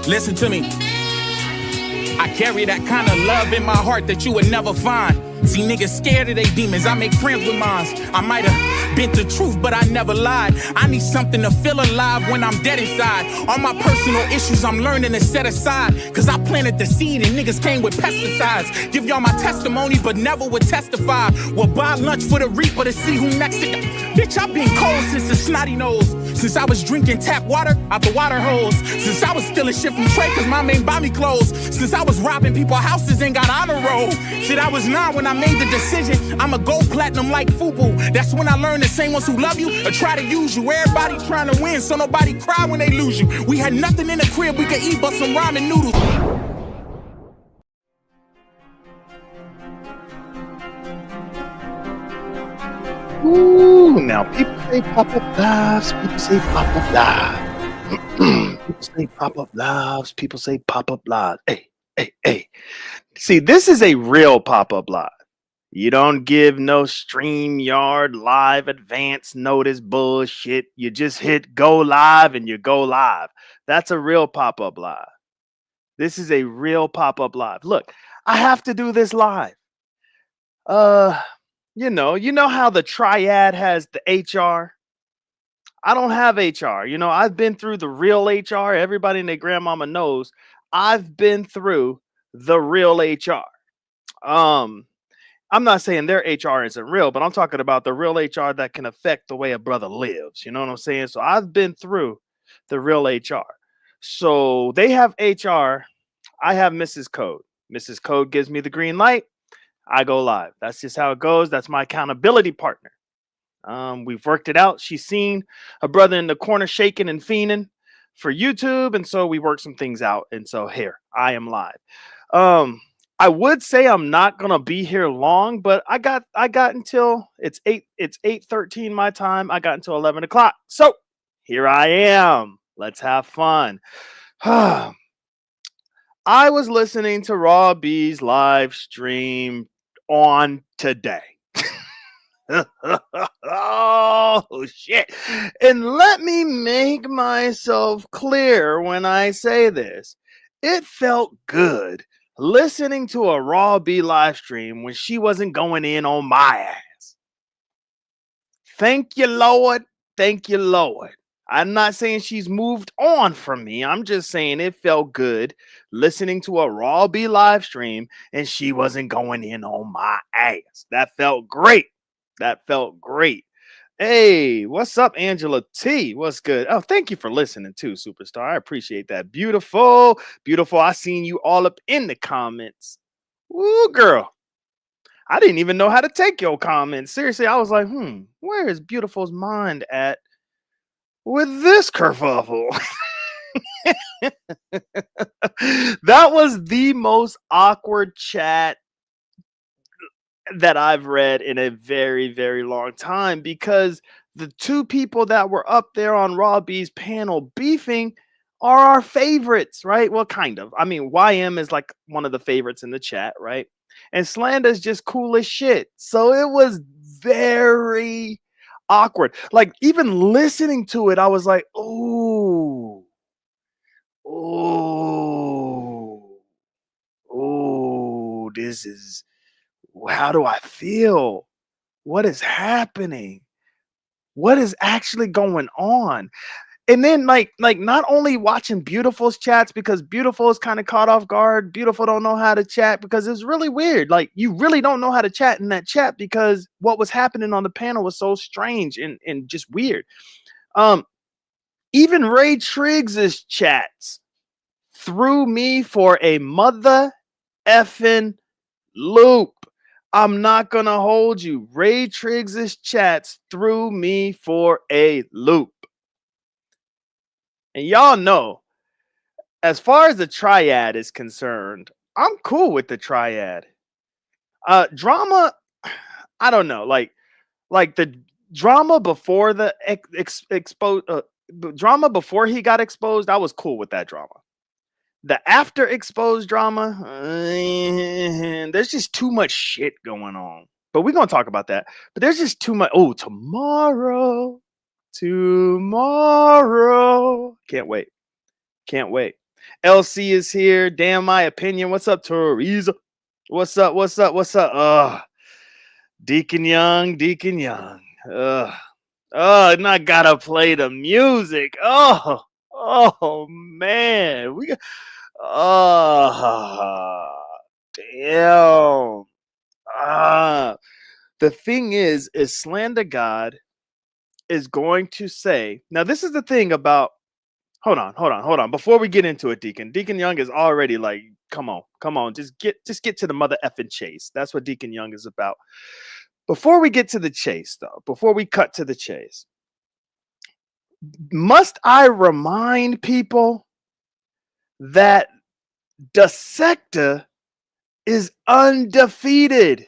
Listen to me. I carry that kind of love in my heart that you would never find. See, niggas scared of they demons, I make friends with mine. I might have been the truth, but I never lied. I need something to feel alive when I'm dead inside. All my personal issues I'm learning to set aside. Cause I planted the seed and niggas came with pesticides. Give y'all my testimony, but never would testify. We'll buy lunch for the reaper to see who next to you. Bitch, I've been cold since the snotty nose. Since I was drinking tap water out the water hose. Since I was stealing shit from Trey cause my main buy me clothes. Since I was robbing people's houses and got honor roll. Shit, I was 9 when I made the decision. I'ma go platinum like FUBU. That's when I learned the same ones who love you or try to use you. Everybody trying to win so nobody cry when they lose you. We had nothing in the crib we could eat but some ramen noodles. Ooh, now people say pop-up lives, people say pop-up live. People say pop-up lives, people say pop-up live. Hey. See, this is a real pop-up live. You don't give no StreamYard live advance notice bullshit. You just hit go live and you go live. That's a real pop-up live. This is a real pop-up live. Look, I have to do this live. You know how the Triad has the HR? I don't have HR. You know, I've been through the real HR. Everybody and their grandmama knows I've been through the real HR. I'm not saying their HR isn't real, but I'm talking about the real HR that can affect the way a brother lives. You know what I'm saying? So I've been through the real HR. So they have HR. I have Mrs. Code. Mrs. Code gives me the green light. I go live. That's just how it goes. That's my accountability partner. We've worked it out. She's seen a brother in the corner shaking and fiending for YouTube, and so we worked some things out. And so here I am live. I would say I'm not gonna be here long, but I got until it's 8:13 my time. I got until 11 o'clock. So here I am. Let's have fun. I was listening to Raw B's live stream on today. Oh, shit. And let me make myself clear when I say this. It felt good listening to a Raw B live stream when she wasn't going in on my ass. Thank you, Lord. Thank you, Lord. I'm not saying she's moved on from me. I'm just saying it felt good listening to a Raw B live stream and she wasn't going in on my ass. That felt great. That felt great. Hey, what's up, Angela T? What's good? Oh, thank you for listening too, superstar. I appreciate that. Beautiful, beautiful. I seen you all up in the comments. Woo, girl. I didn't even know how to take your comments. Seriously, I was like, where is Beautiful's mind at with this kerfuffle? That was the most awkward chat that I've read in a very, very long time, because the two people that were up there on Raw B's panel beefing are our favorites, right? Well, kind of. I mean, YM is like one of the favorites in the chat, right? And Slander is just cool as shit. So it was very awkward. Like, even listening to it, I was like, oh, this is, how do I feel? What is happening? What is actually going on? And then like not only watching Beautiful's chats, because Beautiful is kind of caught off guard. Beautiful don't know how to chat because it's really weird. Like, you really don't know how to chat in that chat because what was happening on the panel was so strange and just weird. Even Ray Triggs' chats threw me for a mother effing loop. I'm not gonna hold you. Ray Triggs' chats threw me for a loop. And y'all know, as far as the Triad is concerned, I'm cool with the Triad. Drama, I don't know. Like the drama before the drama before he got exposed, I was cool with that drama. The after exposed drama, there's just too much shit going on. But we're going to talk about that. But there's just too much. Oh, tomorrow. Can't wait. LC is here. Damn my opinion. What's up, Teresa? What's up? What's up? What's up? Deacon Young, Deacon Young. And I gotta play the music. Oh man. Damn. The thing is Slander God is going to say, now this is the thing about, hold on. Before we get into it, Deacon Young is already like, come on, just get to the mother effing chase. That's what Deacon Young is about. Before we get to the chase, though, before we cut to the chase, must I remind people that the sector is undefeated?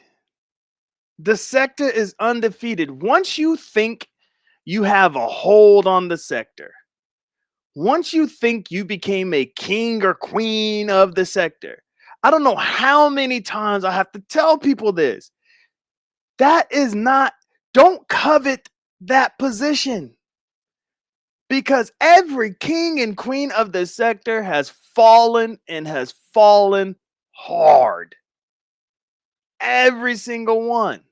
The sector is undefeated. Once you think you have a hold on the sector, once you think you became a king or queen of the sector, I don't know how many times I have to tell people this. That is not, don't covet that position. Because every king and queen of the sector has fallen and has fallen hard. Every single one.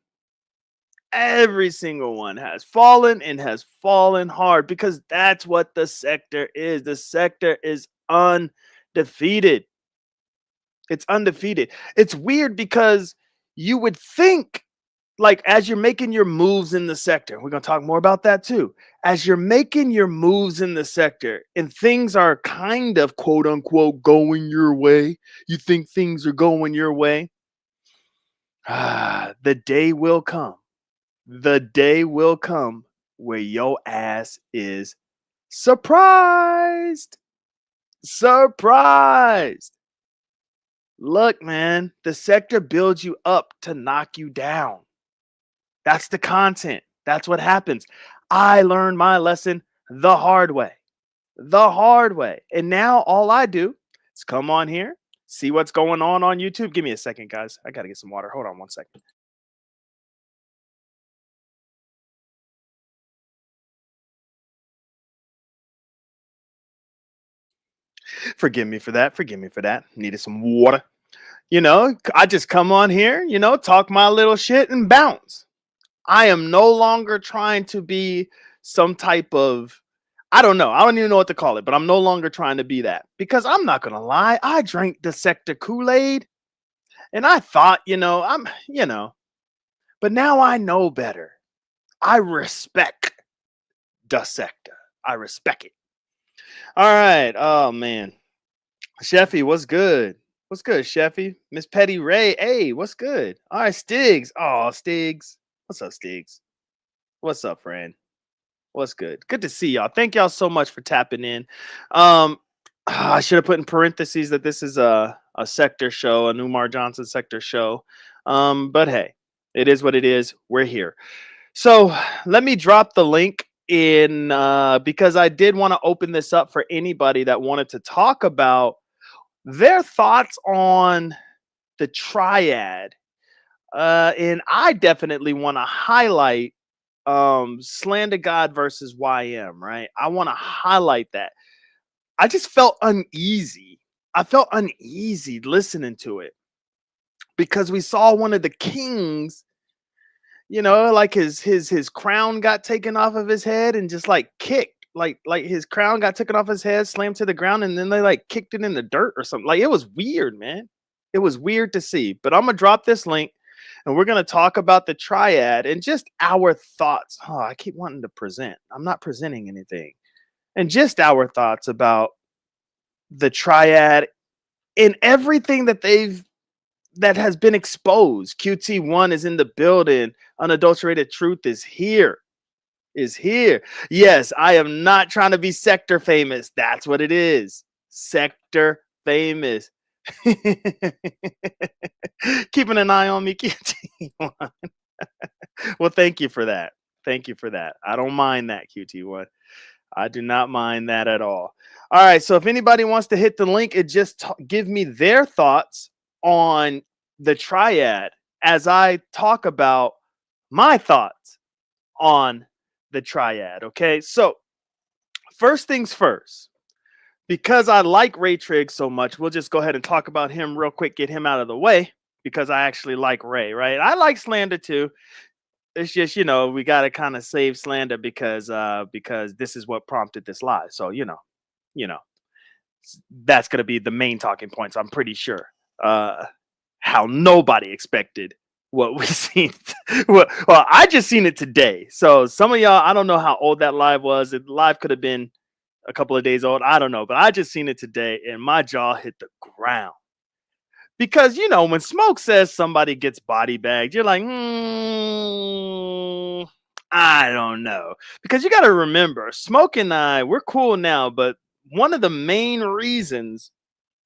Every single one has fallen and has fallen hard, because that's what the sector is. The sector is undefeated. It's undefeated. It's weird because you would think, like, as you're making your moves in the sector, we're going to talk more about that too. As you're making your moves in the sector and things are kind of quote unquote going your way, you think things are going your way. The day will come. The day will come where your ass is surprised. Surprised. Look, man, the sector builds you up to knock you down. That's the content. That's what happens. I learned my lesson the hard way. The hard way. And now all I do is come on here, see what's going on YouTube. Give me a second, guys. I got to get some water. Hold on one second. Forgive me for that. Forgive me for that. Needed some water. I just come on here, talk my little shit and bounce. I am no longer trying to be some type of, I don't know. I don't even know what to call it, but I'm no longer trying to be that, because I'm not going to lie. I drank the sector Kool-Aid and I thought, but now I know better. I respect the sector. I respect it. All right. Oh man. Sheffy, what's good? What's good, Sheffy? Miss Petty Ray. Hey, what's good? All right, Stiggs. Oh, Stiggs. What's up, Stiggs? What's up, friend? What's good? Good to see y'all. Thank y'all so much for tapping in. I should have put in parentheses that this is a sector show, a Umar Johnson sector show. But hey, it is what it is. We're here. So let me drop the link in because I did want to open this up for anybody that wanted to talk about their thoughts on the Triad. And I definitely want to highlight Slander God versus YM, right? I want to highlight that. I just felt uneasy. I felt uneasy listening to it because we saw one of the kings, like his crown got taken off of his head and just like kicked. Like his crown got taken off his head, slammed to the ground, and then they like kicked it in the dirt or something. Like, it was weird, man. It was weird to see. But I'm gonna drop this link and we're gonna talk about the Triad and just our thoughts. Oh, I keep wanting to present. I'm not presenting anything. And just our thoughts about the Triad and everything that has been exposed. QT1 is in the building. Unadulterated truth is here. Yes, I am not trying to be sector famous. That's what it is. Sector famous. Keeping an eye on me, QT1. Well, thank you for that. Thank you for that. I don't mind that, QT1. I do not mind that at all. All right, so if anybody wants to hit the link, it just give me their thoughts on the Triad as I talk about my thoughts on the Triad. Okay, so first things first, because I like Ray Triggs so much, we'll just go ahead and talk about him real quick, get him out of the way, because I actually like Ray, right? I like Slander too. It's just, we got to kind of save Slander because this is what prompted this live. So, you know, that's going to be the main talking points, I'm pretty sure. How nobody expected what we seen. Well, I just seen it today. So some of y'all, I don't know how old that live was. The live could have been a couple of days old. I don't know, but I just seen it today and my jaw hit the ground. Because, when Smoke says somebody gets body bagged, you're like, I don't know. Because you got to remember, Smoke and I, we're cool now, but one of the main reasons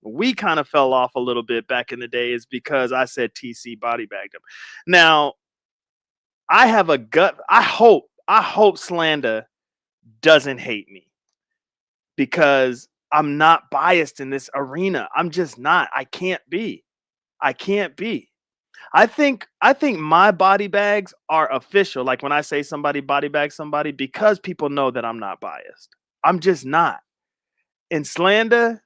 we kind of fell off a little bit back in the day is because I said TC body bagged him. Now, I have a gut. I hope Slander doesn't hate me because I'm not biased in this arena. I'm just not. I can't be. I think my body bags are official. Like when I say somebody body bags somebody, because people know that I'm not biased. I'm just not. In Slander,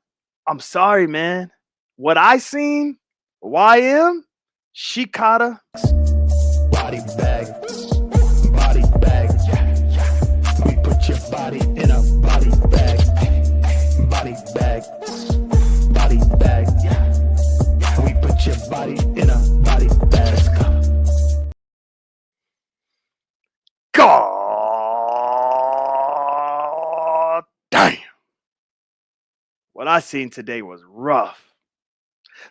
I'm sorry, man. What I seen, YM, Shikata. Body bag, body bag. We put your body in a body bag, body bag, body bag. We put your body in a body bag. God damn. What I seen today was rough.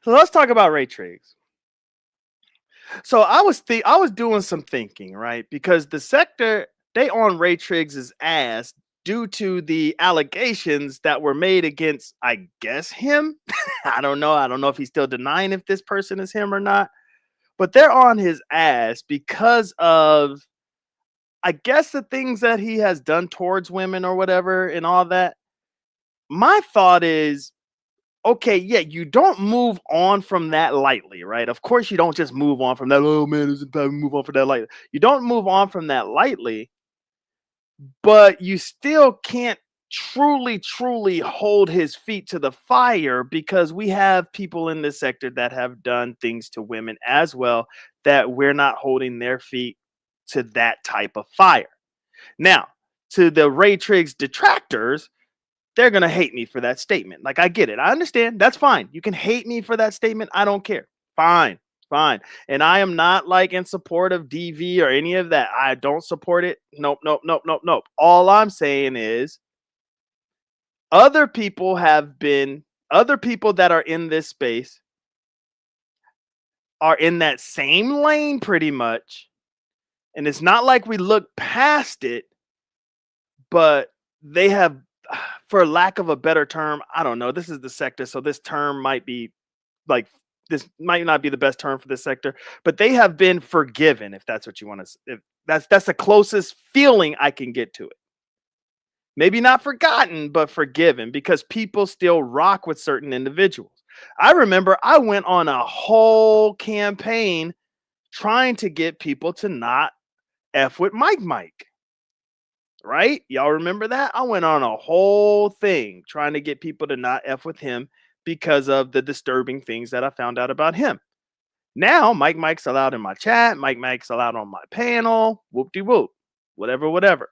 So let's talk about Ray Triggs. So I was doing some thinking, right? Because the sector, they on Ray Triggs' ass due to the allegations that were made against, I guess, him. I don't know. I don't know if he's still denying if this person is him or not. But they're on his ass because of, I guess, the things that he has done towards women or whatever and all that. My thought is, okay, yeah, you don't move on from that lightly, right? Of course, you don't just move on from that. Oh man, isn't that move on from that lightly? You don't move on from that lightly, but you still can't truly hold his feet to the fire because we have people in this sector that have done things to women as well that we're not holding their feet to that type of fire. Now, to the Ray Triggs detractors, they're going to hate me for that statement. Like, I get it. I understand. That's fine. You can hate me for that statement. I don't care. Fine. And I am not like in support of DV or any of that. I don't support it. Nope. All I'm saying is other people that are in this space are in that same lane pretty much. And it's not like we look past it, but they have, for lack of a better term, I don't know. This is the sector, so this term might be like, this might not be the best term for this sector, but they have been forgiven, if that's what you want to. If that's the closest feeling I can get to it. Maybe not forgotten, but forgiven, because people still rock with certain individuals. I remember I went on a whole campaign trying to get people to not F with Mike. Right? Y'all remember that? I went on a whole thing trying to get people to not F with him because of the disturbing things that I found out about him. Now, Mike's allowed in my chat. Mike's allowed on my panel. Whoop-de-whoop. Whatever.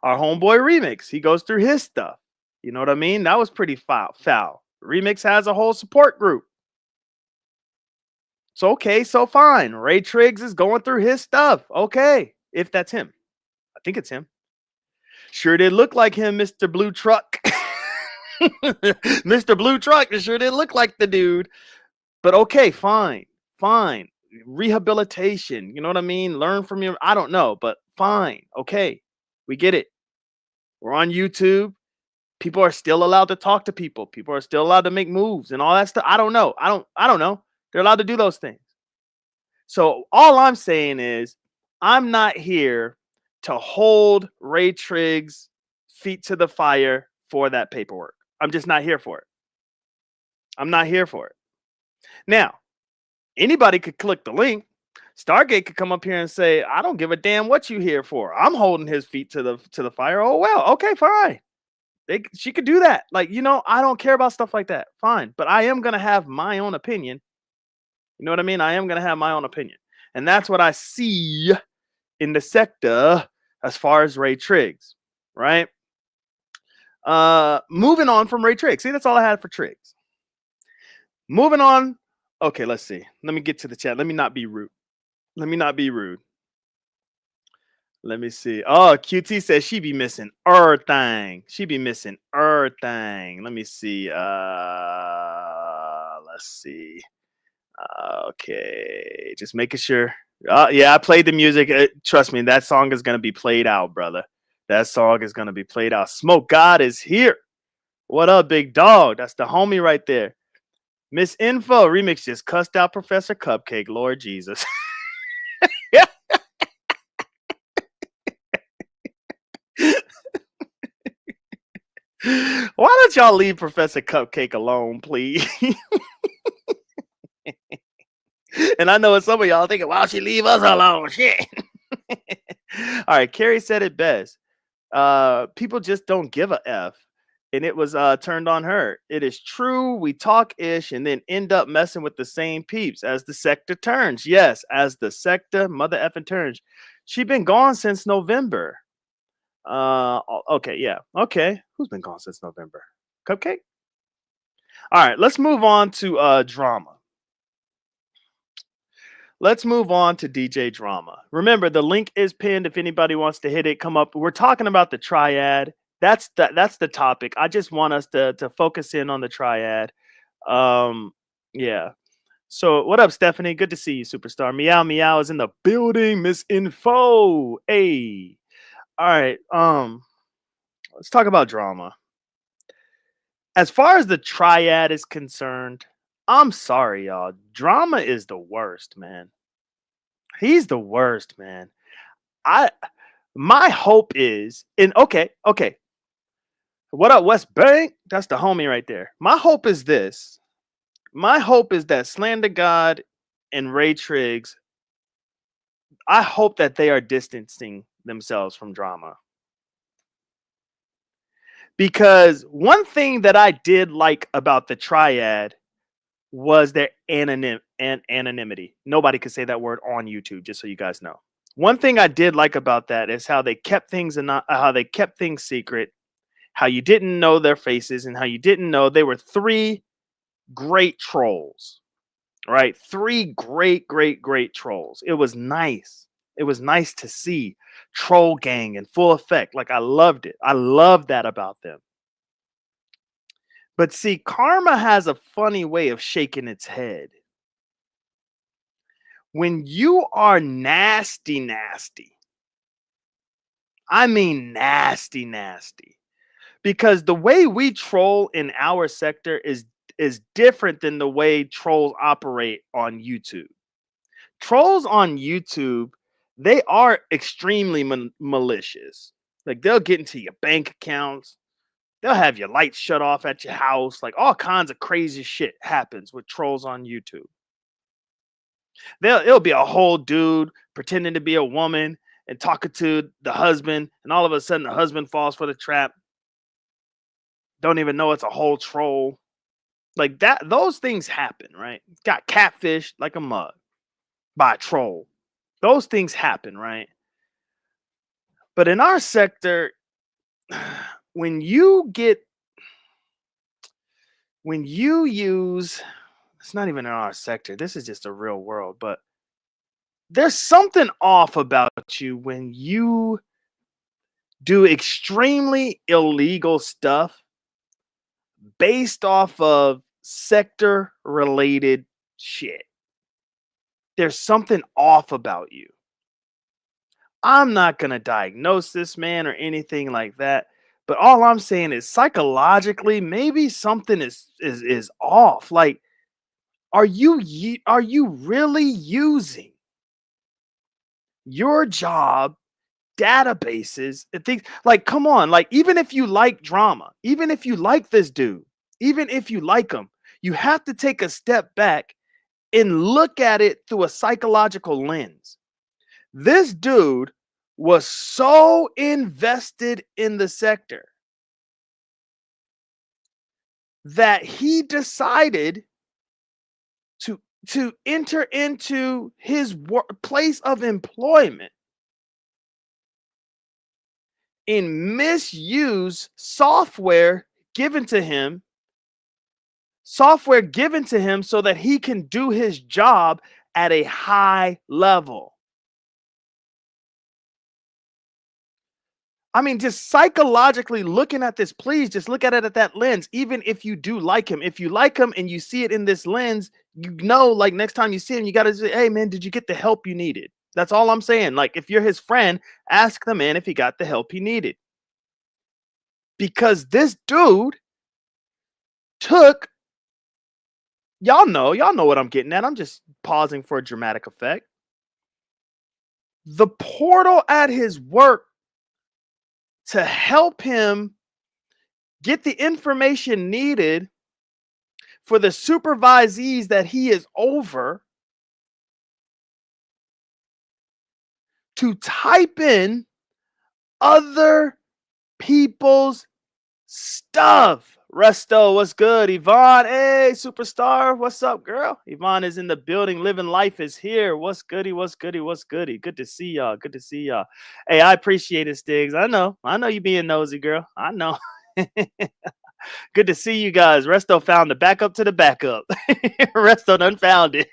Our homeboy Remix, he goes through his stuff. You know what I mean? That was pretty foul. Remix has a whole support group. So, okay, so fine. Ray Triggs is going through his stuff. Okay, if that's him. I think it's him. Sure did look like him, Mr. Blue Truck. Mr. Blue Truck, it sure did look like the dude. But okay, fine. Rehabilitation, you know what I mean? Learn from your, I don't know, but fine. Okay, we get it. We're on YouTube. People are still allowed to talk to people. People are still allowed to make moves and all that stuff. I don't know. I don't know. They're allowed to do those things. So all I'm saying is I'm not here to hold Ray Triggs' feet to the fire for that paperwork. I'm just not here for it. I'm not here for it. Now, anybody could click the link. Stargate could come up here and say, I don't give a damn what you here for. I'm holding his feet to the fire. Oh, well, okay, fine. She could do that. Like, I don't care about stuff like that. Fine. But I am gonna have my own opinion. You know what I mean? I am gonna have my own opinion. And that's what I see in the sector as far as Ray Triggs, right? Moving on from Ray Triggs. See, that's all I had for Triggs. Moving on. Okay, let's see. Let me get to the chat. Let me not be rude. Let me see. Oh, QT says she be missing everything. She be missing everything. Let me see. Let's see. Okay, just making sure. Yeah, I played the music. Trust me, that song is gonna be played out, brother. That song is gonna be played out. Smoke God is here. What up, big dog? That's the homie right there. Miss Info remix just cussed out Professor Cupcake. Lord Jesus. Why don't y'all leave Professor Cupcake alone, please? And I know what some of y'all thinking, why don't she leave us alone? Shit. All right, Carrie said it best. People just don't give a F. And it was turned on her. It is true. We talk ish and then end up messing with the same peeps as the sector turns. Yes, as the sector mother effing turns. She been gone since November. Okay, yeah. Okay. Who's been gone since November? Cupcake? All right, let's move on to drama. Let's move on to DJ Drama. Remember, the link is pinned if anybody wants to hit it, come up. We're talking about the Triad. That's the topic. I just want us to focus in on the Triad. Yeah. So what up, Stephanie? Good to see you, superstar. Meow Meow is in the building. Miss Info. Hey. All right. Let's talk about drama. As far as the Triad is concerned, I'm sorry, y'all. Drama is the worst, man. He's the worst, man. My hope is okay. What up, West Bank? That's the homie right there. My hope is this. My hope is that Slander God and Ray Triggs, I hope that they are distancing themselves from drama. Because one thing that I did like about the Triad was their anonymity. Nobody could say that word on YouTube, just so you guys know. One thing I did like about that is how they kept things secret, how you didn't know their faces, and how you didn't know they were three great trolls, right? Three great trolls. It was nice. It was nice to see Troll Gang in full effect. Like, I loved it. I loved that about them. But see, karma has a funny way of shaking its head. When you are nasty, I mean nasty, because the way we troll in our sector is different than the way trolls operate on YouTube. Trolls on YouTube, they are extremely malicious. Like, they'll get into your bank accounts. They'll have your lights shut off at your house. Like, all kinds of crazy shit happens with trolls on YouTube. It'll be a whole dude pretending to be a woman and talking to the husband, and all of a sudden the husband falls for the trap. Don't even know it's a whole troll. Like that, those things happen, right? Got catfished like a mug by a troll. Those things happen, right? But in our sector, when you use, it's not even in our sector, this is just a real world, but there's something off about you when you do extremely illegal stuff based off of sector related shit. There's something off about you. I'm not going to diagnose this man or anything like that, but all I'm saying is psychologically, maybe something is off. Like, are you really using your job, databases, and things? Like, come on. Like, even if you like drama, even if you like this dude, even if you like him, you have to take a step back and look at it through a psychological lens. This dude was so invested in the sector that he decided to enter into his place of employment and misuse software given to him so that he can do his job at a high level. I mean, just psychologically looking at this, please just look at it at that lens. Even if you do like him, if you like him and you see it in this lens, you know, like next time you see him, you got to say, hey, man, did you get the help you needed? That's all I'm saying. Like, if you're his friend, ask the man if he got the help he needed. Because this dude took, y'all know what I'm getting at. I'm just pausing for a dramatic effect. The portal at his work to help him get the information needed for the supervisees that he is over to type in other people's stuff. Resto, what's good? Yvonne, hey, superstar. What's up, girl? Yvonne is in the building. Living life is here. What's goody? What's goody? What's goody? Good to see y'all. Good to see y'all. Hey, I appreciate it, Stiggs. I know you being nosy, girl. I know. Good to see you guys. Resto found the backup to the backup. Resto done found it.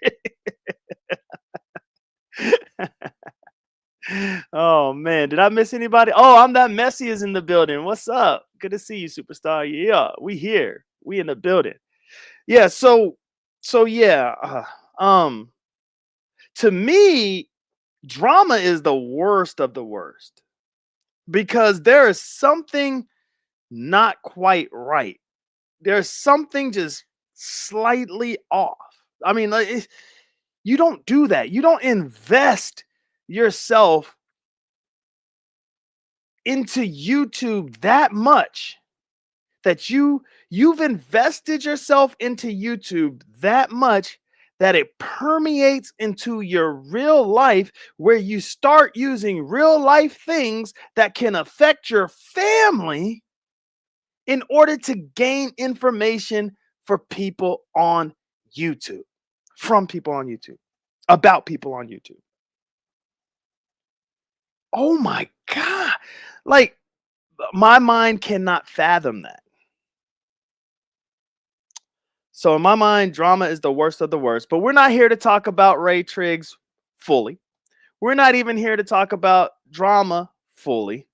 Oh man, did I miss anybody? Oh, I'm that messy is in the building. What's up? Good to see you, superstar. Yeah, we here. We in the building. Yeah, so yeah. To me, drama is the worst of the worst because there is something not quite right. There's something just slightly off. I mean, like, you don't do that. You don't invest yourself into YouTube that much that you've invested yourself into YouTube that much that it permeates into your real life, where you start using real life things that can affect your family in order to gain information for people on YouTube, from people on YouTube, about people on YouTube. Oh my God. Like, my mind cannot fathom that. So in my mind, drama is the worst of the worst. But we're not here to talk about Ray Triggs fully. We're not even here to talk about drama fully.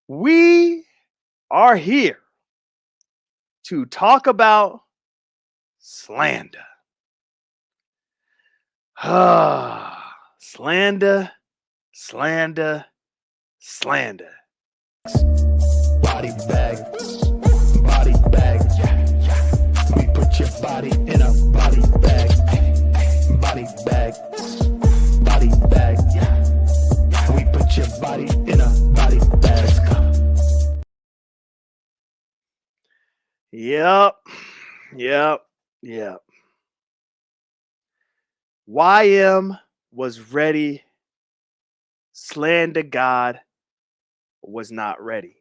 We are here to talk about slander. Slander, slander, slander. Body bag, body bag. We put your body in a body bag, body bag, body bag. We put your body in a body bag. Yep. YM was ready. Slander God was not ready.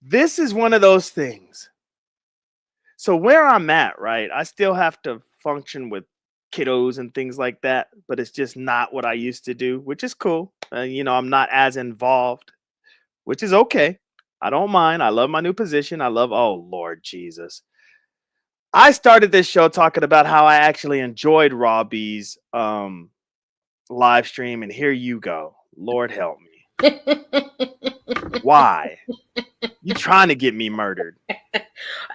This is one of those things. So where I'm at, right, I still have to function with kiddos and things like that, but it's just not what I used to do, which is cool. I'm not as involved, which is okay. I don't mind. I love my new position. Oh, Lord Jesus. I started this show talking about how I actually enjoyed Robbie's live stream, and here you go. Lord help me. Why? You trying to get me murdered?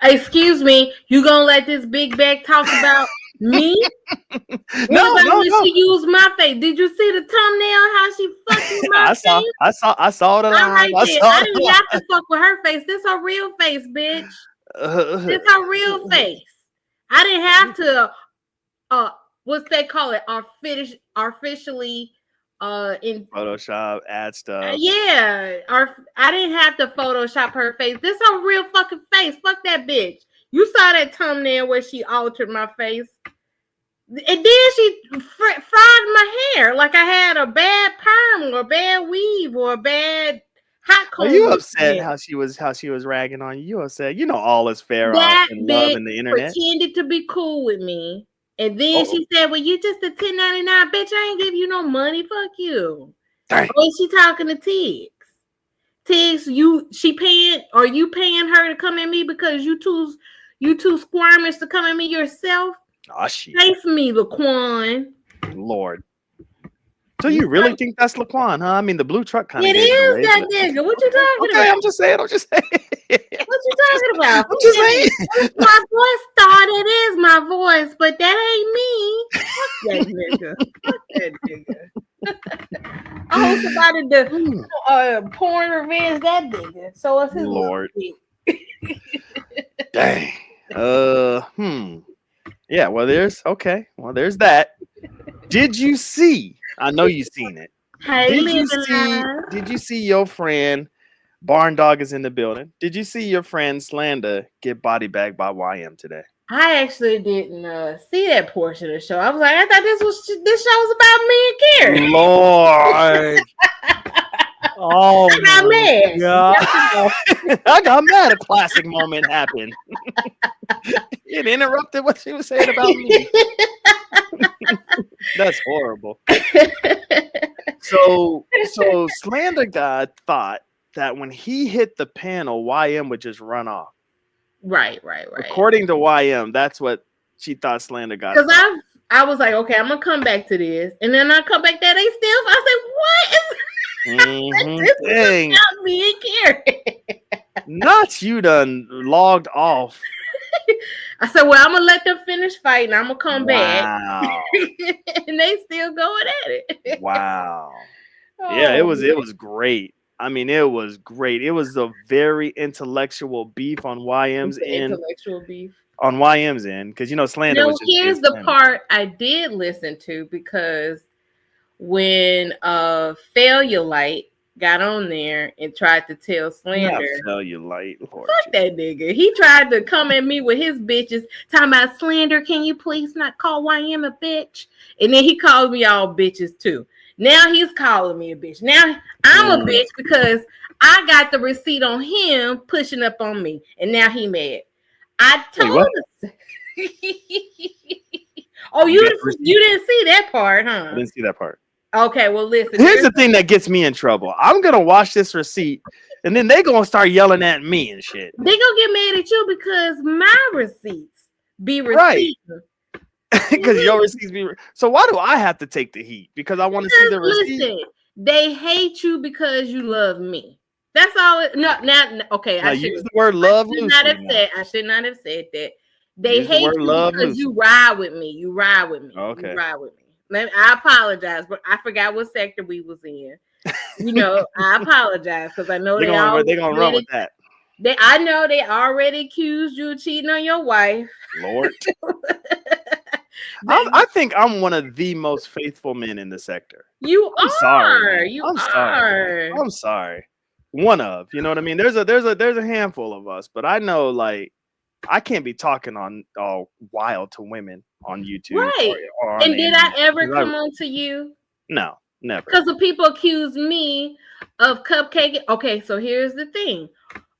Excuse me, you gonna let this big bag talk about me? No. She used my face. Did you see the thumbnail? How she fucking my face? I saw it. I didn't have to fuck with her face. This her real face, bitch. This her real face. I didn't have to. What's they call it? Artificially. In Photoshop, add stuff. Yeah, I didn't have to Photoshop her face. This her real fucking face. Fuck that bitch. You saw that thumbnail where she altered my face, and then she fried my hair like I had a bad perm or a bad weave or a bad Hot Are comb you was upset fair. how she was ragging on you? You upset? You know all is fair That in love bitch and the internet. pretended to be cool with me. And then Oh, she said, well, you just a 1099, bitch. I ain't give you no money. Fuck you. dang. Oh, she talking to Tiggs. Tiggs, she paying, or you paying her to come at me because you too squirmish to come at me yourself? Oh, shit. Pay for me, Laquan. Lord. So you really think that's Laquan, huh? I mean, the blue truck kind of It gave it is away. that But nigga. What you talking okay, about? I'm just saying. What you talking about? I'm just saying. My voice thought it is my voice, but that ain't me. Fuck that nigga. Fuck that nigga. I hope somebody to porn revenge that nigga. So it's his Lord. dick. Dang. Yeah, well, there's that. Did you see? I know you've seen it. Hey, Did you see your friend Barn Dog is in the building? Did you see your friend Slander get body bagged by YM today? I actually didn't see that portion of the show. I was like, I thought this show was about me and Carrie. Lord. Oh, I got mad. God. I got mad. A classic moment happened. It interrupted what she was saying about me. That's horrible. So Slander God thought that when he hit the panel, YM would just run off. Right. According to YM, that's what she thought Slander God. Because I was like, okay, I'm gonna come back to this, and then I come back there, they still. I said, what is? This is about me and Carrie. Not you done logged off. I said, well, I'm gonna let them finish fighting. I'm gonna come back. And they still going at it. Wow. Yeah, it was great. I mean, it was great. It was a very intellectual beef on YM's end. Intellectual beef. On YM's end, because Slander was just. Here's the part I did listen to, because when Failure Light got on there and tried to tell Slander, Failure Light, Lord, fuck that nigga. He tried to come at me with his bitches, talking about Slander, can you please not call YM a bitch? And then he called me all bitches too. Now he's calling me a bitch. Now I'm a bitch because I got the receipt on him pushing up on me, and now he mad. I told him. Oh, you didn't see that part, huh? I didn't see that part. Okay, well, listen. Here's the thing that gets me in trouble. I'm gonna watch this receipt, and then they gonna start yelling at me and shit. They gonna get mad at you because my receipts be receipts. Right. Because your receipts be. So why do I have to take the heat? Because I want to see the receipt. Listen, they hate you because you love me. That's all. Okay. I use the word love. I should not have said that. They hate you because you ride with me. You ride with me. Okay. You ride with me. I apologize, but I forgot what sector we was in. I apologize because I know they're gonna run with that. I know they already accused you of cheating on your wife. Lord. I think I'm one of the most faithful men in the sector. I'm sorry. I'm sorry. One of, you know what I mean? There's a handful of us, but I know, like, I can't be talking on all wild to women on YouTube. Right. And did I ever come on to you? No, never. Because the people accuse me of cupcake. Okay, so here's the thing.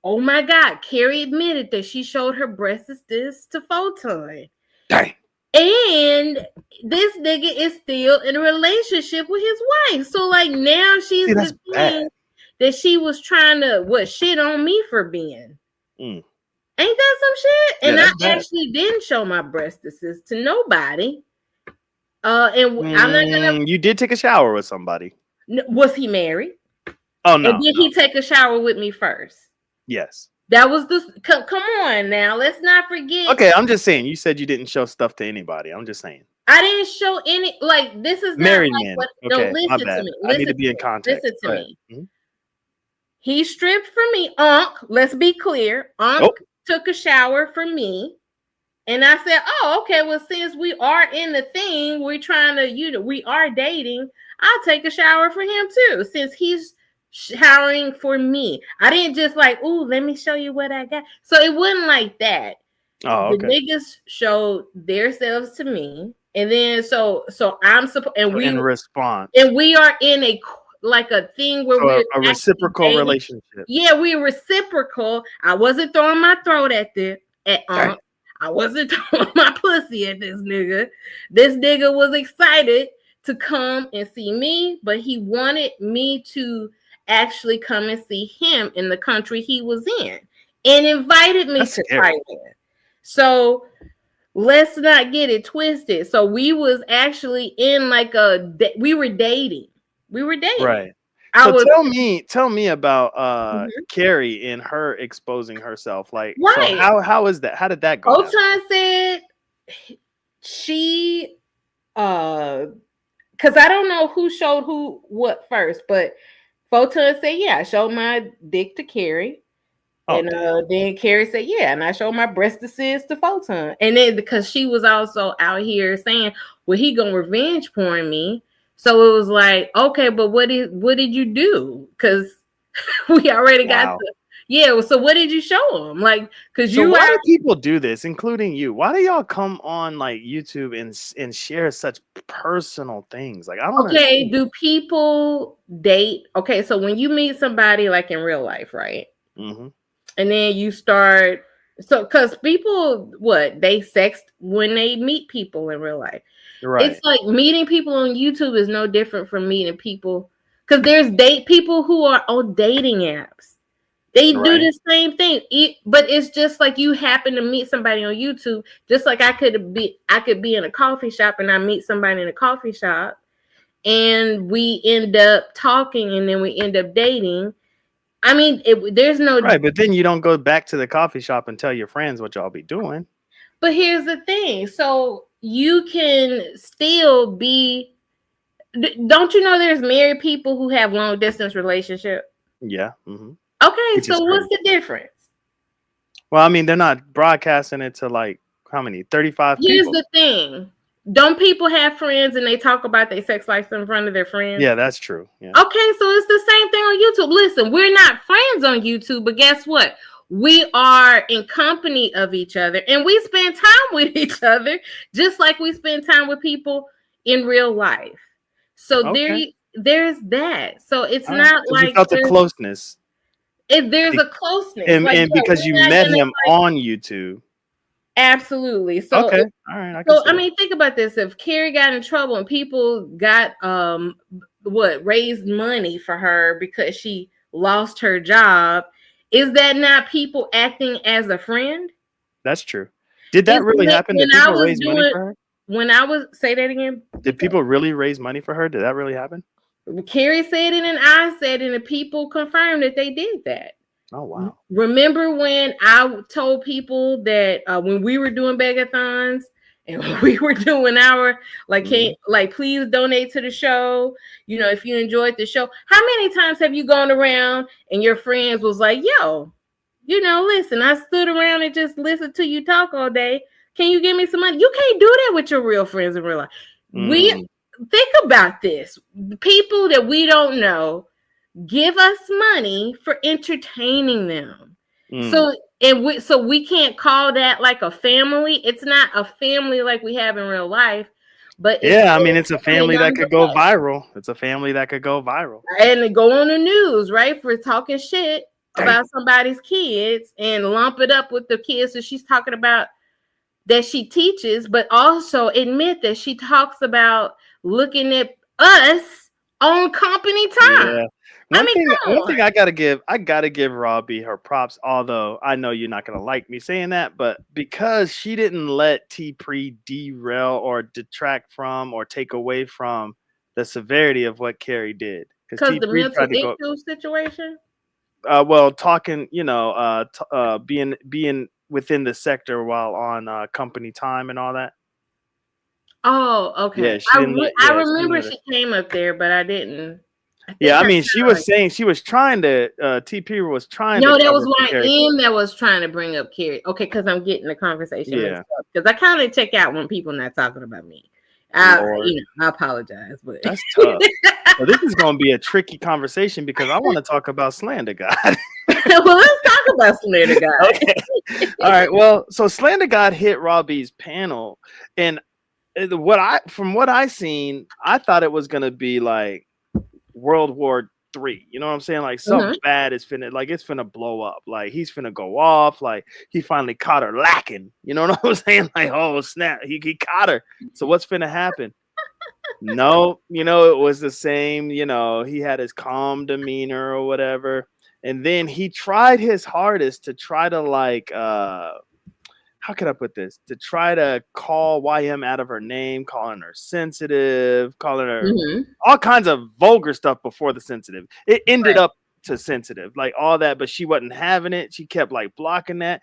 Oh my God, Carrie admitted that she showed her breasts to Photon. Dang. And this nigga is still in a relationship with his wife. So, like, now she's saying that she was trying to shit on me for being. Ain't that some shit? And I actually didn't show my breasts to nobody. And I'm not gonna. You did take a shower with somebody. Was he married? Oh no. And did he take a shower with me first? Yes. That was come on now. Let's not forget. Okay, I'm just saying. You said you didn't show stuff to anybody. I'm just saying. I didn't show any. Like, this is married not men. Like what, okay, no, listen to me. I need to be in context. Listen to me. Mm-hmm. He stripped for me. Let's be clear. Took a shower for me. And I said, oh, okay, well, since we are in the thing, we're trying to, we are dating, I'll take a shower for him too, since he's showering for me. I didn't just like, ooh, let me show you what I got. So it wasn't like that. Oh, okay. The niggas showed themselves to me. And then, so I'm supposed, and we, in response, and we are in a, like a thing where So we a reciprocal dating. relationship. Yeah, we were reciprocal. I wasn't throwing my throat at I wasn't throwing my pussy at this nigga. This nigga was excited to come and see me, but he wanted me to actually come and see him in the country he was in and invited me That's to scary. Thailand. So let's not get it twisted. So we was actually in like we were dating. We were dating. Right. I So was tell me about Mhm. Carrie and her exposing herself. Like, so right. how is that? How did that go down? Otan said she because I don't know who showed who what first, but Photon said, yeah, I showed my dick to Carrie. Oh, And then Carrie said, yeah, and I showed my breastises to Photon. And then because she was also out here saying, well, he gonna revenge porn me. So it was like, okay, but what did you do? Because we already got the yeah. So what did you show him? Like, because so why do people do this, including you? Why do y'all come on like YouTube and share such personal things? Like, I don't okay, understand. do people date? Okay, so when you meet somebody like in real life, right? Mm-hmm. And then you start because people they sext when they meet people in real life. Right. It's like meeting people on YouTube is no different from meeting people because there's people who are on dating apps. They do the same thing, but it's just like you happen to meet somebody on YouTube, just like I could be in a coffee shop and I meet somebody in a coffee shop, and we end up talking, and then we end up dating. I mean, there's no right, but then you don't go back to the coffee shop and tell your friends what y'all be doing. But here's the thing: so you can still be. Don't you know there's married people who have long distance relationship? Yeah. Mm-hmm. Okay, so what's the difference? Well, I mean, they're not broadcasting it to like how many? 35 Here's people. the thing. Don't people have friends and they talk about their sex life in front of their friends? Yeah, that's true. Yeah. Okay, so it's the same thing on YouTube. Listen, we're not friends on YouTube, but guess what? We are in company of each other and we spend time with each other just like we spend time with people in real life. So there's that. So it's not like you felt the closeness. There's a closeness. And because you met him on YouTube. Absolutely. So okay. All right. I mean, think about this. If Carrie got in trouble and people got raised money for her because she lost her job, is that not people acting as a friend? That's true. Did that really happen? Did people raise money for her? When I was say that again. Did people really raise money for her? Did that really happen? Carrie said it and I said it, and the people confirmed that they did that. Oh wow! Remember when I told people that when we were doing begathons and we were doing our please donate to the show. You know, if you enjoyed the show, how many times have you gone around and your friends was like, "Yo, you know, listen, I stood around and just listened to you talk all day. Can you give me some money?" You can't do that with your real friends in real life. We think about this: the people that we don't know give us money for entertaining them. So we can't call that like a family. It's not a family like we have in real life, but I mean, it's a family that could go viral. It's a family that could go viral and they go on the news, right, for talking shit about somebody's kids and lump it up with the kids that she's talking about that she teaches, but also admit that she talks about looking at us on company time. Yeah. One thing I gotta give Robbie her props, although I know you're not gonna like me saying that, but because she didn't let T-Pre derail or detract from or take away from the severity of what Carrie did. Because the mental issue situation? Talking, being within the sector while on company time and all that. Oh, okay. Yeah, I remember she came up there, but I didn't. I mean, she was saying she was trying to. T-P was trying. No, that was my that was trying to bring up Carrie. Okay, because I'm getting the conversation mixed up. Because I kind of check out when people not talking about me. I apologize, but that's tough. Well, this is going to be a tricky conversation because I want to talk about Slander God. Well, let's talk about Slander God. Okay. All right. Well, so Slander God hit Robbie's panel, and from what I seen, I thought it was going to be like World War III. You know what I'm saying? Like something bad is finna, like it's finna blow up. Like he's finna go off. Like he finally caught her lacking. You know what I'm saying? Like, oh snap, he caught her. So what's finna happen? No, it was the same. He had his calm demeanor or whatever. And then he tried his hardest to try to like how could I put this? To try to call YM out of her name, calling her sensitive, calling her all kinds of vulgar stuff before the sensitive. It ended up to sensitive, like all that, but she wasn't having it. She kept like blocking that.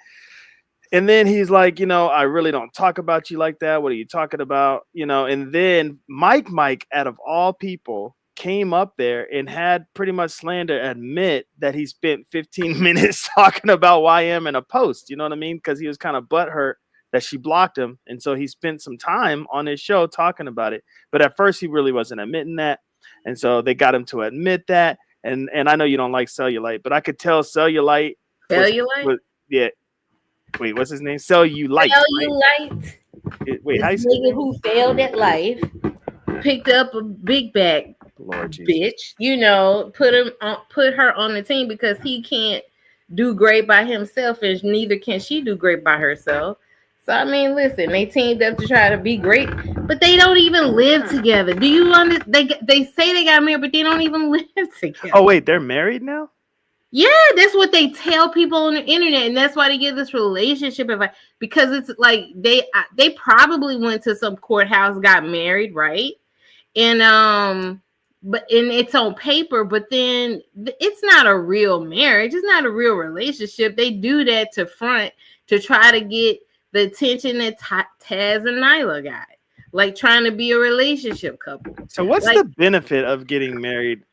And then he's like, I really don't talk about you like that. What are you talking about? And then Mike, out of all people, came up there and had pretty much Slander admit that he spent 15 minutes talking about YM in a post. You know what I mean? Because he was kind of butthurt that she blocked him. And so he spent some time on his show talking about it. But at first he really wasn't admitting that. And so they got him to admit that. And I know you don't like Cellulite, but I could tell Cellulite. Yeah. Wait, what's his name? Cellulite. Cellulite. Right? Wait, how you say nigga who failed at life picked up a big bag, Lord Jesus. bitch. Put her on the team because he can't do great by himself, and neither can she do great by herself. So I mean, listen, they teamed up to try to be great, but they don't even live together. Do you understand? They say they got married, but they don't even live together. Oh wait, they're married now? Yeah, that's what they tell people on the internet, and that's why they get this relationship advice, because it's like they probably went to some courthouse, got married, right? And it's on paper, but then it's not a real marriage. It's not a real relationship. They do that to front to try to get the attention that Taz and Nyla got, like trying to be a relationship couple. So what's the benefit of getting married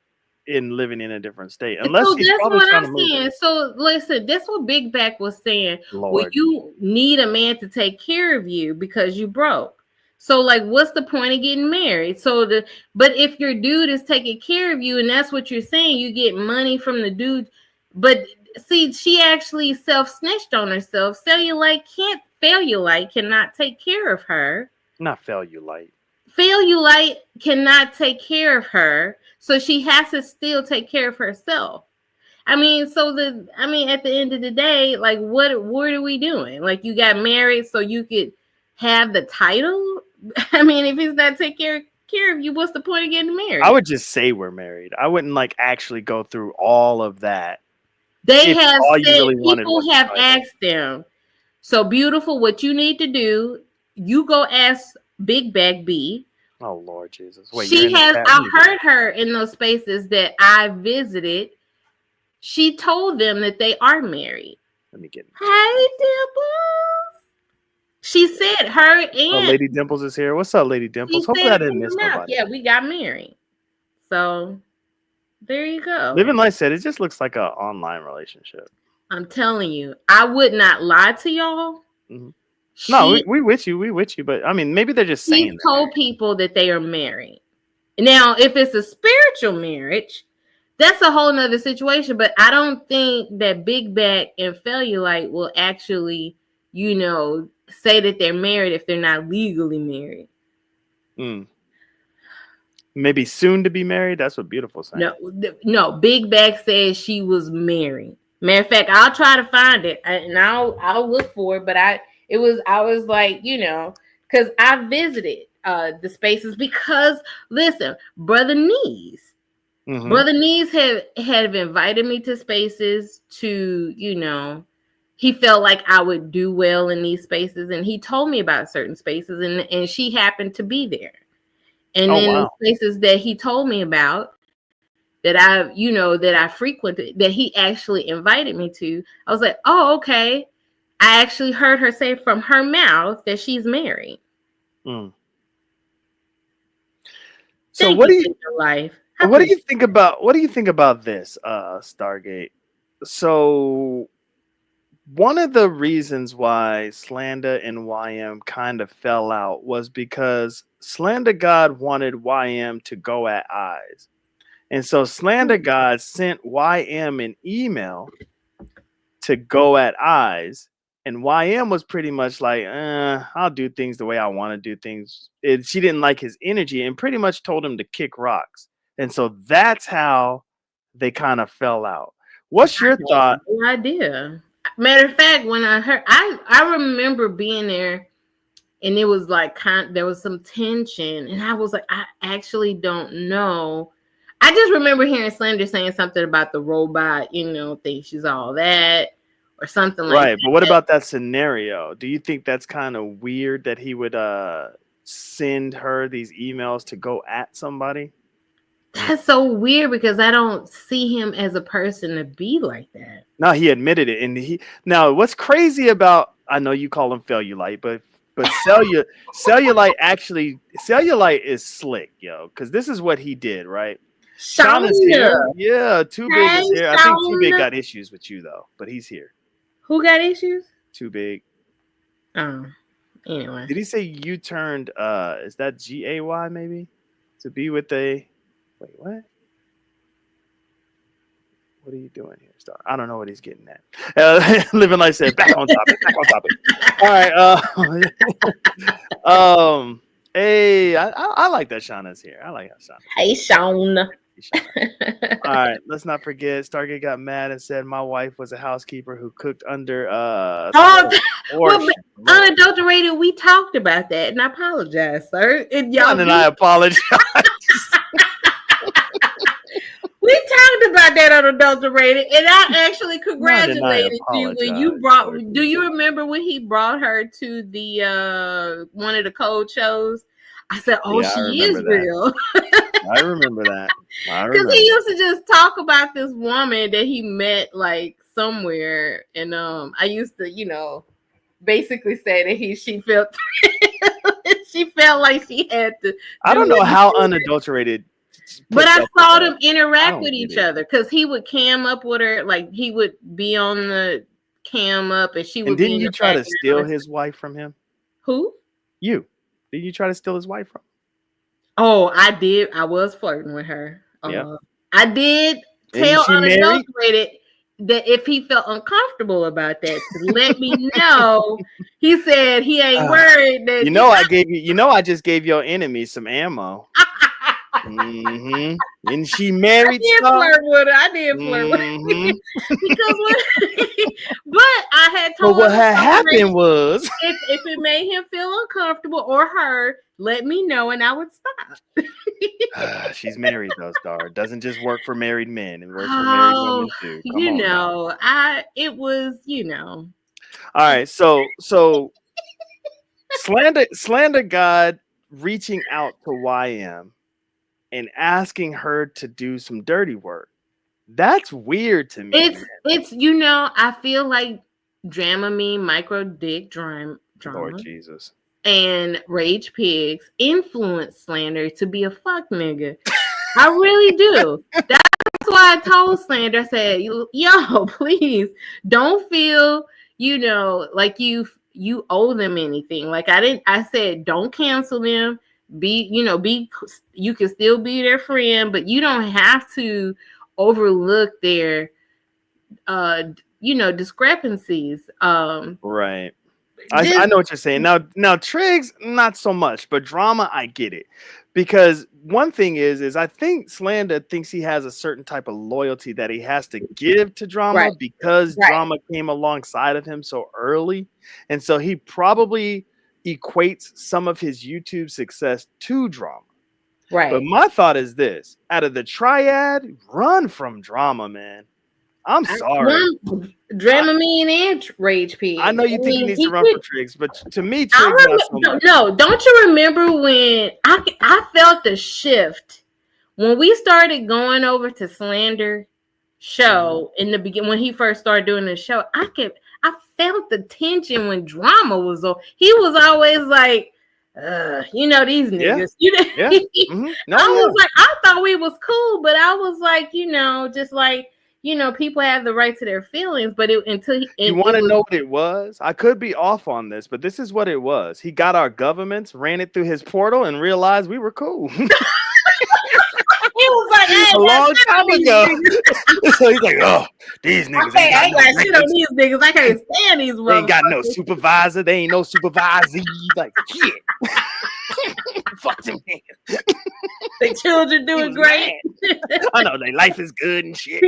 in living in a different state? Unless he's that's probably what trying I'm to saying. move. So listen, that's what Big Back was saying. Lord. Well, you need a man to take care of you because you broke. So like, what's the point of getting married? But if your dude is taking care of you, and that's what you're saying, you get money from the dude. But see, she actually self-snitched on herself. Cellulite cannot take care of her. Not Cellulite. Cellulite cannot take care of her, so she has to still take care of herself. I mean, at the end of the day, like, what are we doing? Like, you got married so you could have the title? I mean, if he's not taking care of you, what's the point of getting married? I would just say we're married. I wouldn't like actually go through all of that. They have said, people have asked them, so beautiful, what you need to do, you go ask Big Bag B. Oh Lord Jesus! Wait, I've heard her in those spaces that I visited. She told them that they are married. Let me get. Hey, Dimples. She said her and Lady Dimples is here. What's up, Lady Dimples? Hopefully I didn't miss nobody. Yeah, we got married. So there you go. Living Life said it just looks like an online relationship. I'm telling you, I would not lie to y'all. Mm-hmm. No, we with you. We with you. But I mean, maybe they're just saying. She told people that they are married. Now, if it's a spiritual marriage, that's a whole nother situation. But I don't think that Big Back and Cellulite will actually, say that they're married if they're not legally married. Maybe soon to be married. That's what Beautiful saying. No. Big Back says she was married. Matter of fact, I'll try to find it and I'll look for it. But I was like, because I visited the spaces because listen, Brother Knees have invited me to spaces to, he felt like I would do well in these spaces, and he told me about certain spaces, and she happened to be there. And the spaces that he told me about that I frequented, that he actually invited me to, I was like, oh, okay. I actually heard her say from her mouth that she's married. So what do you think about this, Stargate? So one of the reasons why Slander and YM kind of fell out was because Slander God wanted YM to go at Eyes. And so Slander God sent YM an email to go at Eyes. And YM was pretty much like, I'll do things the way I want to do things. She didn't like his energy and pretty much told him to kick rocks. And so that's how they kind of fell out. What's your thought? No idea. Matter of fact, when I heard, I remember being there, and it was like there was some tension, and I was like, I actually don't know. I just remember hearing Slander saying something about the robot, thinks she's all that, or something like that. Right, but what about that scenario? Do you think that's kind of weird that he would send her these emails to go at somebody? That's so weird because I don't see him as a person to be like that. No, he admitted it, and now what's crazy about, I know you call him Cellulite, but Cellulite is slick, yo, because this is what he did, right? Shauna's here. Yeah, Too Big is here. I think Too Big got issues with you though, but he's here. Who got issues? Too Big. Oh, anyway. Did he say you turned? Is that GAY maybe? To be with a. Wait, what? What are you doing here, Star? I don't know what he's getting at. Living Life said, back on topic. All right. Hey, I like that Shauna's here. I like that Shauna. Hey, Shauna. All right, let's not forget. Stargate got mad and said my wife was a housekeeper who cooked under. Unadulterated. We talked about that, and I apologize, sir. And I apologize. We talked about that unadulterated, and I actually congratulated you when you brought. Do you remember when he brought her to the one of the cold shows? I said, "Oh, yeah, she is real." I remember that because he used to just talk about this woman that he met like somewhere, and I used to, basically say that she felt she felt like she had to. I don't know how unadulterated. But I saw them interact with each other because he would cam up with her, like he would be on the cam up, and she would. And didn't you try to steal his wife from him? Who? You? Did you try to steal his wife from him? Oh, I did. I was flirting with her. Yeah. I did tell unadulterated that if he felt uncomfortable about that, to let me know. He said he ain't worried that. I just gave your enemy some ammo. Mm-hmm. And she married. I did flirt with her but I had told. But what had happened was, if it made him feel uncomfortable or her, let me know and I would stop. She's married though, Star. It doesn't just work for married men; it works for married women too. It was. All right, so slander God reaching out to YM. And asking her to do some dirty work. That's weird to me. It's I feel like Dramamine, Micro Dick Drama, Lord Jesus, and Rage Pigs influence Slander to be a fuck nigga. I really do. That's why I told Slander, I said, yo, please don't feel, like you owe them anything. Like I said, don't cancel them. You can still be their friend, but you don't have to overlook their discrepancies. Right. I know what you're saying. Now Triggs, not so much, but Drama, I get it. Because one thing is I think Slander thinks he has a certain type of loyalty that he has to give to Drama because Drama came alongside of him so early. And so he probably equates some of his YouTube success to Drama. Right. But my thought is this: out of the Triad, run from Drama, man. I'm sorry. Dramamine and Rage Pig. I know you think he needs to run for Triggs, but to me, Triggs not so much. No, don't you remember when I felt the shift when we started going over to Slander show in the beginning when he first started doing the show? I felt the tension when Drama was on. He was always like, these niggas. Yeah. Mm-hmm. Was like, I thought we was cool, but I was like, just like, people have the right to their feelings, but you want to know what it was? I could be off on this, but this is what it was. He got our governments, ran it through his portal, and realized we were cool. He was like, hey, a long time ago. So he's like, oh, these niggas. I ain't got shit on these niggas. I can't stand these. They ain't got no supervisor. They ain't no supervisee. Like, shit. Fuck them niggas. The children doing great. I know their life is good and shit.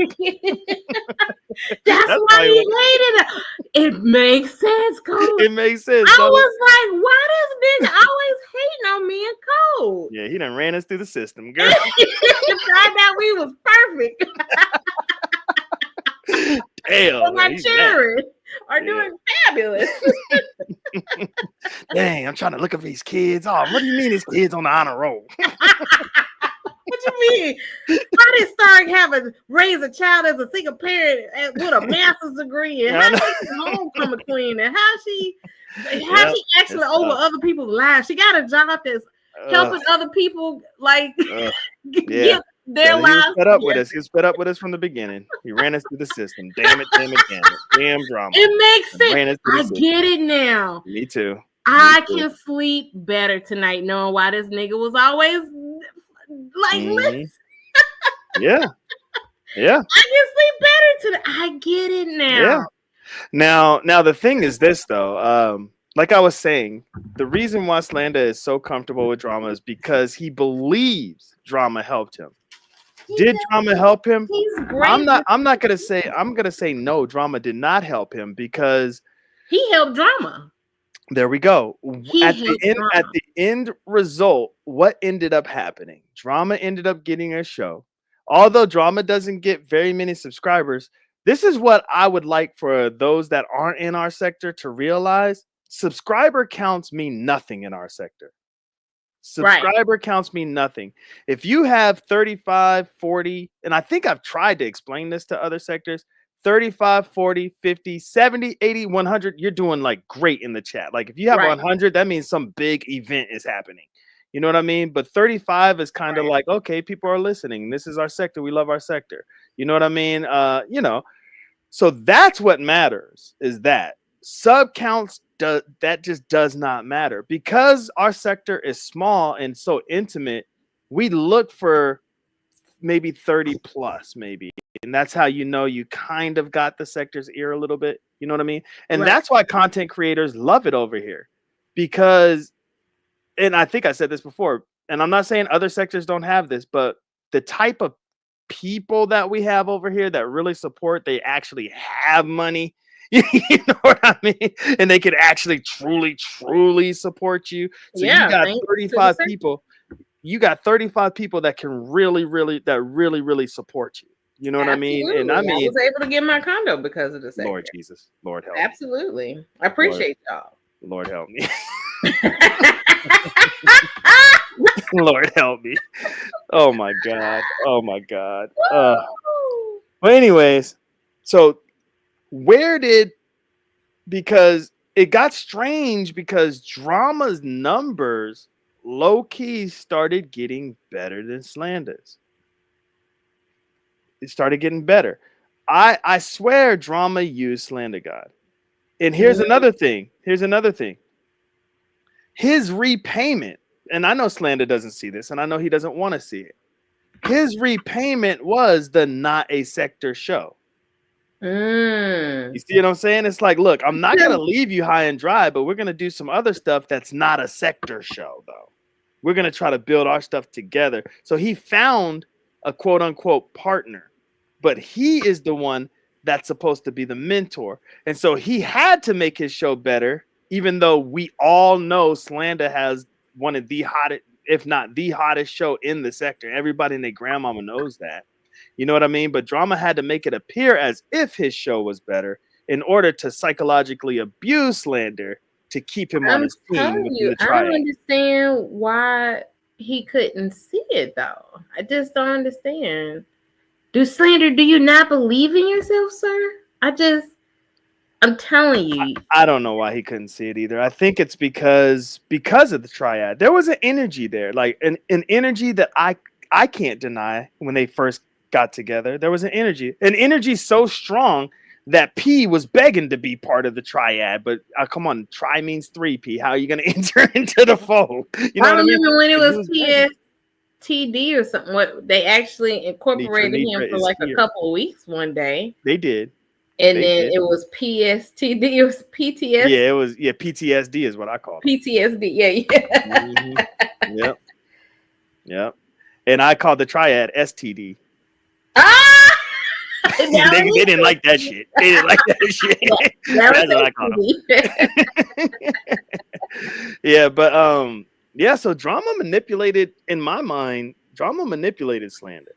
That's why he hated it. It makes sense, Coach. It makes sense. I was like, why this nigga always hating on me and Cole? Yeah, he done ran us through the system, girl. Found out we was perfect. Damn. Well, my children are doing fabulous. Dang, I'm trying to look up these kids. Oh, what do you mean his kids on the honor roll? What you mean? How did Stark raise a child as a single parent with a master's degree? And how she's a homecoming queen? And how she actually over other people's lives? She got a job that's helping other people get their lives. He was fed up with us. He was fed up with us from the beginning. He ran us through the system. Damn it. Damn drama. It makes sense. I get it now. Me too. I can sleep better tonight knowing why this nigga was always listen. Yeah. I can sleep better tonight. I get it now. Yeah. Now the thing is this though. Like I was saying, the reason why Slander is so comfortable with drama is because he believes drama helped him. Did drama help him? He's great. I'm gonna say no, drama did not help him because he helped drama. There we go. At the end result, what ended up happening? Drama ended up getting a show. Although drama doesn't get very many subscribers, this is what I would like for those that aren't in our sector to realize. Subscriber counts mean nothing in our sector. Subscriber counts mean nothing. If you have 35, 40, and I think I've tried to explain this to other sectors, 35, 40, 50, 70, 80, 100, you're doing like great in the chat. Like if you have 100, that means some big event is happening. You know what I mean? But 35 is kind of like, okay, people are listening. This is our sector. We love our sector. You know what I mean? So that's what matters is that sub counts. That just does not matter because our sector is small and so intimate. We look for maybe 30 plus, maybe. And that's how you know you kind of got the sector's ear a little bit. You know what I mean? And that's why content creators love it over here because, and I think I said this before, and I'm not saying other sectors don't have this, but the type of people that we have over here that really support, they actually have money. You know what I mean? And they could actually truly support you. So you got 35 people. You got 35 people that can really support you. You know what I mean? And I was able to get my condo because of the sector. Lord Jesus. Lord help. Absolutely. I appreciate y'all. Lord help me. Lord help me. Oh my God. But anyways, so because it got strange because drama's numbers low-key started getting better than Slander's. It started getting better. I swear drama used Slander God. And here's another thing. His repayment, and I know Slander doesn't see this, and I know he doesn't want to see it. His repayment was the Not a Sector show. You see what I'm saying? It's like, look, I'm not going to leave you high and dry, but we're going to do some other stuff that's not a sector show, though. We're going to try to build our stuff together. So he found a quote unquote partner, but he is the one that's supposed to be the mentor. And so he had to make his show better, even though we all know Slander has one of the hottest, if not the hottest show in the sector. Everybody and their grandmama knows that. You know what I mean? But drama had to make it appear as if his show was better in order to psychologically abuse Slander to keep him on his team. I don't understand why he couldn't see it, though. I just don't understand. Slander, do you not believe in yourself, sir? I'm telling you. I don't know why he couldn't see it either. I think it's because of the Triad. There was an energy there, like an energy that I can't deny when they first got together. There was an energy so strong that P was begging to be part of the Triad. But come on, tri means 3P. How are you going to enter into the fold? You know I remember when it was PSTD or something. What they actually incorporated him for like a couple of weeks one day. They did. And They then did. it was PSTD. It was PTS. Yeah, it was. Yeah, PTSD is what I call it. PTSD. Yeah. Mhm. Yep. Yep. And I called the Triad STD. Ah! they didn't like that shit. They didn't like that shit. That's what I called them. Yeah, but yeah. So drama manipulated, in my mind, drama manipulated Slander,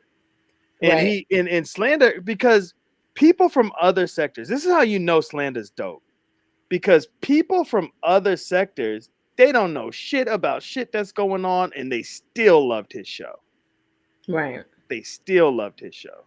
and Right. he in Slander, because people from other sectors. This is how you know Slander's dope, because people from other sectors, they don't know shit about shit that's going on, and they still loved his show. Right. They still loved his show.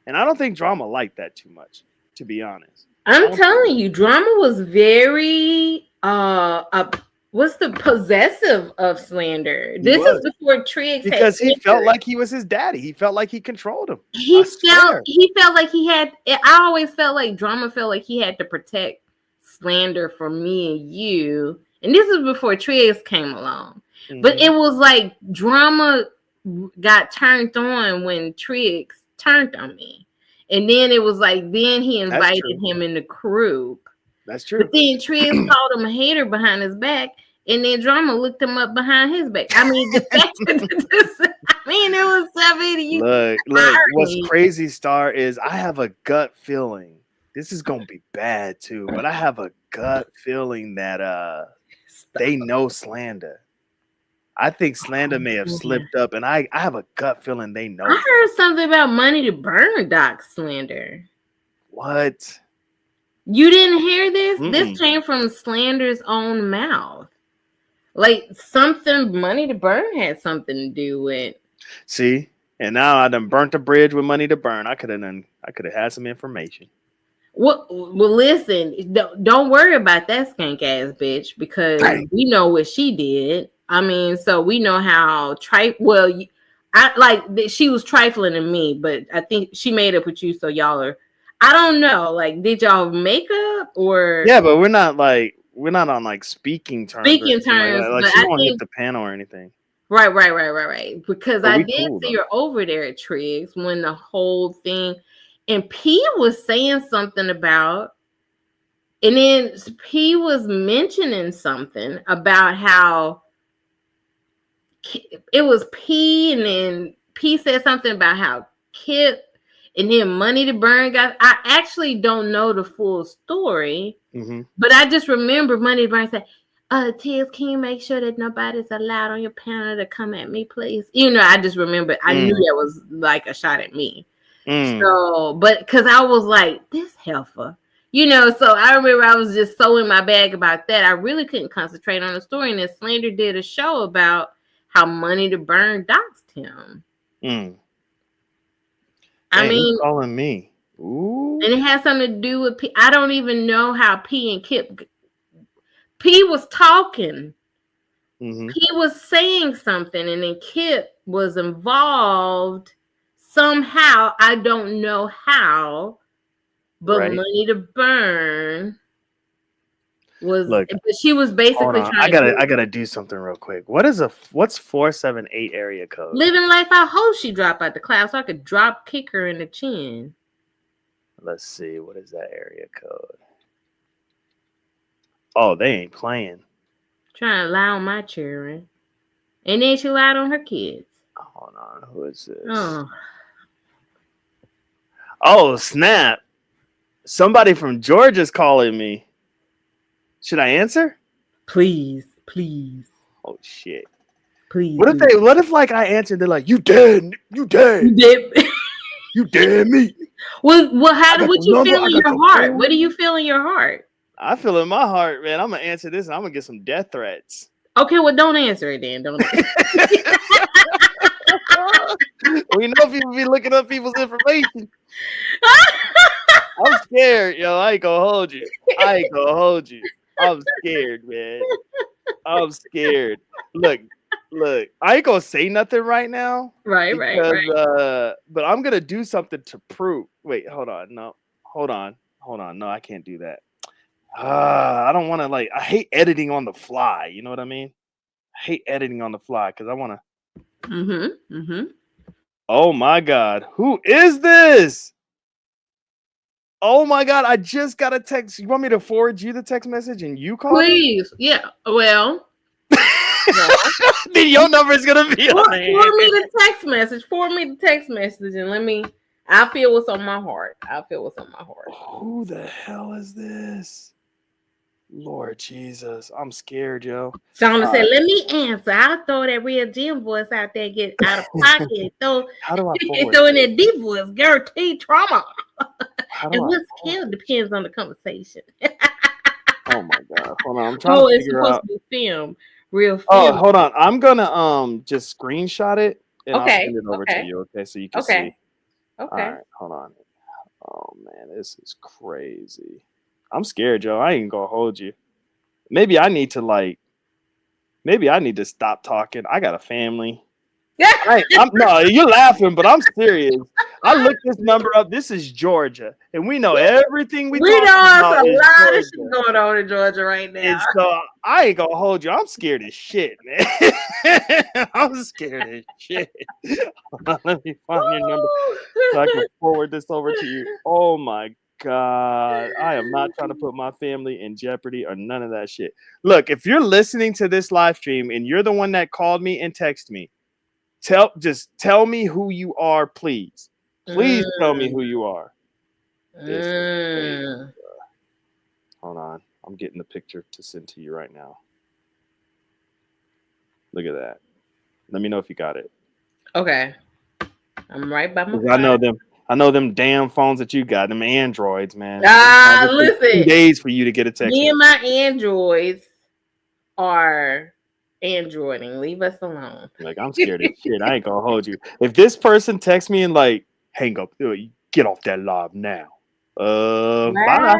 And I don't think drama liked that too much, to be honest. I'm telling you, drama was very what's the possessive of Slander. This is before Triggs because had he felt like he was his daddy. He felt like he controlled him. he felt like he had. I always felt like drama felt like he had to protect Slander from me and you. And this is before Triggs came along. Mm-hmm. But it was like drama got turned on when Triggs turned on me. And then it was like, then he invited him in the group. That's true. But then Triggs called him a hater behind his back. And then drama looked him up behind his back. I mean, the fact it was 70. Look, what's crazy, Star, is I have a gut feeling. This is gonna be bad too, but I have a gut feeling that they know Slander. I think Slander may have slipped up, and I have a gut feeling they know. I heard something about Money to Burn Doc Slander. What? You didn't hear this? Mm-mm. This came from Slander's own mouth. Like something Money to Burn had something to do with. See, and now I done burnt the bridge with Money to Burn. I could have had some information. Well, listen, don't worry about that skank ass bitch, because we know what she did. I mean, so we know how she was trifling to me, but I think she made up with you, so y'all are. I don't know. Like, did y'all make up or? Yeah, but we're not on like speaking terms. Like she won't hit the panel or anything. Right. Because I did see her over there at Triggs when the whole thing, and P was saying something about, and then P was mentioning something about how it was P, and then P said something about how Kip and then Money to Burn got. I actually don't know the full story, but I just remember Money to Burn said, Tiz, can you make sure that nobody's allowed on your panel to come at me, please? You know, I just remember I knew that was like a shot at me. So, but because I was like, this heifer. You know, so I remember I was just so in my bag about that. I really couldn't concentrate on the story. And then Slander did a show about how Money to Burn doxed him. I mean, calling me. Ooh. And it has something to do with P. I don't even know how P and Kip. P was talking. P was saying something, and then Kip was involved somehow. I don't know how, but Money to Burn was. Look, but she was basically trying. I gotta do something real quick. What's 478 area code? Living life. I hope she dropped out the class so I could kick her in the chin. Let's see. What is that area code? Oh, they ain't playing. Trying to lie on my children. And then she lied on her kids. Hold on. Who is this? Oh, snap. Somebody from Georgia's calling me. Should I answer? Please. Oh, shit. Please. What if like I answered, they're like, you dead. You dead me. Well, what you feel in your heart? What do you feel in your heart? I feel in my heart, man. I'm gonna answer this and I'm gonna get some death threats. Okay, well, don't answer it then. Don't answer. We know people be looking up people's information. I'm scared, yo. I ain't gonna hold you. I'm scared, man. I'm scared. Look. I ain't gonna say nothing right now. Right. But I'm gonna do something to prove. Wait, hold on. No, hold on. No, I can't do that. I don't want to I hate editing on the fly. You know what I mean? I hate editing on the fly because I want to. Oh my God, who is this? Oh my God, I just got a text. You want me to forward you the text message and you call me? Please. Yeah. Well. Then your number is gonna be on there. Forward me the text message. Forward me the text message and I'll feel what's on my heart. Who the hell is this? Lord Jesus, I'm scared, yo. Shauna said, let me answer. I'll throw that real Jim voice out there, get out of pocket, How do I forward throw in that deep voice, guaranteed trauma. How do And I what's forward killed depends on the conversation. Oh my God. Hold on. I'm trying to It's figure supposed out. to be film. Real film. Oh, hold on. I'm gonna just screenshot it and I'll Okay, send it over to okay. you, okay? So you can Okay. see. All Okay. right, hold on. Oh man, this is crazy. I'm scared, Joe. I ain't gonna hold you. Maybe I need to stop talking. I got a family. No, you're laughing, but I'm serious. I looked this number up. This is Georgia, and we know everything we talk about. We know is a lot Georgia. of shit going on in Georgia right now. And so I ain't gonna hold you. I'm scared as shit, man. I'm scared as shit. Let me find your number so I can forward this over to you. Oh my God. I am not trying to put my family in jeopardy or none of that shit. Look, if you're listening to this live stream and you're the one that called me and texted me, just tell me who you are, please. Please tell me who you are. This is crazy. Hold on. I'm getting the picture to send to you right now. Look at that. Let me know if you got it. Okay. I'm right by my phone. I know them damn phones that you got, them Androids, man. Listen. 2 days for you to get a text. Me and my Androids are Androiding. Leave us alone. Like, I'm scared as shit. I ain't gonna hold you. If this person texts me and like, hang up, get off that live now. Bye.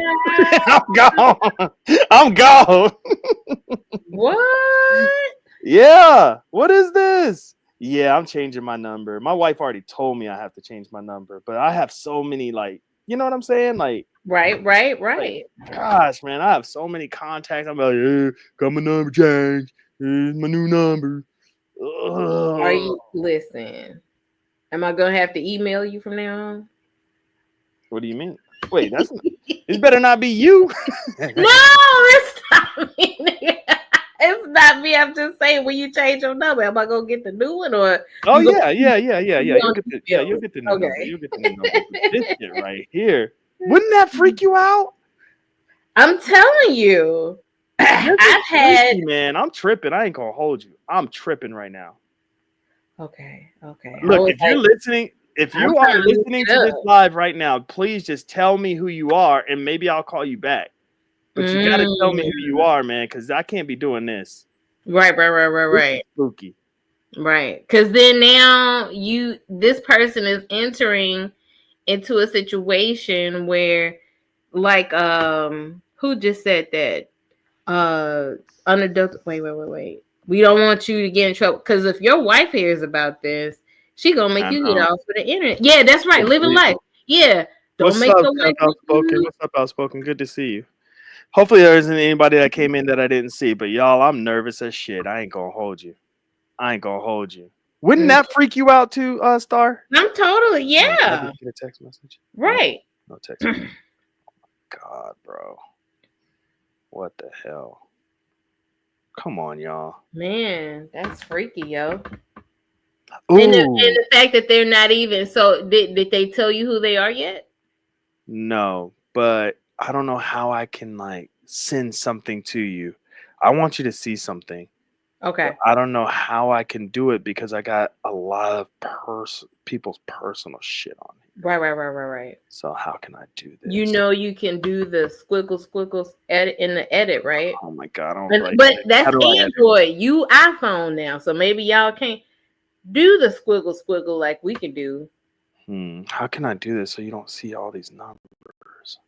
I'm gone. What? Yeah. What is this? Yeah, I'm changing my number. My wife already told me I have to change my number, but I have so many, like, you know what I'm saying? Like, right. Like, gosh, man, I have so many contacts. I'm like, got my number changed. Here's my new number. Are you listen? Am I gonna have to email you from now on? What do you mean? Wait, it better not be you. No, it's not me. It's not me. I'm just saying, when you change your number, am I gonna get the new one or? Oh yeah. You'll get the new number. Okay. You'll get the new number. This shit right here. Wouldn't that freak you out? I'm telling you, I've had. Man, I'm tripping. I ain't gonna hold you. I'm tripping right now. Okay. Look, if you're listening. If you are listening to this live right now, please just tell me who you are, and maybe I'll call you back. But you got to tell me who you are, man, because I can't be doing this. Right. This is spooky. Right, because then now this person is entering into a situation where, like, who just said that? Unadulterated. Wait. We don't want you to get in trouble, because if your wife hears about this, she gonna make you get off for the internet. Yeah, that's right. Living life. Yeah. What's up, Outspoken? What's up, Outspoken? Good to see you. Hopefully there isn't anybody that came in that I didn't see, but y'all, I'm nervous as shit. I ain't gonna hold you. Wouldn't that freak you out too, Star? I'm totally, yeah. Get a text message? Right. No text message. Oh my God, bro. What the hell? Come on, y'all. Man, that's freaky, yo. And the fact that they're not even. So did they tell you who they are yet? No, but I don't know how I can like send something to you. I want you to see something. Okay. But I don't know how I can do it because I got a lot of people's personal shit on here. Right. So how can I do this? You know you can do the squiggles edit in the edit, right? Oh my God. But that's Android. You iPhone now. So maybe y'all can't do the squiggle like we can do. How can I do this so you don't see all these numbers?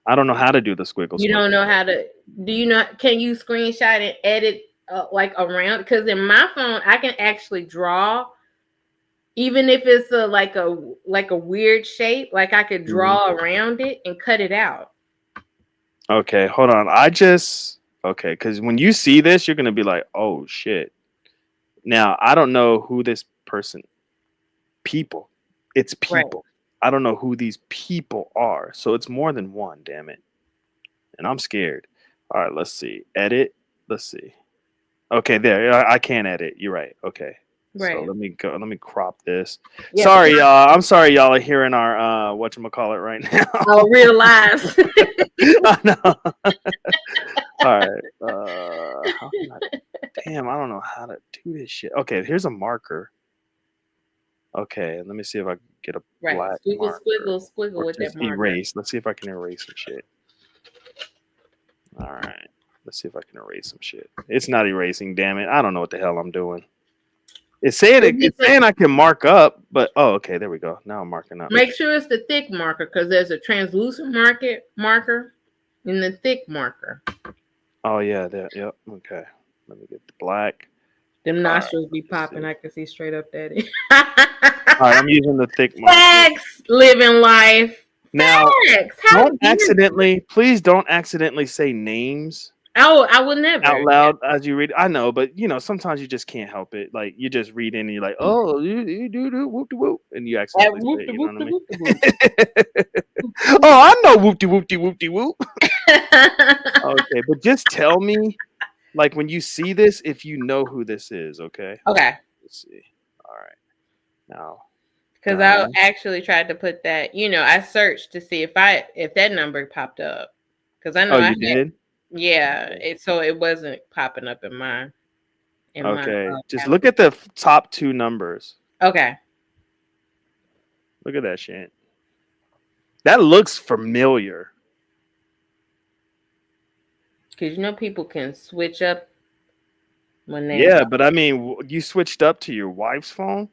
I don't know how to do the squiggle. You don't know how to. Do you know? Can you screenshot and edit like around? Because in my phone, I can actually draw, even if it's like a weird shape. Like I could draw around it and cut it out. Okay, hold on. Because when you see this, you're gonna be like, "Oh shit!" Now I don't know who this person. It's people. Right. I don't know who these people are. So it's more than one, damn it. And I'm scared. All right, let's see. Edit. Let's see. Okay, there. I can't edit. You're right. Okay. So Right. let me go. Let me crop this. Yeah, Sorry, y'all. I'm sorry, y'all are hearing our whatchamacallit right now. Oh, real lives. I know. All right. Damn, I don't know how to do this shit. Okay, here's a marker. Okay, let me see if I can get a Right. black Squiggle, marker. squiggle Or with just that marker. erase. Let's see if I can erase some shit. All right. Let's see if I can erase some shit. It's not erasing, damn it. I don't know what the hell I'm doing. It's saying I can mark up, but okay, there we go. Now I'm marking up. Make sure it's the thick marker because there's a translucent marker and the thick marker. Oh yeah, there. Yep. Okay. Let me get the black. Them nostrils be popping. I can see straight up that. All right, I'm using the thick marker. Facts, living life. Now, Facts. please don't accidentally say names. Oh, I would never Out loud as you read. I know, but sometimes you just can't help it. Like you just read in and you're like, oh, you do whoop de whoop, and you accidentally say it, you know what I mean? Oh, I know whoop de whoop de whoop de whoop. Okay, but just tell me, like when you see this, if you know who this is. Okay. Okay. Let's see. All right. Now. Because I actually tried to put that. I searched to see if that number popped up. Because I know you did. Yeah, so it wasn't popping up in mine. Okay, just look at the top two numbers. Okay. Look at that shit. That looks familiar. Because people can switch up when they. Yeah, but I mean, you switched up to your wife's phone?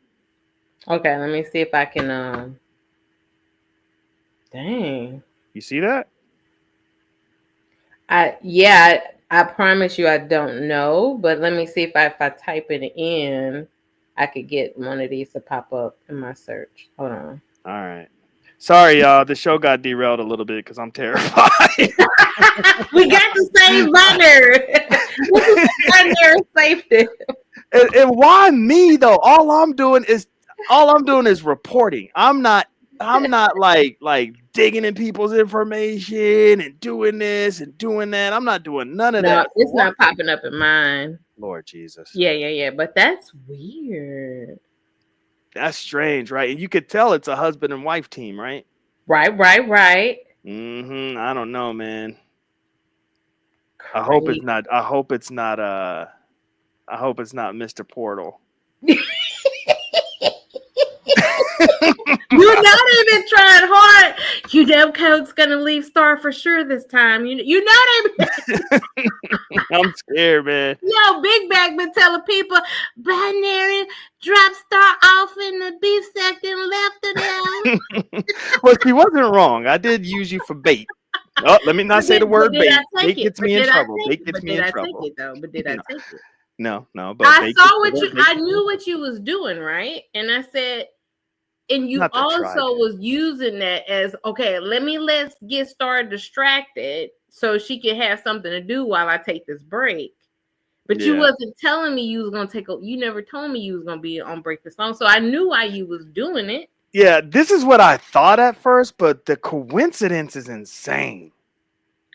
Okay, let me see if I can. Dang. You see that? I promise you I don't know, but let me see if I type it in, I could get one of these to pop up in my search. Hold on. All right. Sorry, y'all. The show got derailed a little bit because I'm terrified. We got the same banner. Banner safety. And why me though? All I'm doing is reporting. I'm not like digging in people's information and doing this and doing that. I'm not doing none of that. It's not popping up in mine. Lord Jesus. Yeah. But that's weird. That's strange, right? And you could tell it's a husband and wife team, right? Right. Mm-hmm. I don't know, man. Crazy. I hope it's not Mr. Portal. You're not even trying hard. Code's gonna leave Star for sure this time. You're not even. I'm scared, man. Yo, Big Bag been telling people binary drop Star off in the beef sect and left it down. Well, she wasn't wrong. I did use you for bait. Oh, let me not say the word bait. Bait gets me in trouble. Bait gets me in trouble. But did I take it? No. But I saw I knew what you was doing, right? And I said. And you also was using that as, okay, let's get Star distracted so she can have something to do while I take this break. But you wasn't telling me you was going to you never told me you was going to be on break this long. So I knew why you was doing it. Yeah, this is what I thought at first, but the coincidence is insane.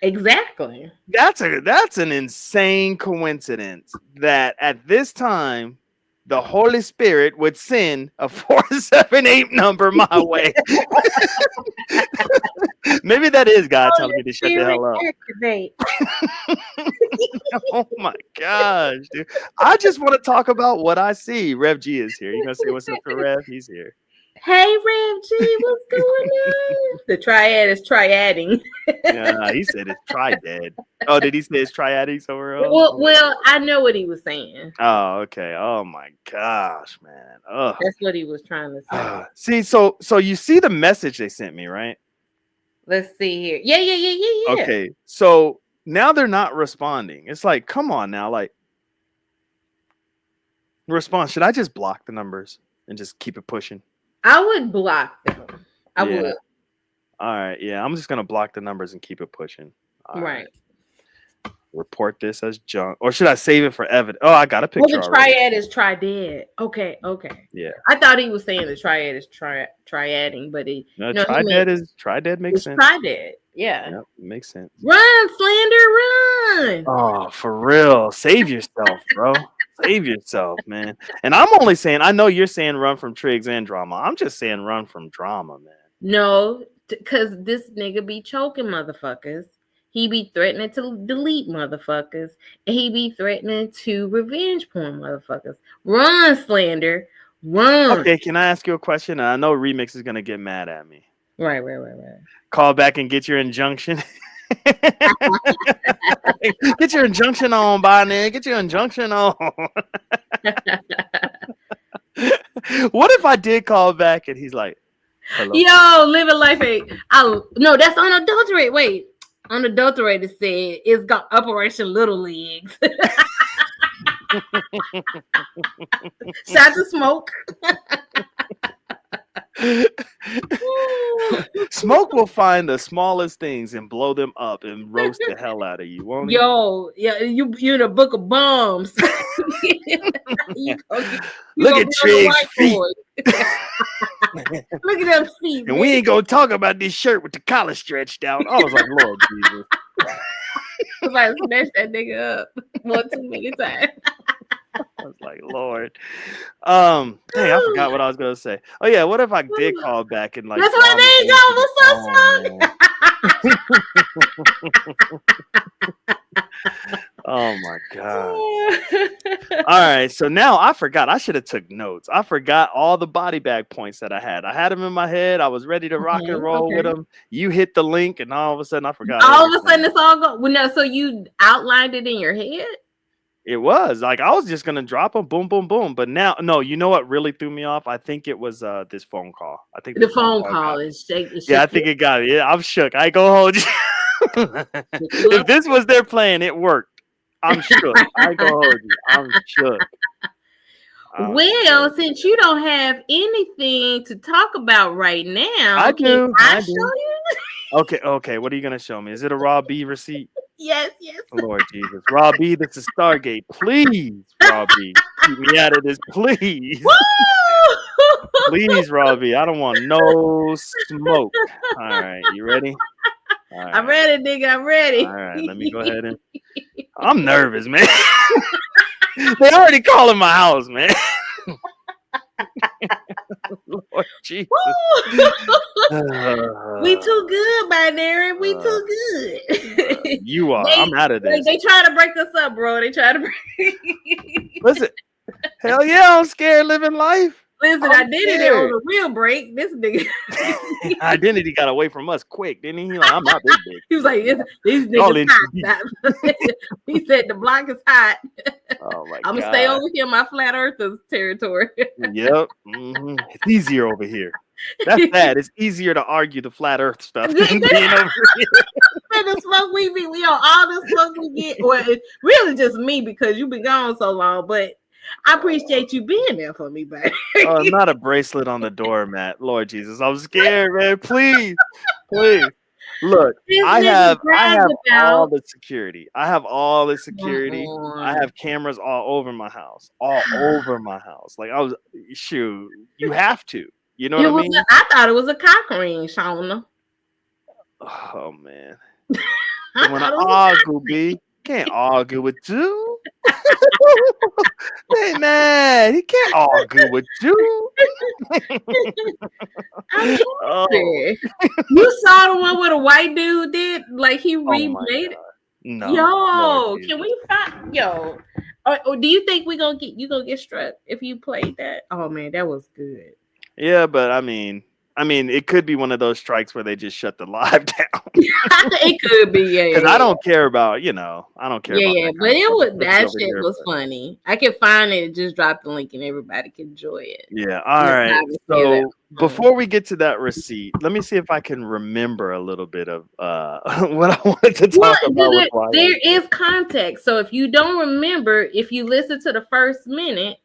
Exactly. That's an insane coincidence that at this time, the Holy Spirit would send a 478 number my way. Maybe that is God telling me to shut the hell up. Activate. Oh my gosh, dude. I just want to talk about what I see. Rev G is here. You gonna say what's up to Rev? He's here. Hey, Rev G, what's going on? The triad is triadding. Yeah, he said it's triad. Oh, did he say it's triadding somewhere else? Well, I know what he was saying. Oh, okay. Oh my gosh, man. Ugh. That's what he was trying to say. See, so you see the message they sent me, right? Let's see here. Yeah. Okay, so now they're not responding. It's like, come on now, like, respond. Should I just block the numbers and just keep it pushing? I would block them. I would. All right, yeah, I'm just gonna block the numbers and keep it pushing. All right. Report this as junk, or should I save it for evidence? Oh, I got a Well, picture the already. triad is triad. Okay. Yeah. I thought he was saying the triad is triading, but he Triad makes it's sense. triad. Yeah. Yep, makes sense. Run, Slander, run. Oh, for real. Save yourself, bro. Save yourself, man. And I'm only saying, I know you're saying run from Triggs and drama. I'm just saying run from drama, man. No, because this nigga be choking motherfuckers. He be threatening to delete motherfuckers. And he be threatening to revenge porn motherfuckers. Run, Slander. Run. Okay, can I ask you a question? And I know Remix is going to get mad at me. Right. Call back and get your injunction. Get your injunction on, Bonnie. Get your injunction on. What if I did call back and he's like, hello? Yo, living life ain't. No, that's unadulterated. Wait, unadulterated said it's got Operation Little Leagues. Shots of smoke. Smoke will find the smallest things and blow them up and roast the hell out of you, won't he? Yo, yeah, you in a book of bombs. Look at Triggs' feet. Look at them feet. And we ain't gonna talk about this shirt with the collar stretched out. I was like, Lord Jesus. Somebody smashed that nigga up one too many times. I was like, Lord. Dang, I forgot what I was gonna say. Oh yeah, what if I did call back and like that's why they go. What's up, Smoke? Oh my god. All right, so now I forgot. I should have took notes. I forgot all the body bag points that I had. I had them in my head. I was ready to rock and roll with them. You hit the link, and all of a sudden I forgot. All of a sudden it's all gone. Well, no, so you outlined it in your head? It was like I was just gonna drop them, boom, boom, boom. But now, no, you know what really threw me off? I think it was this phone call. I think the phone call is shaking. Yeah, I think it got me. Yeah, I'm shook. I go hold you. If this was their plan, it worked. I'm shook. I go hold you. I'm shook. Well, since you don't have anything to talk about right now, I do. I show you? Okay. What are you gonna show me? Is it a Raw B receipt? Yes. Lord Jesus, Raw B, this is Stargate. Please, Raw B, keep me out of this, please. Please, Raw B. I don't want no smoke. All right, you ready? All right. I'm ready, nigga. I'm ready. All right, let me go ahead and. I'm nervous, man. They already calling my house, man. Lord Jesus. We too good, Binary. We too good. You are. I'm out of this. They try to break us up, bro. They try to break. Listen, hell yeah, I'm scared living life. Listen, I did it on a real break. This nigga. Identity got away from us quick, didn't he? Like, I'm not this big. He was like, these niggas hot. He said the block is hot. Oh my I'm God. gonna stay over here in my flat earthers territory. Yep. Mm-hmm. It's easier over here. That's bad. It's easier to argue the flat earth stuff than being over here. The smoke we on all the smoke we get. Well, it's really just me because you've been gone so long, but I appreciate you being there for me, baby. Not a bracelet on the doormat. Lord Jesus, I'm scared, man. Please. Look, I have all the security. I have cameras all over my house. Like you have to. You know what I mean? I thought it was a cock ring, Shauna. Oh man. When I argue, B, can't argue with you. Hey man, he can't argue with you. You saw the one where the white dude did, like he remade it. No, yo, can we find Or do you think you gonna get struck if you played that? Oh man, that was good. Yeah, but I mean, it could be one of those strikes where they just shut the live down. It could be, yeah. Because I don't care about, I don't care about but that shit was funny. I can find it, just drop the link and everybody can enjoy it. Yeah, all right. So before we get to that receipt, let me see if I can remember a little bit of what I wanted to talk about. There is context. So if you don't remember, if you listen to the first minute,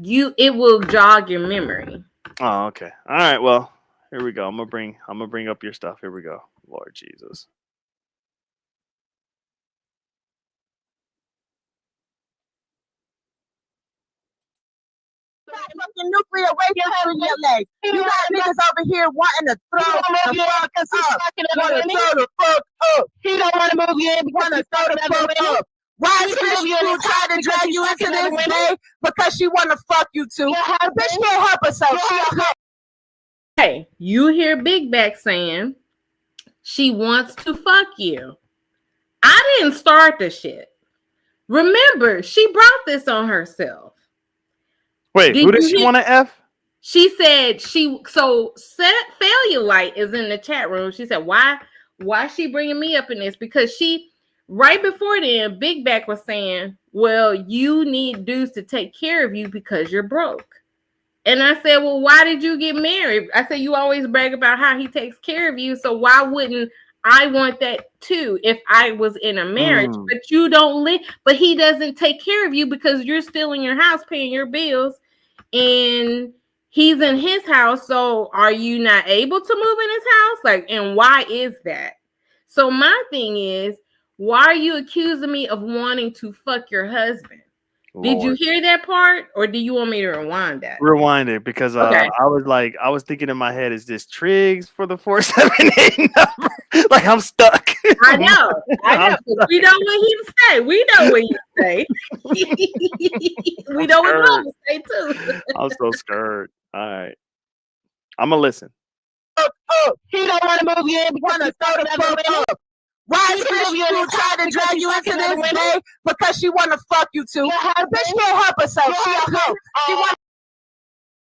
it will jog your memory. Oh, okay. All right. Well, here we go. I'm gonna bring up your stuff. Here we go. Lord Jesus. fucking nuclear waste between your legs. You got niggas over here wanting to throw the fuck up. Want to throw the fuck up. He don't want to move you in. Want to throw the fuck up. Why is this fool trying to drag you into this day? Because she want to fuck you too. Bitch can't help herself. Hey, you hear Big Back saying she wants to fuck you. I didn't start the shit. Remember, she brought this on herself. Wait, who does she want to F? She said Failure Light is in the chat room. She said, why she bringing me up in this? Because right before then, Big Back was saying, well, you need dudes to take care of you because you're broke. And I said, well, why did you get married? I said, you always brag about how he takes care of you. So why wouldn't I want that too if I was in a marriage? But you don't live, but he doesn't take care of you because you're still in your house paying your bills and he's in his house. So are you not able to move in his house? Like, and why is that? So my thing is, why are you accusing me of wanting to fuck your husband? Lord. Did you hear that part, or do you want me to rewind that? Rewind it, because I was thinking in my head, is this Triggs for the 478 number? Like, I'm stuck. I know. We know what he say. We know what he say. We know what Mama say too. I'm so scared. All right, I'm gonna listen. He don't want to move you in. Want to throw the fuck up. Why is this fool trying to drag you into this day? Because she want to fuck you too. The bitch can't help herself. She a hoe.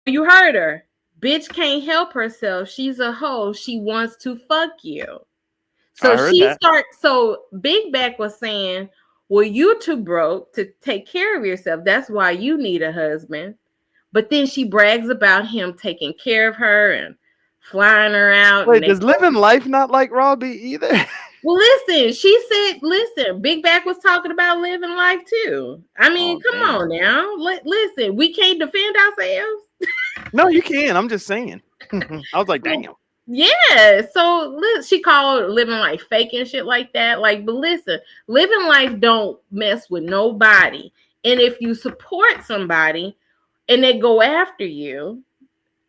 You heard her. Bitch can't help herself. She's a hoe. She wants to fuck you. So Big Back was saying, well, you too broke to take care of yourself. That's why you need a husband. But then she brags about him taking care of her and flying her out. Wait, does living life not like Robbie either? Well, listen, she said, Big Back was talking about living life too. I mean, come on now. Listen, we can't defend ourselves. No, you can. I'm just saying. I was like, damn. Yeah. So she called living life fake and shit like that. Like, but listen, living life don't mess with nobody. And if you support somebody and they go after you,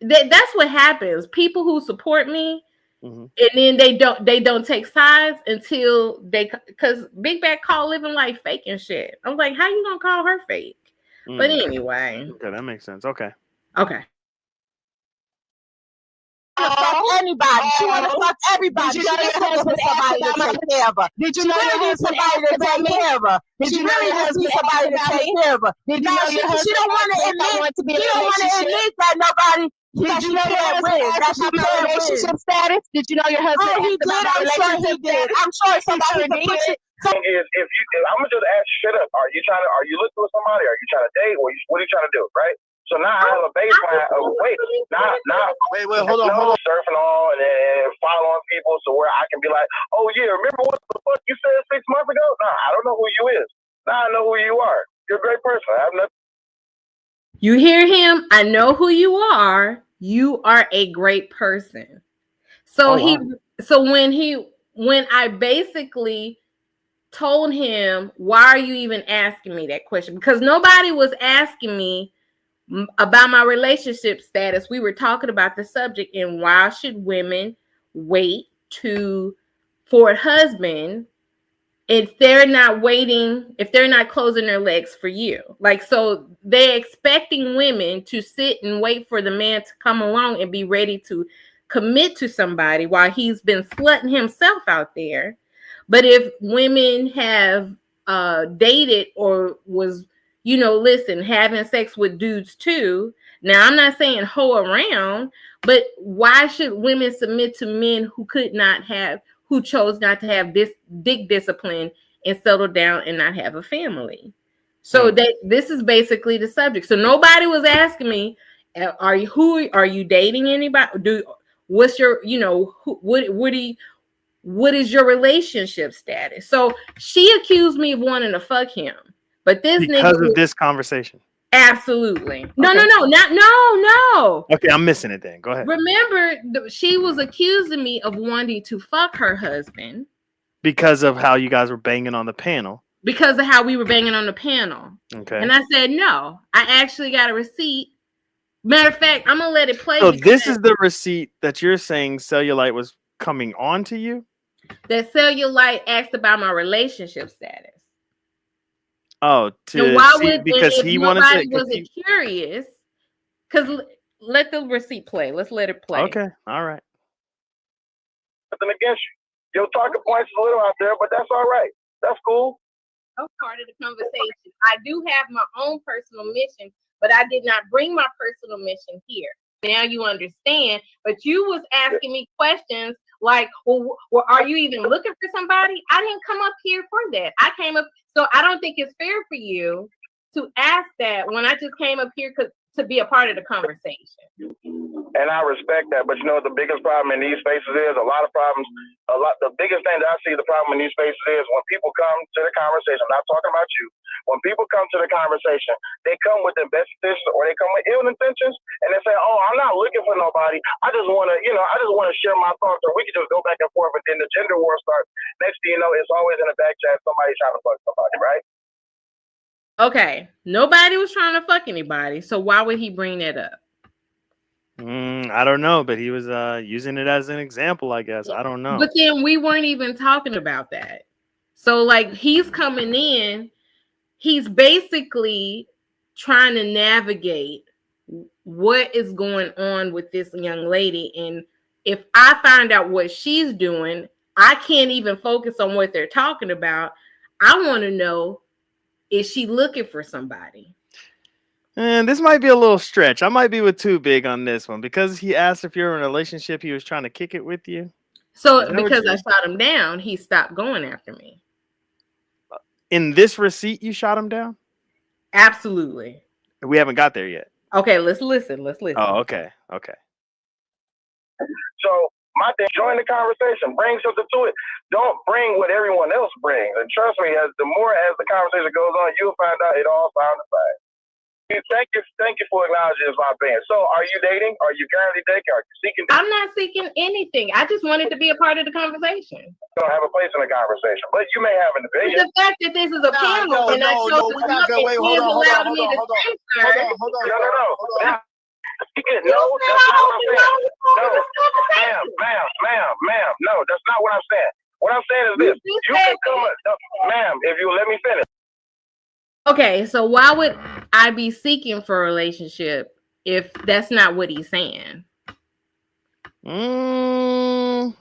that's what happens. People who support me, and then they don't take sides until because Big Back called living life fake and shit. I was like, how you gonna call her fake? But anyway. Okay, that makes sense. Okay. Fuck anybody. She want to fuck everybody. She just looking for somebody to take care of her. Did you know your husband somebody to take care of her? She really just needs somebody to take care of her. She don't want to admit that nobody. Did you know your husband asked about my relationship status? Did you know your husband asked about my relationship status? I'm sure somebody could put you. I'm gonna just ask you straight up. Are you looking with somebody? Are you trying to date? What are you trying to do? Right? So now I have a baseline of wait, hold on. Surfing on and following people, so where I can be like, oh yeah, remember what the fuck you said 6 months ago? Nah, I don't know who you is. Now I know who you are. You're a great person. I have nothing. You hear him? I know who you are. You are a great person. So when I basically told him, why are you even asking me that question? Because nobody was asking me about my relationship status. We were talking about the subject and why should women wait for a husband if they're not closing their legs for you. Like, so they're expecting women to sit and wait for the man to come along and be ready to commit to somebody while he's been slutting himself out there. But if women have dated or was, having sex with dudes too. Now, I'm not saying hoe around, but why should women submit to men who chose not to have this dick discipline and settle down and not have a family? So this is basically the subject. So nobody was asking me, are you dating anybody? What's your, what is your relationship status? So she accused me of wanting to fuck him. But because of this conversation. Absolutely. Okay. No. Okay, I'm missing it then. Go ahead. Remember, she was accusing me of wanting to fuck her husband. Because of how you guys were banging on the panel. Because of how we were banging on the panel. Okay. And I said, no. I actually got a receipt Matter of fact, I'm gonna let it play. So this is the receipt that you're saying cellulite was coming on to you? That cellulite asked about my relationship status. Oh, and why see, would because if he wanted nobody to. wasn't curious? Because let the receipt play. Let's let it play. Okay, all right. Nothing against you. Your talking points is a little out there, but that's all right. That's cool. Part of the conversation. I do have my own personal mission, but I did not bring my personal mission here. Now you understand. But you was asking me questions like, well, are you even looking for somebody? I didn't come up here for that. I came up, so I don't think it's fair for you to ask that when I just came up here to be a part of the conversation. And I respect that, but you know what the biggest problem in these spaces is? The biggest thing that I see the problem in these spaces is when people come to the conversation. I'm not talking about you. When people come to the conversation, they come with their best intentions or they come with ill intentions, and they say, "Oh, I'm not looking for nobody. I just want to share my thoughts, or we can just go back and forth." But then the gender war starts. Next thing you know, it's always in a back chat. Somebody trying to fuck somebody, right? Okay, nobody was trying to fuck anybody, so why would he bring that up? I don't know, but he was using it as an example, I guess. I don't know. But then we weren't even talking about that. So like he's coming in, he's basically trying to navigate what is going on with this young lady. And if I find out what she's doing, I can't even focus on what they're talking about. I want to know, is she looking for somebody? And this might be a little stretch. I might be with Too Big on this one because he asked if you're in a relationship. He was trying to kick it with you. So because I shot him down, he stopped going after me. In this receipt, you shot him down? Absolutely. We haven't got there yet. Okay, let's listen. Oh, okay. So my thing, join the conversation. Bring something to it. Don't bring what everyone else brings. And trust me, as the conversation goes on, you'll find out it all sounds fine. Thank you for acknowledging my opinion. So, are you dating? Are you currently dating? Are you seeking? I'm not seeking anything. I just wanted to be a part of the conversation. You don't have a place in the conversation, but you may have an opinion. The fact that this is a panel and I chose to come up and he allowed me to censor. No. No, that's not what I'm saying. Ma'am. No, that's not what I'm saying. What I'm saying is this. You can come up, ma'am, if you let me finish. Okay, so why would I be seeking for a relationship if that's not what he's saying? I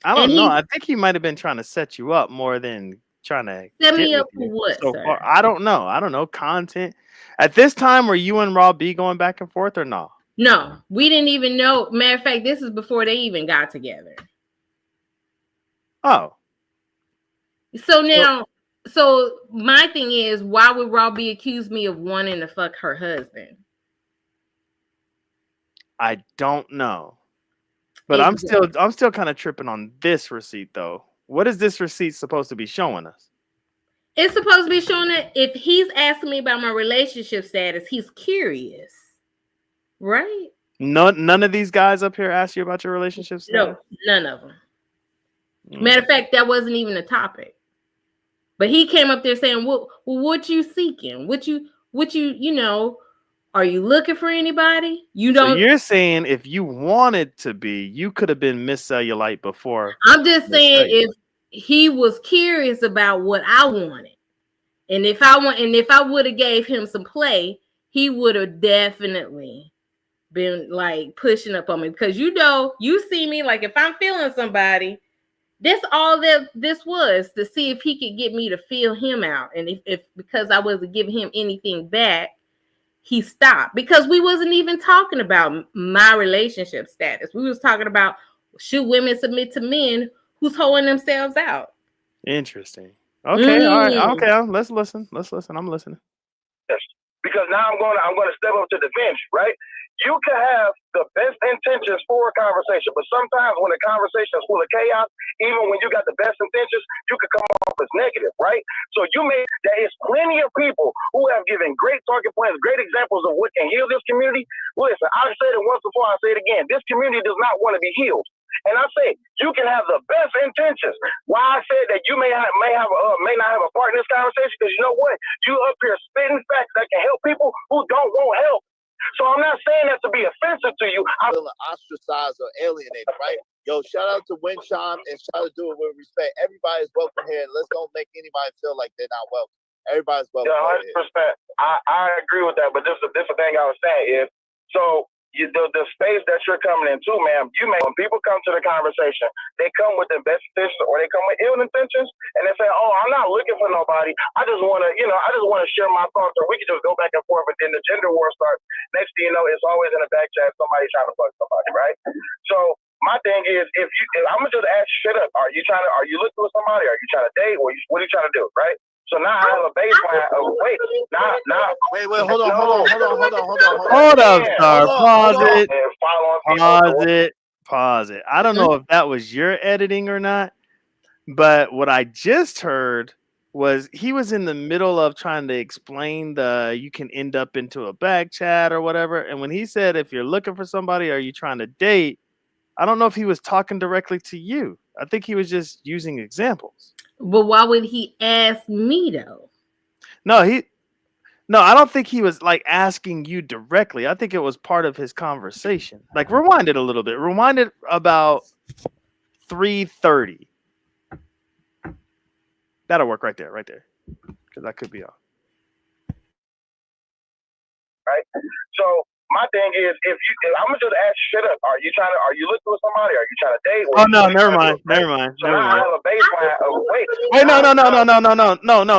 don't know. I think he might have been trying to set you up more than trying to set me up for what, so sir? far. I don't know. Content. At this time, were you and Raw B going back and forth or no? No, we didn't even know. Matter of fact, this is before they even got together. Oh. So now... So my thing is, why would Raw B accuse me of wanting to fuck her husband? I don't know, but exactly. I'm still kind of tripping on this receipt though. What is this receipt supposed to be showing us? It's supposed to be showing that if he's asking me about my relationship status, he's curious, right? None of these guys up here asked you about your relationship status? No, none of them. Matter of fact, that wasn't even a topic. But he came up there saying, well, what you seeking? What you, are you looking for anybody? You don't. So you're saying if you wanted to be, you could have been Miss Cellulite before. I'm just saying if he was curious about what I wanted. And if I would have gave him some play, he would have definitely been like pushing up on me. Because you see me, like if I'm feeling somebody, this all that this was to see if he could get me to feel him out. And if because I wasn't giving him anything back, he stopped. Because we wasn't even talking about my relationship status. We was talking about, should women submit to men who's holding themselves out? Interesting. Okay, all right. Okay, let's listen. I'm listening. Yes. Because now I'm going to step up to the bench, right? You can have the best intentions for a conversation, but sometimes when a conversation is full of chaos, even when you got the best intentions, you can come off as negative, right? So there is plenty of people who have given great talking points, great examples of what can heal this community. Listen, I've said it once before, I'll say it again. This community does not want to be healed. And I say you can have the best intentions. Why I said that you may not have a part in this conversation, because you know what? You up here spitting facts that can help people who don't want help. So I'm not saying that to be offensive to you. I'm feeling ostracized or alienated, right? Yo, shout out to Winshine and shout out to Do It With Respect. Everybody's welcome here. Let's don't make anybody feel like they're not welcome. Everybody's welcome. Yeah, 100%. I agree with that, but this is the thing I was saying is, so the space that you're coming into, man, when people come to the conversation, they come with the best intentions or they come with ill intentions, and they say, "Oh, I'm not looking for nobody. I just want to, share my thoughts, or we can just go back and forth." But then the gender war starts. Next thing you know, it's always in a back chat somebody trying to fuck somebody, right? So my thing is, if I'm gonna just ask straight up, are you looking for somebody? Are you trying to date? What are you trying to do, right? So now I have a baseline of wait, hold up, Star. Pause it. I don't know if that was your editing or not, but what I just heard was he was in the middle of trying to explain you can end up into a back chat or whatever. And when he said, if you're looking for somebody, are you trying to date? I don't know if he was talking directly to you. I think he was just using examples. But why would he ask me though? No, I don't think he was like asking you directly. I think it was part of his conversation. Like rewind it a little bit. Rewind it about 3:30. That'll work right there. Because I could be off. Right. So my thing is, if I'm gonna just ask straight up, are you looking for somebody? Are you trying to date? Oh no, never mind. So now I have a baseline of wait,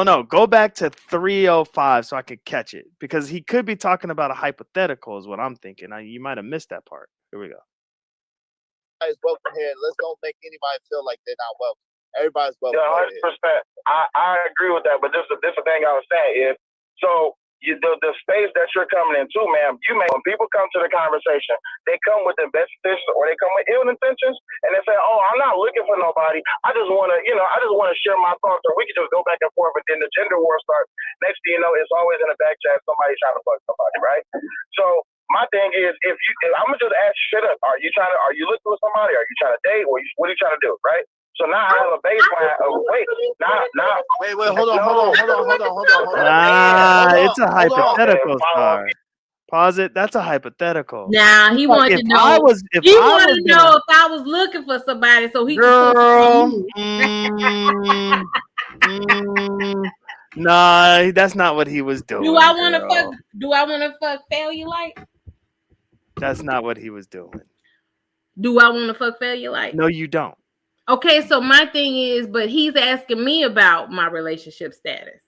no. Go back to 3:05 so I could catch it, because he could be talking about a hypothetical is what I'm thinking. You might have missed that part. Here we go. Everybody's welcome here. Let's don't make anybody feel like they're not welcome. Everybody's welcome. Yeah, 100%. I agree with that, but this is the thing I was saying is, so the space that you're coming into, man, when people come to the conversation, they come with the best intentions or they come with ill intentions, and they say, "Oh, I'm not looking for nobody. I just want to, share my thoughts, or we can just go back and forth." But then the gender war starts. Next thing you know, it's always in a back chat somebody trying to fuck somebody, right? So my thing is, if I'm gonna just ask straight up, are you looking for somebody? Are you trying to date? What are you trying to do, right? So now I have a baseline of wait, hold on. It's a hypothetical, Star. Pause it. That's a hypothetical. Nah, he wanted to know. He wanted to know if I was looking for somebody, so he girl. Nah, that's not what he was doing. Do I want to fuck failure like? That's not what he was doing. Do I want to fuck failure like? No, you don't. Okay, so my thing is, but he's asking me about my relationship status.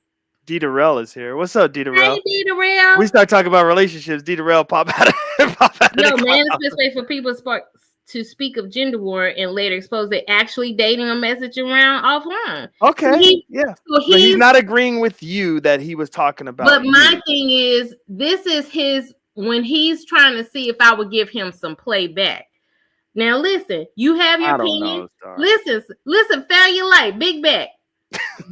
D Darrell is here. What's up, D Darrell? Hey, D Darrell. We start talking about relationships. D Darrell pop out of Yo, man, it's this way for people to speak of gender war and later expose they actually dating or messaging around offline. Okay, so he's not agreeing with you that he was talking about. But my thing is, this is his when he's trying to see if I would give him some playback. Now listen, you have your opinion. Listen, failure light, big back.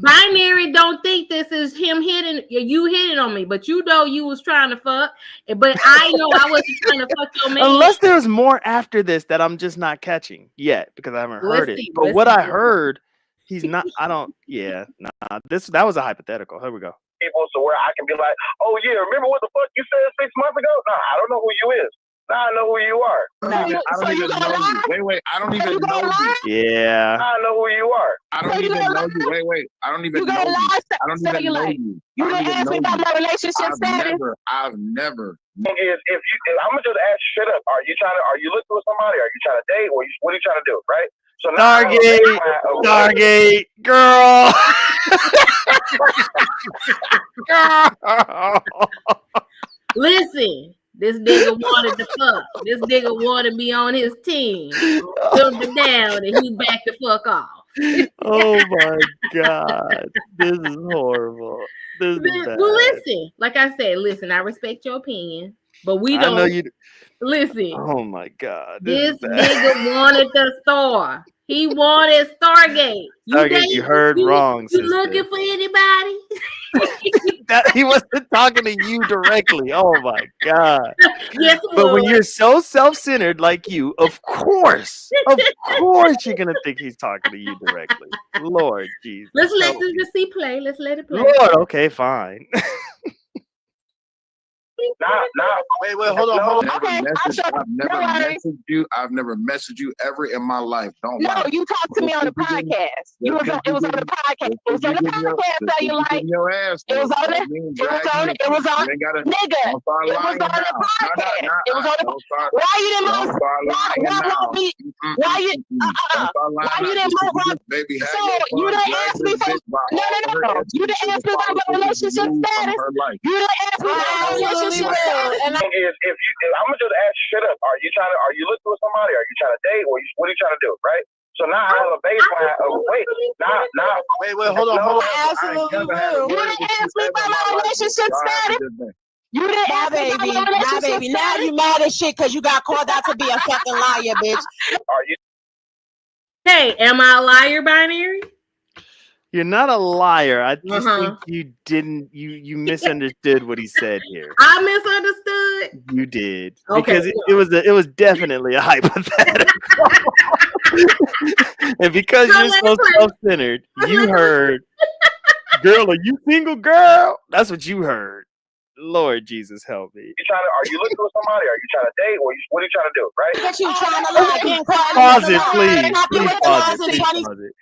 Binary don't think this is him hitting on me, but you know you was trying to fuck, but I know I wasn't trying to fuck your man. Unless there's more after this that I'm just not catching yet because I haven't heard it. But what I heard, he's not. I don't. Yeah, nah. That was a hypothetical. Here we go. People, so where I can be like, oh yeah, remember what the fuck you said 6 months ago? Nah, I don't know who you is. Now I know who you are. I don't even know you. Wait, I don't even know you. Yeah. I know who you are. I don't even know you. Wait, I don't even know you. I don't even know you. You didn't ask me about my relationship status. I've never. If I'm gonna just ask straight up, are you looking for somebody? Are you trying to date? What are you trying to do? Right? So Stargate, girl. Listen. This nigga wanted to fuck. This nigga wanted me on his team. Took him down and he backed the fuck off. Oh my God. This is horrible. This is bad. Well, listen. Like I said, I respect your opinion, but we don't. I know you. Listen. Oh my God. This nigga wanted the star. He wanted Stargate. You heard wrong. You looking for anybody? That he wasn't talking to you directly. Oh my God. Yes, but when you're so self-centered like you, of course you're gonna think he's talking to you directly. Lord Jesus. Let's let the receipt play. Let's let it play. Lord, okay, fine. Wait, hold on. I've never messaged you ever in my life. Don't No, lie. you talked to me on the podcast. It was on the podcast. It was on the podcast. So you like your ass. it was on it. It was on it. It was on nigga. It was on the podcast. It was on the. Why you didn't move? Why you didn't move? Baby, So you didn't ask me for no. You didn't ask me about my relationship status. You didn't ask me about my relationship status. I'm gonna just ask you straight up. Are you looking with somebody? Are you trying to date? Or what are you trying to do? Right? So now I have a baseline of wait, hold on. Absolutely will. You didn't ask me about my relationship status. You didn't ask me about my relationship baby. Now you mad as shit because you got called out to be a fucking liar, bitch. Are you? Hey, am I a liar, binary? You're not a liar. I just think you didn't. You misunderstood what he said here. I misunderstood. You did Okay, because it was definitely a hypothetical. And because you're so self-centered, you heard, "Girl, are you single, girl?" That's what you heard. Lord Jesus, help me. Are you looking with somebody? Are you trying to date? Or what are you trying to do? Right? What you trying to lie? Pause it, please. Please pause it.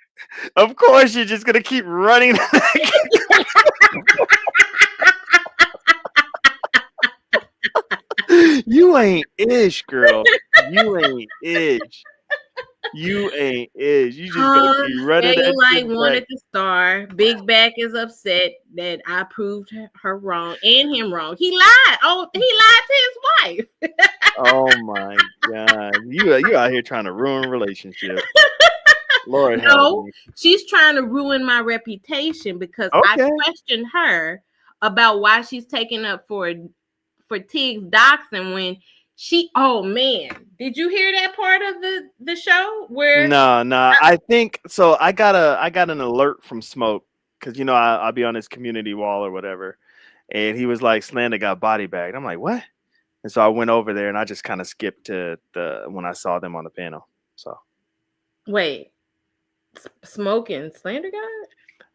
Of course, you're just gonna keep running. You ain't ish, girl. You ain't ish. You just gonna keep running. Like wanted to star. Big Back is upset that I proved her wrong and him wrong. He lied. Oh, he lied to his wife. Oh my God. You out here trying to ruin relationships. Lord help me. She's trying to ruin my reputation because I questioned her about why she's taking up for Tig's doxing when oh man, did you hear that part of the show where No, I think so. I got an alert from Smoke because I'll be on his community wall or whatever, and he was like, Slander got body bagged. I'm like, what? And so I went over there and I just kind of skipped to when I saw them on the panel. So wait, Smoke and Slander God?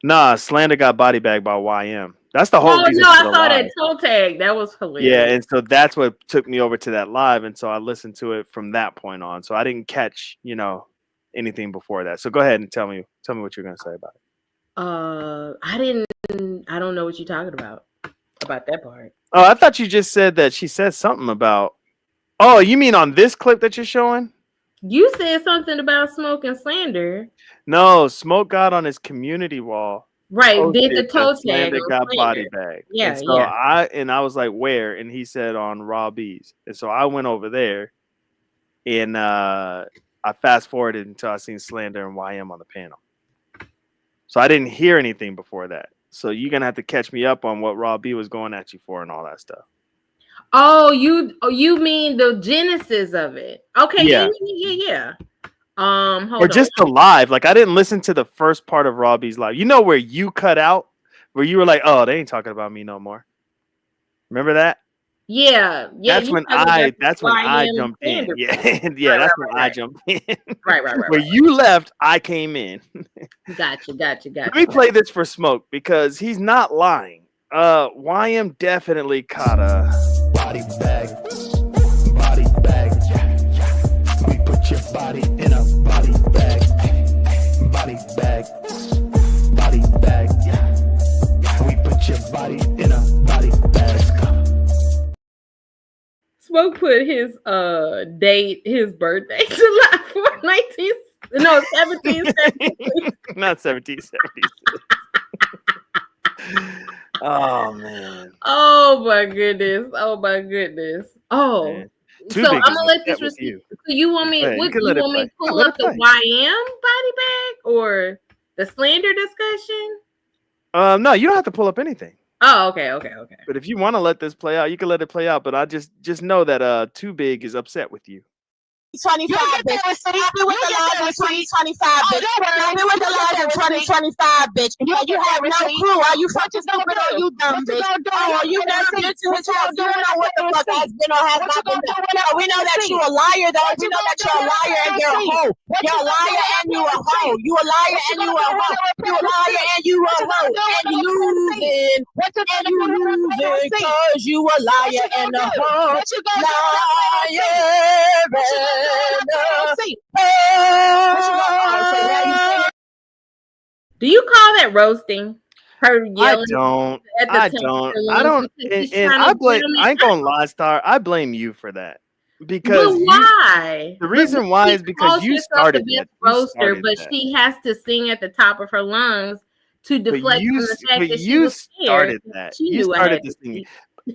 Nah, Slander got body bagged by YM. That's the whole reason. I saw that toe tag. That was hilarious. Yeah, and so that's what took me over to that live, and so I listened to it from that point on. So I didn't catch, anything before that. So go ahead and tell me what you're gonna say about it. I don't know what you're talking about that part. Oh, I thought you just said that she said something about. Oh, you mean on this clip that you're showing? You said something about Smoke and Slander. No, Smoke got on his community wall. Right, did the toe tag. Slander got body bag. Yeah, and so I was like, where? And he said on Raw B's. And so I went over there, and I fast forwarded until I seen Slander and YM on the panel. So I didn't hear anything before that. So you're gonna have to catch me up on what Raw B was going at you for and all that stuff. Oh, you mean the genesis of it? Okay, yeah. Or just the live. Like I didn't listen to the first part of Robbie's live. You know where you cut out, where you were like, "Oh, they ain't talking about me no more." Remember that? Yeah. That's when I jumped in. Yeah, that's when I jumped in. Right. Where you left, I came in. Gotcha. Let me play this for Smoke because he's not lying. YM definitely caught a body bag. We put your body in a body bag. Body bag. We put your body in a body bag. Smoke put his his birthday July 4th, 1776. Not 1776. Oh man. Oh my goodness. Oh. Man. So I'm gonna let this receive. So you want me? What you want me to pull up the YM body bag or the slander discussion? No, you don't have to pull up anything. Oh, okay. But if you want to let this play out, you can let it play out. But I just know that Too Big is upset with you. 2025, bitch. Happy with the laws of 2025, bitch. Happy with the laws of 2025, bitch. And you have no clue. Are you fucking stupid or you dumb, bitch? Oh, you never been to his house. You don't know what the fuck has been or has not been done. So we know that you a liar, though. We know that you're a liar and you're a hoe. You're a liar and you a hoe. You a liar and you a hoe. You a liar and you a hoe. And you losing. And you losing because you a liar and a hoe. Liar. Do you call that roasting? Her yelling I don't. And I blame. I ain't gonna lie, Star. I blame you for that because why? The reason why is because you started that. Roaster, but she has to sing at the top of her lungs to deflect from the fact that she was scared. You started the singing.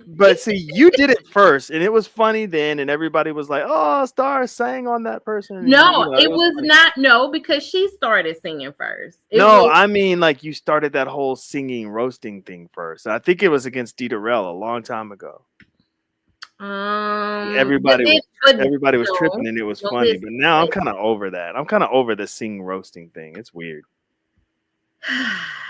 But see, you did it first, and it was funny then, and everybody was like, "Oh, Star sang on that person." No, it was not. No, because she started singing first. I mean, like you started that whole singing roasting thing first. I think it was against Dita Rell a long time ago. Everybody was tripping, and it was funny. But now I'm kind of over that. I'm kind of over the sing roasting thing. It's weird.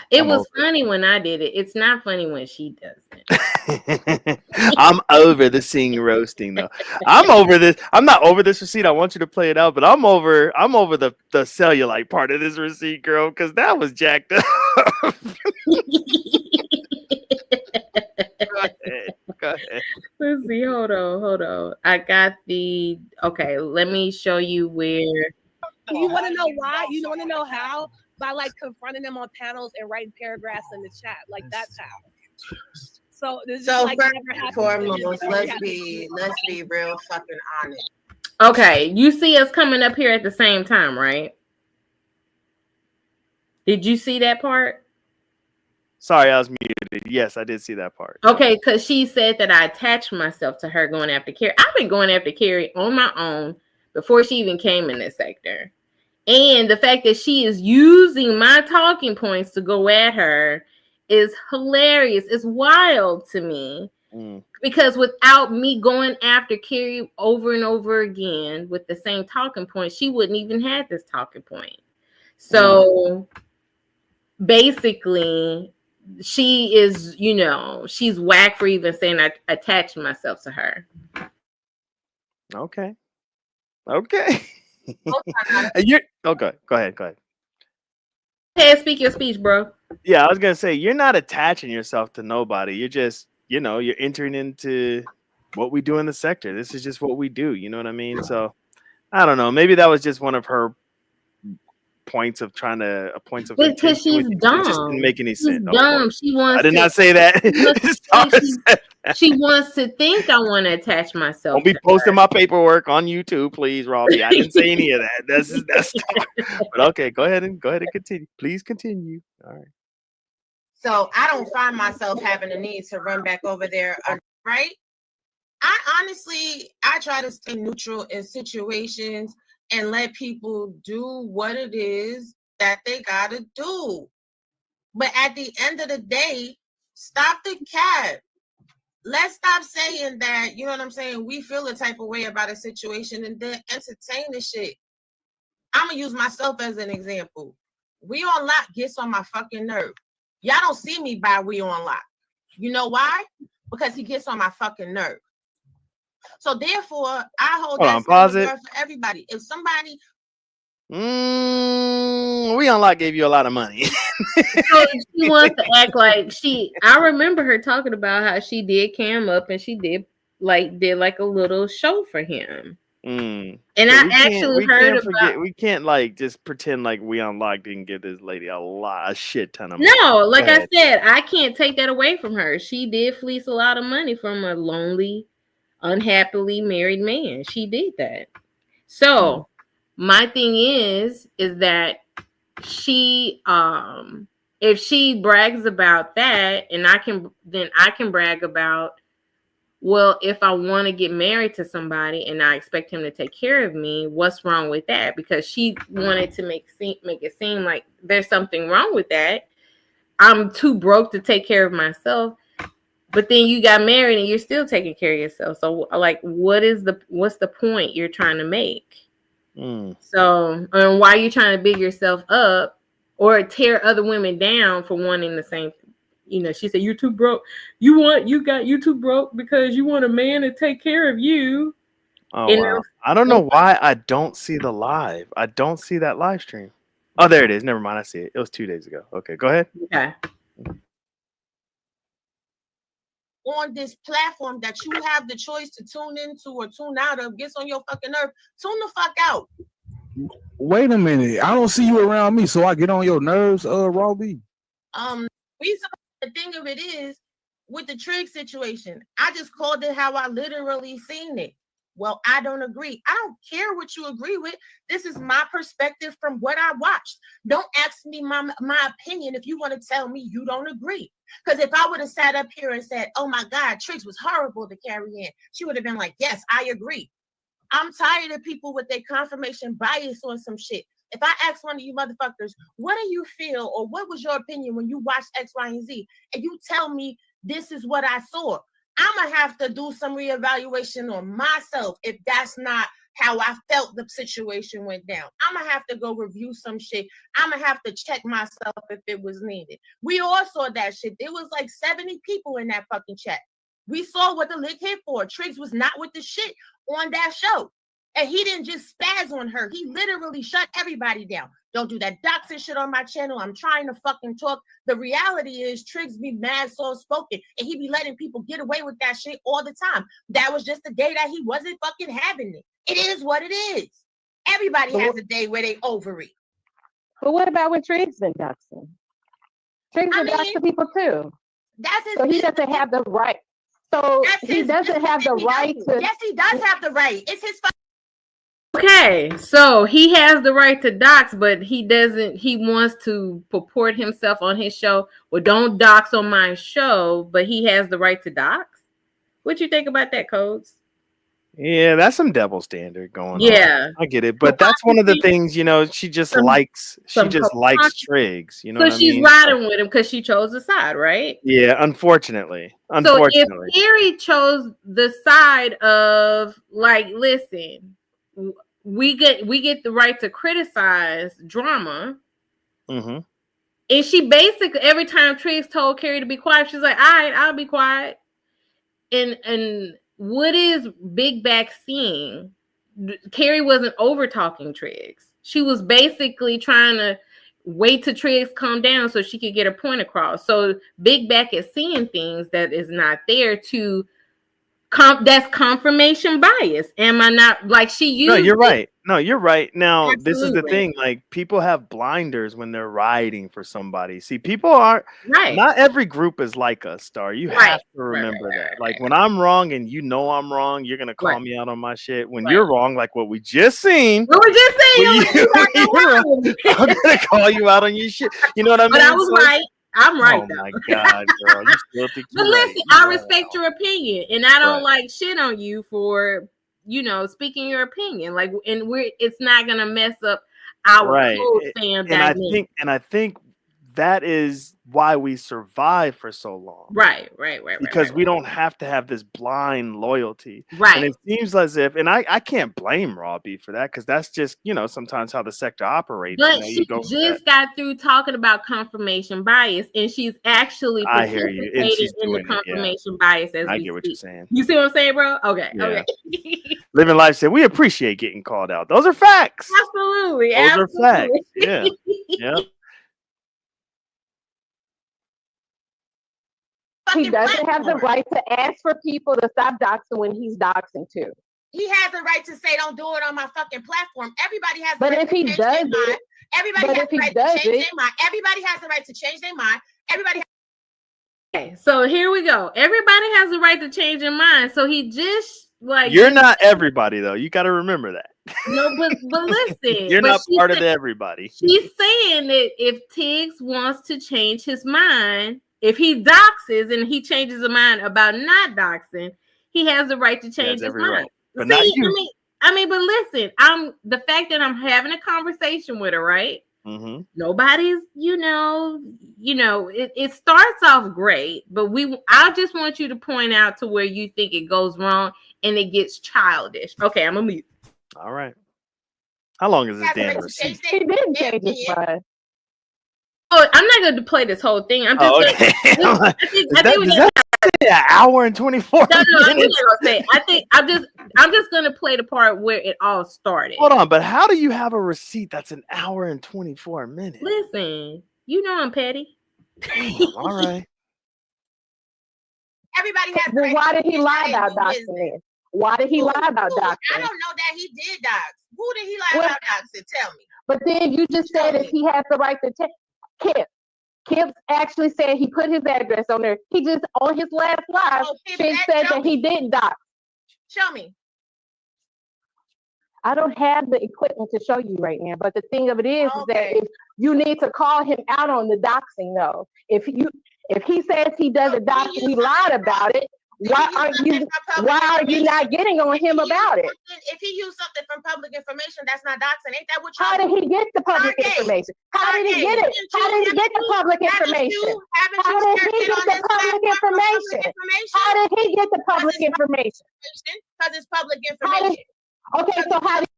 It was funny when I did it. It's not funny when she does it. I'm over the sing roasting though. I'm over this. I'm not over this receipt. I want you to play it out, but I'm over the cellulite part of this receipt, girl, because that was jacked up. Go ahead. Let's see. Hold on. I got the let me show you where. You want to know why? You want to know how? By like confronting them on panels and writing paragraphs in the chat. Like that's how. So this is like never foremost, let's be real fucking honest. Okay, you see us coming up here at the same time, right? Did you see that part? Sorry, I was muted. Yes, I did see that part. Okay, because she said that I attached myself to her going after Carrie. I've been going after Carrie on my own before she even came in this sector. And the fact that she is using my talking points to go at her is hilarious. It's wild to me. Because without me going after Carrie over and over again with the same talking point, she wouldn't even have this talking point. So basically, she is, she's whack for even saying I attached myself to her. Okay. You're okay. Go ahead. Hey, speak your speech, bro. Yeah, I was gonna say you're not attaching yourself to nobody. You're just, you're entering into what we do in the sector. This is just what we do. You know what I mean? So I don't know. Maybe that was just one of her points of because she's dumb. It just didn't make any sense. Dumb. She wants. I did not say that. She wants to think I want to attach myself. Don't be posting my paperwork on YouTube, please, Robbie. I didn't say any of that. That's but okay, go ahead and continue. Please continue. All right. So I don't find myself having a need to run back over there, right? I try to stay neutral in situations and let people do what it is that they gotta do. But at the end of the day, stop the cap. Let's stop saying that, you know what I'm saying? We feel a type of way about a situation and then entertain the shit. I'm gonna use myself as an example. We on lock gets on my fucking nerve. Y'all don't see me by we on lock. You know why? Because he gets on my fucking nerve. So therefore, I hold that for everybody. If somebody We Unlock gave you a lot of money. So she wants to act like I remember her talking about how she did Cam up and she did like a little show for him. And so I actually heard about. We can't like just pretend like We Unlock didn't give this lady a shit ton of money. No, like I said, I can't take that away from her. She did fleece a lot of money from a lonely, unhappily married man. She did that. So my thing is that she, if she brags about that, and I can brag about, well, if I want to get married to somebody and I expect him to take care of me, what's wrong with that? Because she wanted to make it seem like there's something wrong with that. I'm too broke to take care of myself. But then you got married and you're still taking care of yourself. So like, what's the point you're trying to make? So, why are you trying to big yourself up or tear other women down for wanting the same? You know, she said, "You're too broke. You too broke because you want a man to take care of you." Oh, wow. I don't know why I don't see the live. I don't see that live stream. Oh, there it is. Never mind. I see it. It was 2 days ago. Okay, go ahead. Okay. On this platform that you have the choice to tune into or tune out of gets on your fucking nerve, tune the fuck out. Wait a minute. I don't see you around me, so I get on your nerves, Robbie. The thing of it is, with the Triggs situation, I just called it how I literally seen it. Well, I don't agree. I don't care what you agree with. This is my perspective from what I watched. Don't ask me my opinion if you want to tell me you don't agree. Because if I would have sat up here and said, oh my God, Triggs was horrible to carry in, she would have been like, yes, I agree. I'm tired of people with their confirmation bias on some shit. If I ask one of you motherfuckers, what do you feel or what was your opinion when you watched X, Y, and Z? And you tell me this is what I saw. I'm going to have to do some reevaluation on myself if that's not how I felt the situation went down. I'm going to have to go review some shit. I'm going to have to check myself if it was needed. We all saw that shit. There was like 70 people in that fucking chat. We saw what the lick hit for. Triggs was not with the shit on that show. And he didn't just spaz on her. He literally shut everybody down. Don't do that doxing shit on my channel. I'm trying to fucking talk. The reality is Triggs be mad soft-spoken. And he be letting people get away with that shit all the time. That was just the day that he wasn't fucking having it. It is what it is. Everybody has a day where they over it. But what about when Triggs been doxing? Triggs been doxing people too. That's his so he doesn't have the right. So he doesn't have the right to. Yes, he does have the right. It's his. Okay, so he has the right to dox, but he doesn't. He wants to purport himself on his show. Well, don't dox on my show, but he has the right to dox. What you think about that, Codes? Yeah, that's some double standard going on. Yeah, I get it, but that's one of the things, you know, she just likes Triggs, you know. So she's riding with him because she chose the side, right? Yeah, unfortunately. So if Carrie chose the side of like, listen, we get the right to criticize drama. Mm-hmm. And she basically, every time Triggs told Carrie to be quiet, she's like, all right, I'll be quiet. And what is Big Back seeing? Carrie wasn't over talking Triggs. She was basically trying to wait till Triggs calm down so she could get her point across. So Big Back is seeing things that is not there to that's confirmation bias. Am I not like she used? No, you're right. No, you're right. Now, This is the thing. Like, people have blinders when they're riding for somebody. See, people aren't right. Not every group is like us, Star. You have to remember that. Like, when I'm wrong and you know I'm wrong, you're gonna call me out on my shit. When you're wrong, like what we just seen. What we just seen. I'm gonna call you out on your shit. You know what I mean? But I was right. I'm right. Oh my God, girl. You still think but listen, I respect your opinion, and I don't like shit on you for, you know, speaking your opinion. Like, and it's not gonna mess up our close fam dynamic. And I think that is why we survive for so long. Right. Because we don't have to have this blind loyalty. Right. And it seems as if, and I can't blame Robbie for that, because that's just, you know, sometimes how the sector operates. But you know, she just got through talking about confirmation bias, and she's actually participating in the confirmation bias as I we get what speak. you're saying. You see what I'm saying, bro? Okay. Yeah. Okay. Living Life said, we appreciate getting called out. Those are facts. Absolutely. Those are facts. Yeah. Yep. He doesn't have the right to ask for people to stop doxing when he's doxing too. He has the right to say, "Don't do it on my fucking platform." Everybody has. But if he does it, everybody has the right to change their mind. Everybody has the right to change their mind. Everybody. Okay, so here we go. Everybody has the right to change their mind. So he just like you're not everybody though. You got to remember that. No, but listen, you're not part of everybody. She's saying that if Tiggs wants to change his mind. If he doxes and he changes his mind about not doxing, he has the right to change his mind. Right. But not you. I mean, but listen, the fact that I'm having a conversation with her, right? Nobody's, it starts off great, but I just want you to point out to where you think it goes wrong and it gets childish. Okay, I'm gonna mute. All right. How long is this damn receipt? He didn't change his mind. Oh, I'm not going to play this whole thing. I'm just okay. I think an hour and 24 minutes. I'm just going to play the part where it all started. Hold on, but how do you have a receipt that's an hour and 24 minutes? Listen, I'm petty. All right. Everybody has. Well, why did he lie about doxing? Why did he lie about doxing? I don't know that he did dox. Who did he lie about doxing? Tell me. But then you just said that he has the right to take. Kip actually said he put his address on there. He just, on his last live, said that he didn't dox. Show me. I don't have the equipment to show you right now, but the thing of it is that if you need to call him out on the doxing, though. If he says he doesn't dox, we lied about it. Why are you not getting on him about it? If he used something from public information, that's not doxing. Ain't that what you? How did he get the public information? How did he get it? How did he get the public information? How did he get the public information? How did he get the public information? Because it's public information. Okay, so how did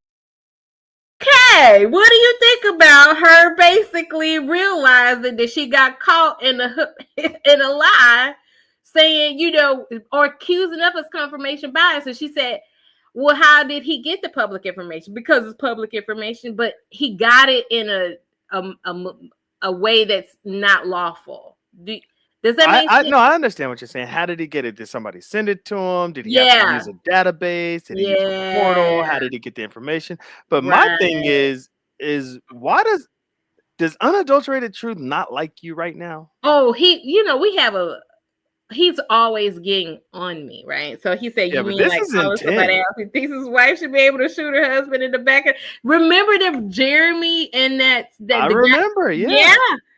Okay, what do you think about her basically realizing that she got caught in a lie, saying, or accusing us of confirmation bias? And she said, well, how did he get the public information? Because it's public information, but he got it in a way that's not lawful. Does that make sense? No, I understand what you're saying. How did he get it? Did somebody send it to him? Did he have to use a database? Did he use a portal? How did he get the information? But my thing is why does unadulterated truth not like you right now? Oh, he's always getting on me, right? So he said, you mean like somebody else? He thinks his wife should be able to shoot her husband in the back. Remember that Jeremy and that I remember, yeah.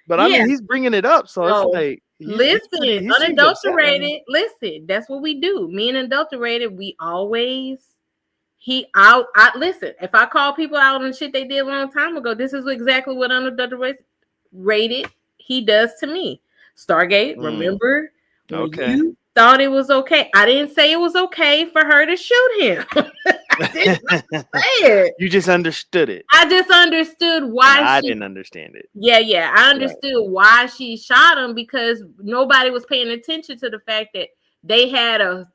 But I mean, he's bringing it up, so it's like, listen, unadulterated. Listen, that's what we do. Me and adulterated, we always. Listen. If I call people out on shit they did a long time ago, this is exactly what unadulterated he does to me. Stargate, remember? You thought it was okay. I didn't say it was okay for her to shoot him. I didn't say it. You just understood it. I just understood why I didn't understand it. Yeah. I understood why she shot him, because nobody was paying attention to the fact that they had a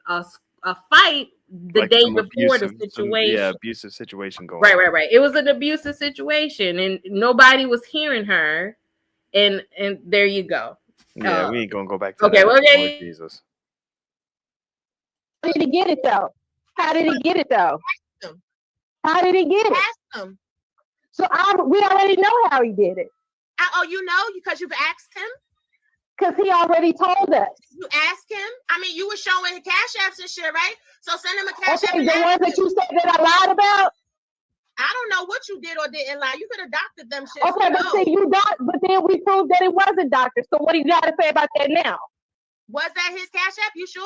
fight the day before the situation. Abusive situation going on. Right. It was an abusive situation and nobody was hearing her. And there you go. Yeah, we ain't gonna go back to that. Well, Lord Jesus. How did he get it though? How did he get it? Ask him. So we already know how he did it. Because you've asked him? Because he already told us. You asked him? I mean, you were showing cash apps and shit, right? So send him a cash app. The ones that you said that I lied about? I don't know what you did or didn't lie. You could have doctored them shit. Okay, but then we proved that it wasn't doctored. So what do you got to say about that now? Was that his cash app? You sure?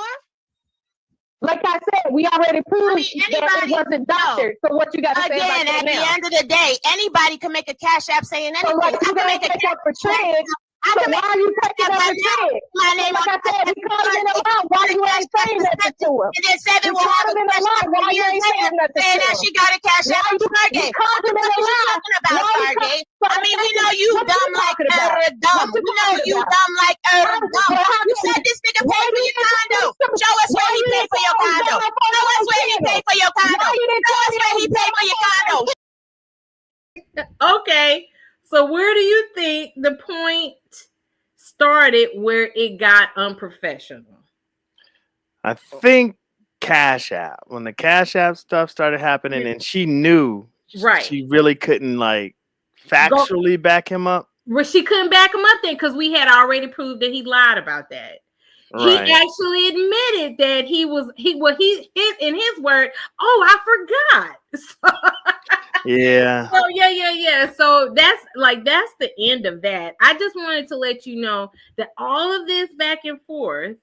Like I said, we already proved that it wasn't doctored. So what you got to say about that now? Again, at the end of the day, anybody can make a cash app saying anything. So you can make a cash app for Triad. So why are you taking up for Triad? My name, like I said, we called him in a lie. Why you ain't saying nothing to him? And then 7 will have a question. Why you ain't saying nothing to him? Saying that she got a cash app from Stargate. You called him in a lie. Talking about Stargate. I mean, we know you dumb like dumb. We know you dumb like dumb. You said this nigga paid for your condo. Show us where he paid for your condo. Show us where he paid for your condo. Show us where he paid for your condo. Okay, so where do you think the point started where it got unprofessional? I think Cash App. When the Cash App stuff started happening and she knew she really couldn't factually back him up. Well, she couldn't back him up then because we had already proved that he lied about that. Right. He actually admitted that in his word, I forgot. Yeah. So yeah. So that's the end of that. I just wanted to let you know that all of this back and forth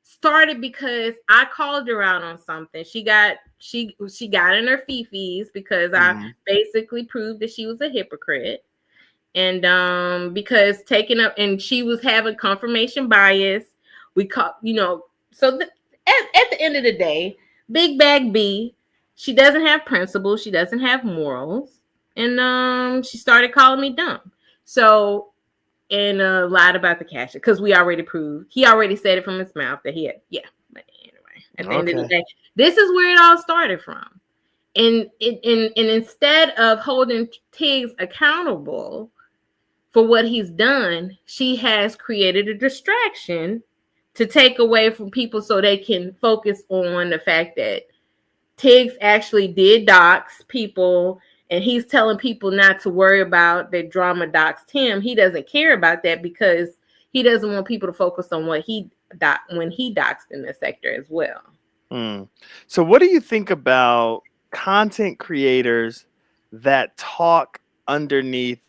started because I called her out on something. She got in her fifis because I basically proved that she was a hypocrite. And because taking up, and she was having confirmation bias. We call, so at the end of the day, Big Bag B, she doesn't have principles, she doesn't have morals, and she started calling me dumb. So, and lied about the cash because he already said it from his mouth that he had, yeah. But anyway, at the end of the day, this is where it all started from. And instead of holding Tiggs accountable for what he's done, she has created a distraction to take away from people so they can focus on the fact that Tiggs actually did dox people, and he's telling people not to worry about that drama doxed him. He doesn't care about that because he doesn't want people to focus on what when he doxed in the sector as well. So what do you think about content creators that talk underneath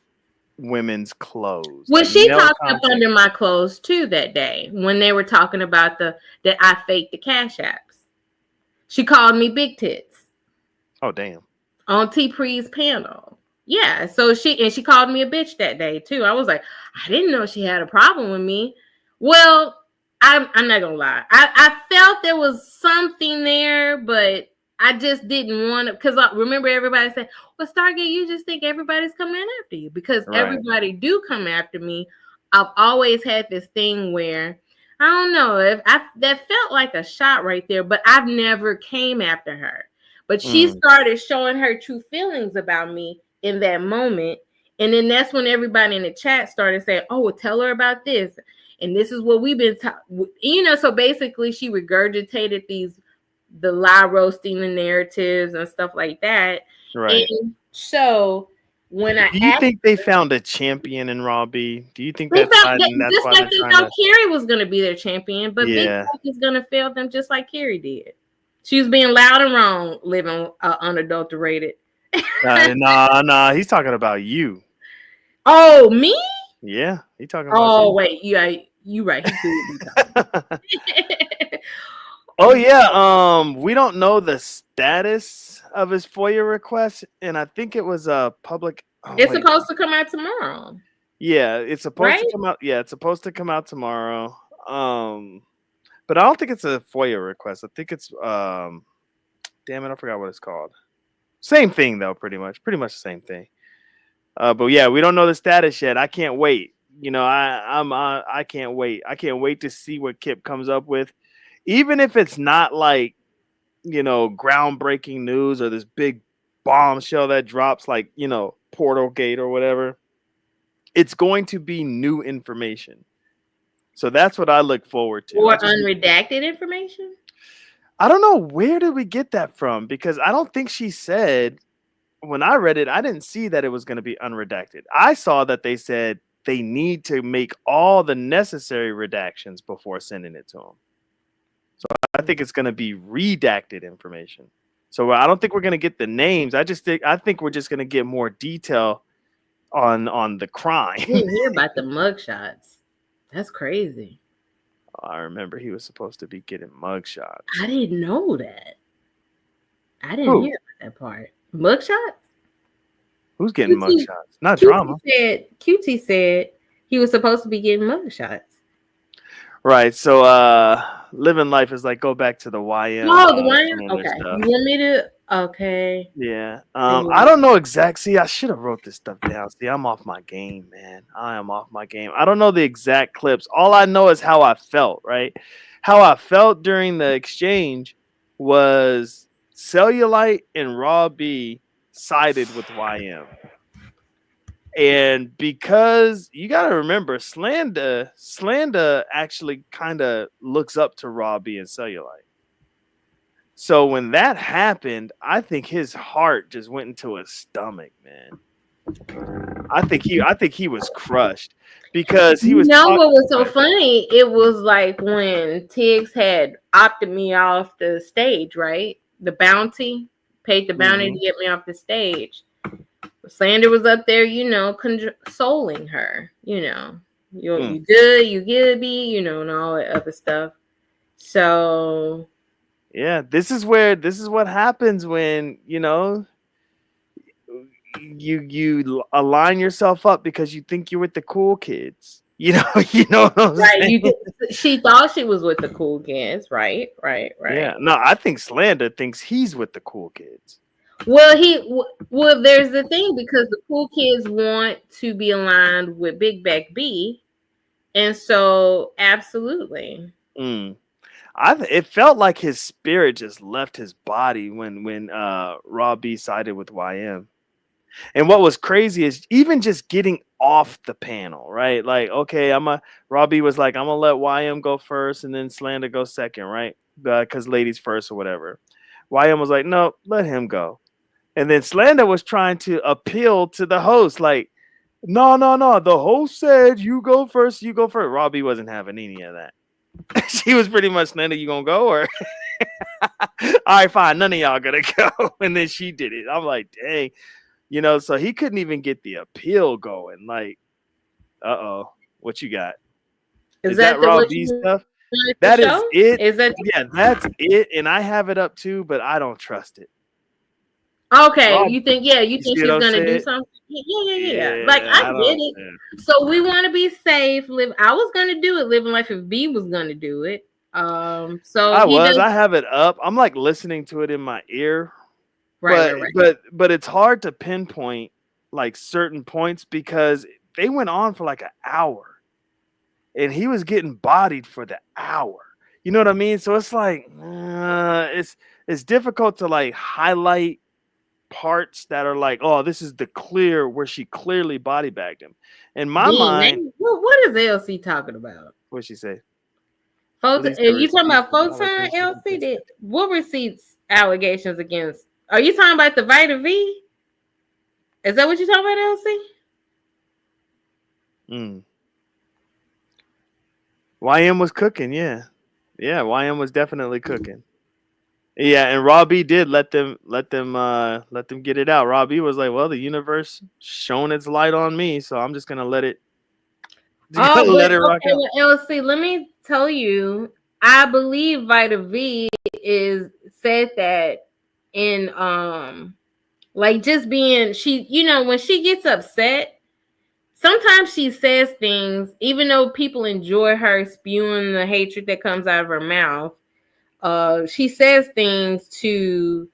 women's clothes? Well, she talked up under my clothes too that day when they were talking about that I faked the cash apps. She called me big tits. Oh, damn. On T Pre's panel. Yeah. So she called me a bitch that day too. I was like, I didn't know she had a problem with me. Well, I'm not gonna lie. I felt there was something there, but I just didn't want to, because I remember everybody said, well, Stargate, you just think everybody's coming after you, because everybody do come after me. I've always had this thing where, I don't know, that felt like a shot right there, but I've never came after her. But she started showing her true feelings about me in that moment. And then that's when everybody in the chat started saying, oh, well, tell her about this. And this is what we've been so basically she regurgitated the lie roasting the narratives and stuff like that. Right. And so when do you think they found a champion in Raw B? Do you think that's why they thought Carrie was going to be their champion, but Big Tech is going to fail them just like Carrie did. She was being loud and wrong, living unadulterated. Nah, he's talking about you. Oh, me? Yeah, he's talking about you. Oh, wait, you right. Oh yeah, we don't know the status of his FOIA request, and I think it was a public. It's supposed to come out tomorrow. Yeah, it's supposed to come out. Yeah, it's supposed to come out tomorrow. But I don't think it's a FOIA request. I think it's damn it, I forgot what it's called. Same thing though, pretty much the same thing. But yeah, we don't know the status yet. I can't wait. I can't wait. I can't wait to see what Kip comes up with. Even if it's not like, groundbreaking news or this big bombshell that drops like, Portal Gate or whatever, it's going to be new information. So that's what I look forward to. Or unredacted information? I don't know, where did we get that from? Because I don't think she said, when I read it, I didn't see that it was going to be unredacted. I saw that they said they need to make all the necessary redactions before sending it to them. So I think it's going to be redacted information. So I don't think we're going to get the names. I think we're just going to get more detail on the crime. I didn't hear about the mugshots. That's crazy. I remember he was supposed to be getting mugshots. I didn't know that. I didn't hear about that part. Mugshots? Who's getting mugshots? Not drama. QT said he was supposed to be getting mugshots. Right. So living life is like, go back to the YM. Oh, the YM? Okay. You want me to? Okay. Yeah. I don't know exact. See, I should have wrote this stuff down. See, I'm off my game, man. I am off my game. I don't know the exact clips. All I know is how I felt, right? How I felt during the exchange was Cellulite and Raw B sided with YM. And because you got to remember, Slander actually kind of looks up to Raw B and Cellulite. So when that happened, I think his heart just went into his stomach, man. I think he was crushed because he was. What was so funny? It was like when Tiggs had opted me off the stage, right? The bounty, paid the bounty to get me off the stage. Slander was up there, consoling her, you good, you good, B, and all that other stuff. So yeah, this is what happens when you align yourself up because you think you're with the cool kids. You know what I'm saying? She thought she was with the cool kids, right? Yeah. No, I think Slander thinks he's with the cool kids. Well, there's the thing, because the cool kids want to be aligned with Big Back B, and so absolutely. It felt like his spirit just left his body when Raw B sided with YM. And what was crazy is even just getting off the panel, right? Like, okay, Robbie was like, I'm gonna let YM go first and then Slander go second, right? Because ladies first or whatever. YM was like, no, let him go. And then Slander was trying to appeal to the host, like, no. The host said you go first, you go first. Robbie wasn't having any of that. She was pretty much, Slander, you gonna go? Or all right, fine, none of y'all gonna go. And then she did it. I'm like, dang. So he couldn't even get the appeal going. Like, what you got? Is that Raw B stuff? That is it. That's it. And I have it up too, but I don't trust it. Okay, you think she's gonna do something? Yeah. Like, I get it. So we want to be safe. I was gonna do it. Living Life if B was gonna do it. So I have it up. I'm like listening to it in my ear. Right. But it's hard to pinpoint like certain points because they went on for like an hour and he was getting bodied for the hour. You know what I mean? So it's like it's difficult to like highlight parts that are like, oh, this is the clear where she clearly body bagged him. In my mind, what is LC talking about? What'd she say? Are you talking about Photon LC? What receipts allegations against? Are you talking about the Vita V? Is that what you're talking about, LC? YM was cooking, yeah. YM was definitely cooking. Yeah, and Robbie did let them get it out. Robbie was like, "Well, the universe shone its light on me, so I'm just gonna let it rock out." LC, let me tell you, I believe Vita V said that in like just being when she gets upset, sometimes she says things even though people enjoy her spewing the hatred that comes out of her mouth. She says things to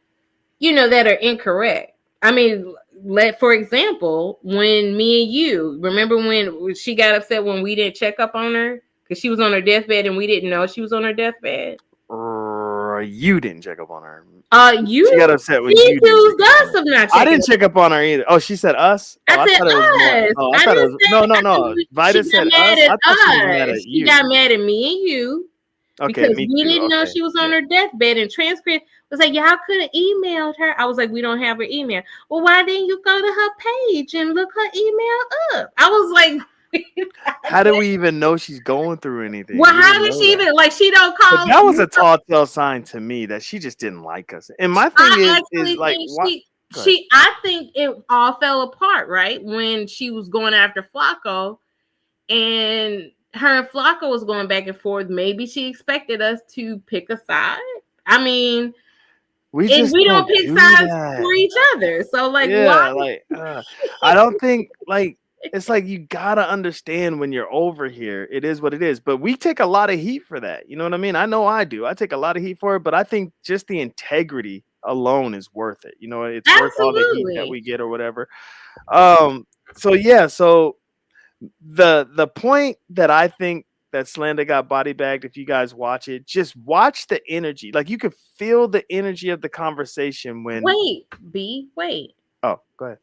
that are incorrect. I mean, for example, when me and you remember when she got upset when we didn't check up on her because she was on her deathbed and we didn't know she was on her deathbed. You didn't check up on her. She got upset when you accused us of not checking. I didn't check up on her either. Oh, she said us. I said us. I thought it was no. Vita said us. I thought she was mad at you. She got mad at me and you. Okay, because we didn't know she was on her deathbed, and transcript was like, y'all could have emailed her. I was like, we don't have her email. Well, why didn't you go to her page and look her email up? I was like, how do we even know she's going through anything? Well, how did she even she don't call? But that was a tall tale sign to me that she just didn't like us. And my thing is like, I think it all fell apart right when she was going after Flacco, and her and Flacco was going back and forth. Maybe she expected us to pick a side. I mean, we don't pick sides for each other. So why? I don't think it's like you gotta understand when you're over here. It is what it is. But we take a lot of heat for that. You know what I mean? I know I do. I take a lot of heat for it. But I think just the integrity alone is worth it. It's worth all the heat that we get or whatever. So the point that I think that Slander got body bagged, if you guys watch it, just watch the energy. Like you could feel the energy of the conversation when wait. Oh, go ahead.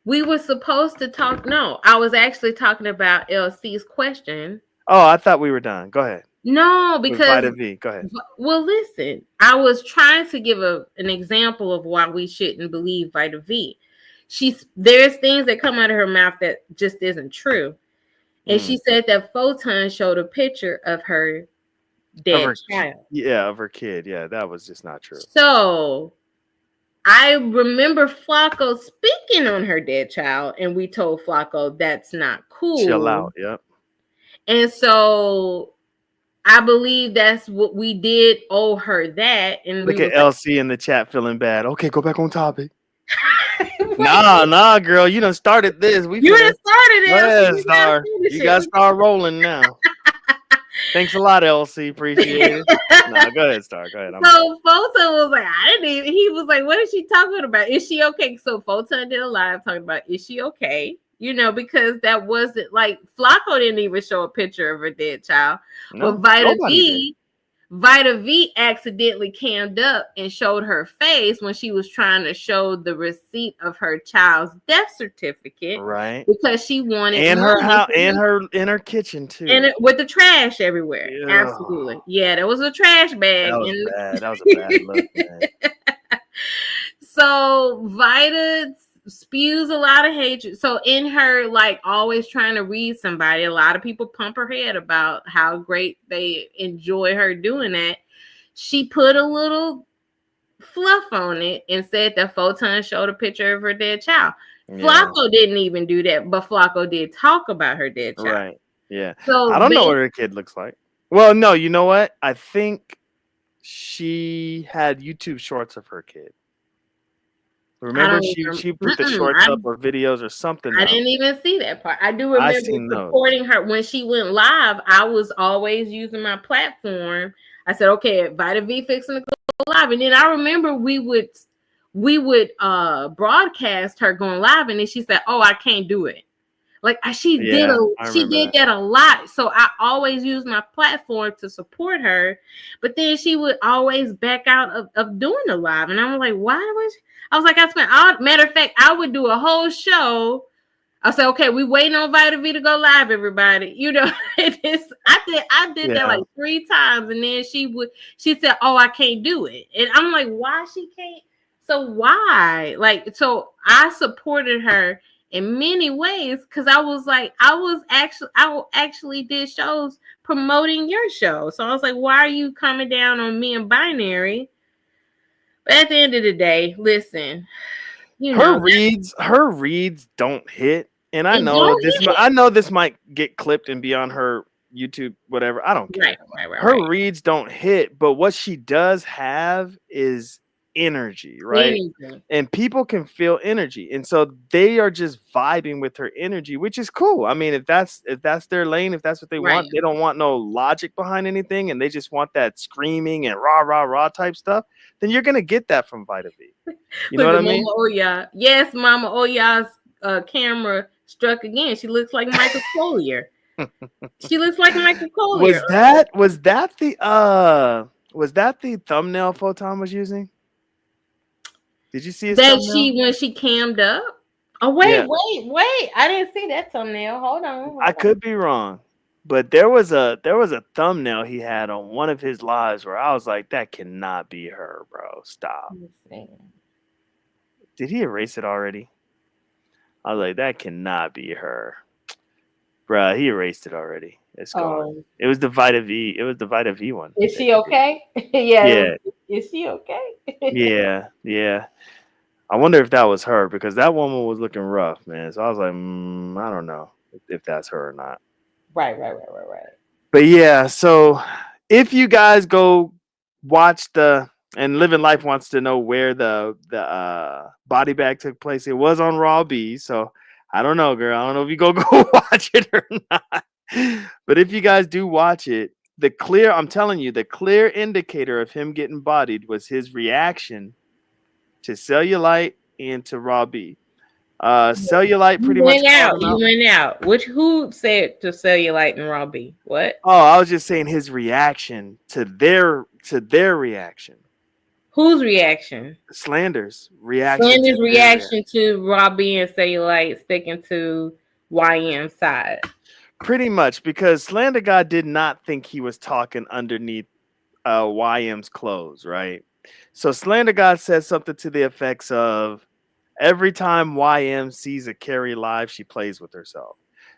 We were supposed to talk. No, I was actually talking about LC's question. Oh, I thought we were done. Go ahead. No, because Vita V. Go ahead. Well, listen, I was trying to give an example of why we shouldn't believe Vita V. There's things that come out of her mouth that just isn't true. And she said that Photon showed a picture of her dead child. Yeah, of her kid. Yeah, that was just not true. So I remember Flacco speaking on her dead child, and we told Flacco that's not cool. Chill out. Yep. And so I believe that's what we did owe her that. And look at LC in the chat feeling bad. Okay, go back on topic. Nah, girl. You done started this. You done started it. Go ahead, So Star. You got to start rolling now. Thanks a lot, LC. Appreciate it. Nah, go ahead, Star. Go ahead. So Photon was like, I didn't even. He was like, what is she talking about? Is she okay? So Photon did a live talking about, is she okay? You know, because that wasn't like Flacco didn't even show a picture of her dead child. No, but Vita V accidentally cammed up and showed her face when she was trying to show the receipt of her child's death certificate, right? Because she wanted and her house and her in her kitchen too, and with the trash everywhere. Yeah. Absolutely, yeah, there was a trash bag. That was bad. That was a bad look, man. So Vita spews a lot of hatred. So in her like always trying to read somebody, a lot of people pump her head about how great they enjoy her doing that. She put a little fluff on it and said that Photon showed a picture of her dead child. Yeah. Flacco didn't even do that, but Flacco did talk about her dead child. Right. Yeah. So I don't know what her kid looks like. Well, no, you know what? I think she had YouTube shorts of her kid. Remember, she put the shorts up or videos or something. I didn't even see that part. I do remember supporting her when she went live. I was always using my platform. I said, okay, Vita V fixing to go live. And then I remember we would broadcast her going live, and then she said, oh, I can't do it. Like she did that a lot. So I always used my platform to support her, but then she would always back out of doing the live. And I was like, why was she? I was like, matter of fact, I would do a whole show. I said, okay, we waiting on Vita V to go live, everybody. You know, I did that like 3 times, and then she said, oh, I can't do it. And I'm like, why she can't? So why? Like, so I supported her in many ways because I actually did shows promoting your show. So I was like, why are you coming down on me and Binary? But at the end of the day, listen, her reads don't hit, and I know this might get clipped and be on her YouTube, whatever. I don't care. Right, her reads don't hit, but what she does have is energy, right? And people can feel energy, and so they are just vibing with her energy, which is cool. I mean, if that's their lane, if that's what they want, they don't want no logic behind anything, and they just want that screaming and rah rah rah type stuff, then you're gonna get that from Vita V. You know what I mean? Mama Oya. Yes, Mama Oya's camera struck again. She looks like Michael Collier. She looks like Michael Collier. Was that the thumbnail Photon was using? Did you see that when she cammed up? Oh wait! I didn't see that thumbnail. Hold on. I could be wrong, but there was a thumbnail he had on one of his lives where I was like, that cannot be her, bro. Stop. Did he erase it already? I was like, that cannot be her, bro. He erased it already. It's gone. It was the Vita V. It was the Vita V one. Is she okay? Yeah. Is she okay? Yeah. I wonder if that was her because that woman was looking rough, man. So I was like, I don't know if that's her or not. Right. But yeah, so if you guys go watch and Living Life wants to know where the body bag took place, it was on Raw B. So I don't know, girl. I don't know if you go watch it or not. But if you guys do watch it, I'm telling you, the clear indicator of him getting bodied was his reaction to Cellulite and to Raw B. Cellulite pretty much You went out. Who said to Cellulite and Raw B? What? Oh, I was just saying his reaction to their reaction. Whose reaction? Slander's reaction. Slander's reaction to Raw B and Cellulite sticking to YM's side. Pretty much, because Slander God did not think he was talking underneath YM's clothes, right? So Slander God said something to the effects of, every time YM sees a Carrie live, she plays with herself.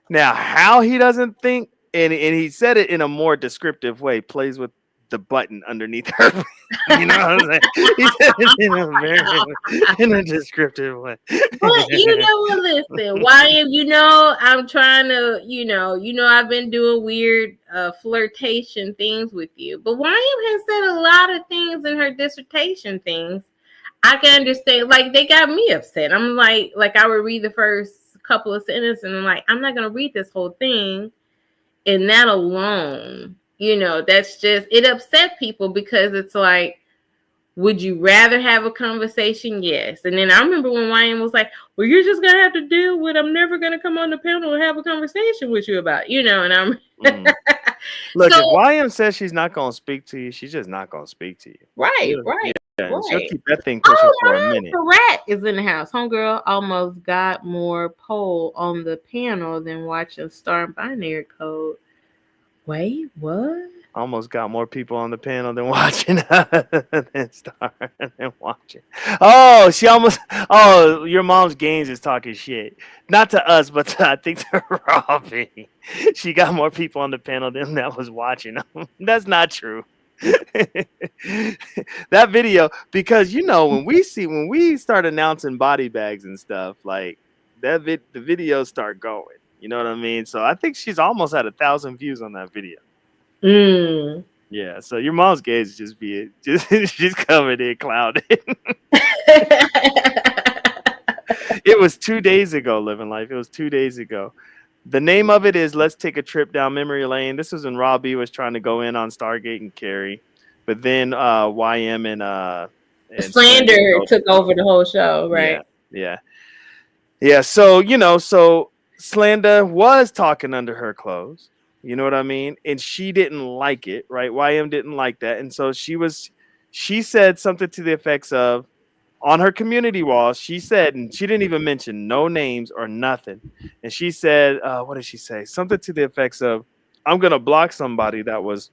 Now, how he doesn't think, and he said it in a more descriptive way, plays with the button underneath her. You know what I'm saying? He said it in a descriptive way. But you know what? Listen, YM, I'm trying to, I've been doing weird flirtation things with you. But YM has said a lot of things in her dissertation things I can understand. Like they got me upset. I'm like I would read the first couple of sentences and I'm like, I'm not gonna read this whole thing. And that alone, that's just it upset people because it's like, would you rather have a conversation? Yes. And then I remember when YM was like, well, you're just gonna have to deal with I'm never gonna come on the panel and have a conversation with you about, and I'm Look, so, if YM says she's not gonna speak to you, she's just not gonna speak to you. right. Yeah, Right. she'll keep that thing pushing for a minute. The rat is in the house. Homegirl almost got more poll on the panel than watching Star Binary Code. Wait, what? Almost got more people on the panel than watching than Star than watching. Oh, she almost. Oh, your mom's games is talking shit. Not to us, but I think to Robbie. She got more people on the panel than that was watching them. That's not true. That video, because when we start announcing body bags and stuff like that, the videos start going. You know what I mean? So I think she's almost at 1,000 views on that video. Yeah, so your mom's gaze just she's coming in clouded. It was 2 days ago, Living Life. It was 2 days ago. The name of it is Let's Take a Trip Down Memory Lane. This was when Robbie was trying to go in on Stargate and Carrie. But then YM and Slander took over the whole show, right? Yeah. So Slander was talking under her clothes. You know what I mean? And she didn't like it, right? YM didn't like that. And so she said something to the effects of, on her community wall, she said, and she didn't even mention no names or nothing. And she said, what did she say? Something to the effects of, I'm going to block somebody that was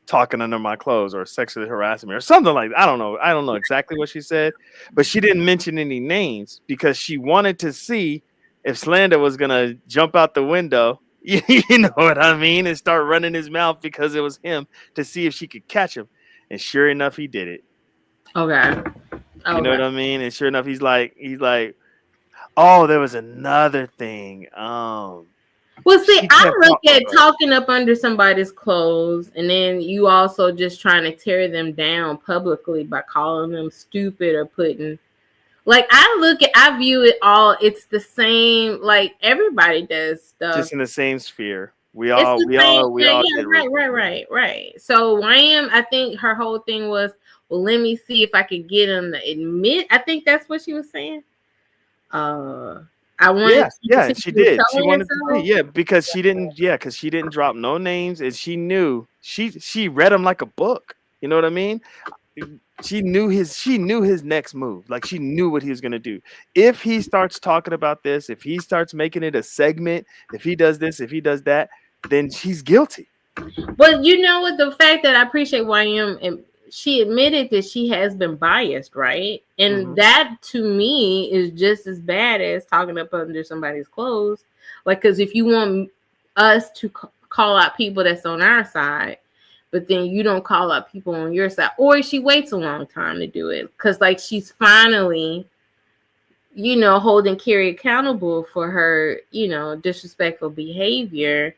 talking under my clothes or sexually harassing me or something like that. I don't know exactly what she said, but she didn't mention any names because she wanted to see if Slander was going to jump out the window. You know what I mean? And start running his mouth because it was him to see if she could catch him. And sure enough, he did it. Okay. You know what I mean? And sure enough, he's like, oh, there was another thing. Well, see, I look at talking up under somebody's clothes, and then you also just trying to tear them down publicly by calling them stupid or putting. Like I view it all. It's the same. Like everybody does stuff. Just in the same sphere. We Right. all. So YM, I think her whole thing was, well, let me see if I could get him to admit. I think that's what she was saying. I wanted. Yeah, she did. She wanted to see, because she didn't drop no names, and she knew she read him like a book. You know what I mean? She knew his next move. Like she knew what he was gonna do. If he starts talking about this, if he starts making it a segment, if he does this, if he does that, then she's guilty. Well, you know what? The fact that I appreciate YM, and she admitted that she has been biased, right? And that to me is just as bad as talking up under somebody's clothes. Like, because if you want us to call out people that's on our side, but then you don't call out people on your side, or she waits a long time to do it because like she's finally holding Carrie accountable for her disrespectful behavior.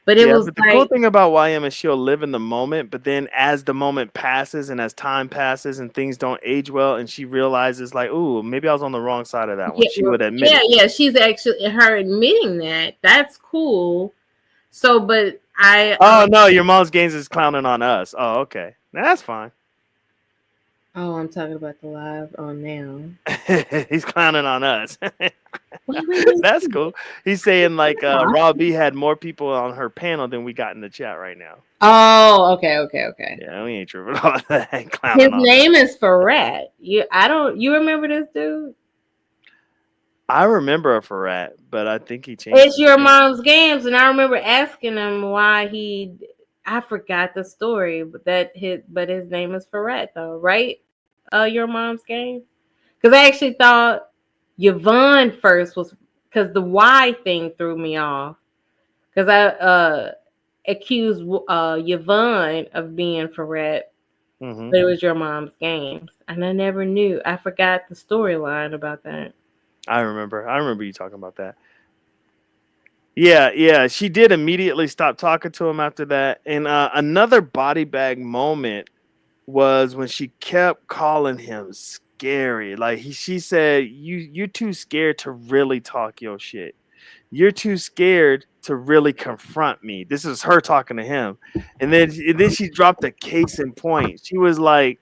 But but the cool thing about YM is she'll live in the moment, but then as the moment passes and as time passes and things don't age well, and she realizes like, ooh, maybe I was on the wrong side of that one. She would admit it. She's actually her admitting that. That's cool. So, but oh no, your mom's games is clowning on us. Oh, okay. That's fine. Oh, I'm talking about the live on now. He's clowning on us. That's cool. He's saying like Robbie had more people on her panel than we got in the chat right now. Oh, okay. Yeah, we ain't tripping on that. His name is Farad. You remember this dude? I remember a Farad, but I think he changed. It's your mom's games, and I remember asking him why I forgot the story, but his name is Farad though, right? Your mom's game, because I actually thought Yvonne first was because the Y thing threw me off because I accused Yvonne of being Farad, but it was your mom's games, and I never knew. I forgot the storyline about that. I remember you talking about that. Yeah, she did immediately stop talking to him after that. And another body bag moment was when she kept calling him scary. Like she said, you're too scared to really talk your shit. You're too scared to really confront me. This is her talking to him. And then she dropped a case in point. She was like,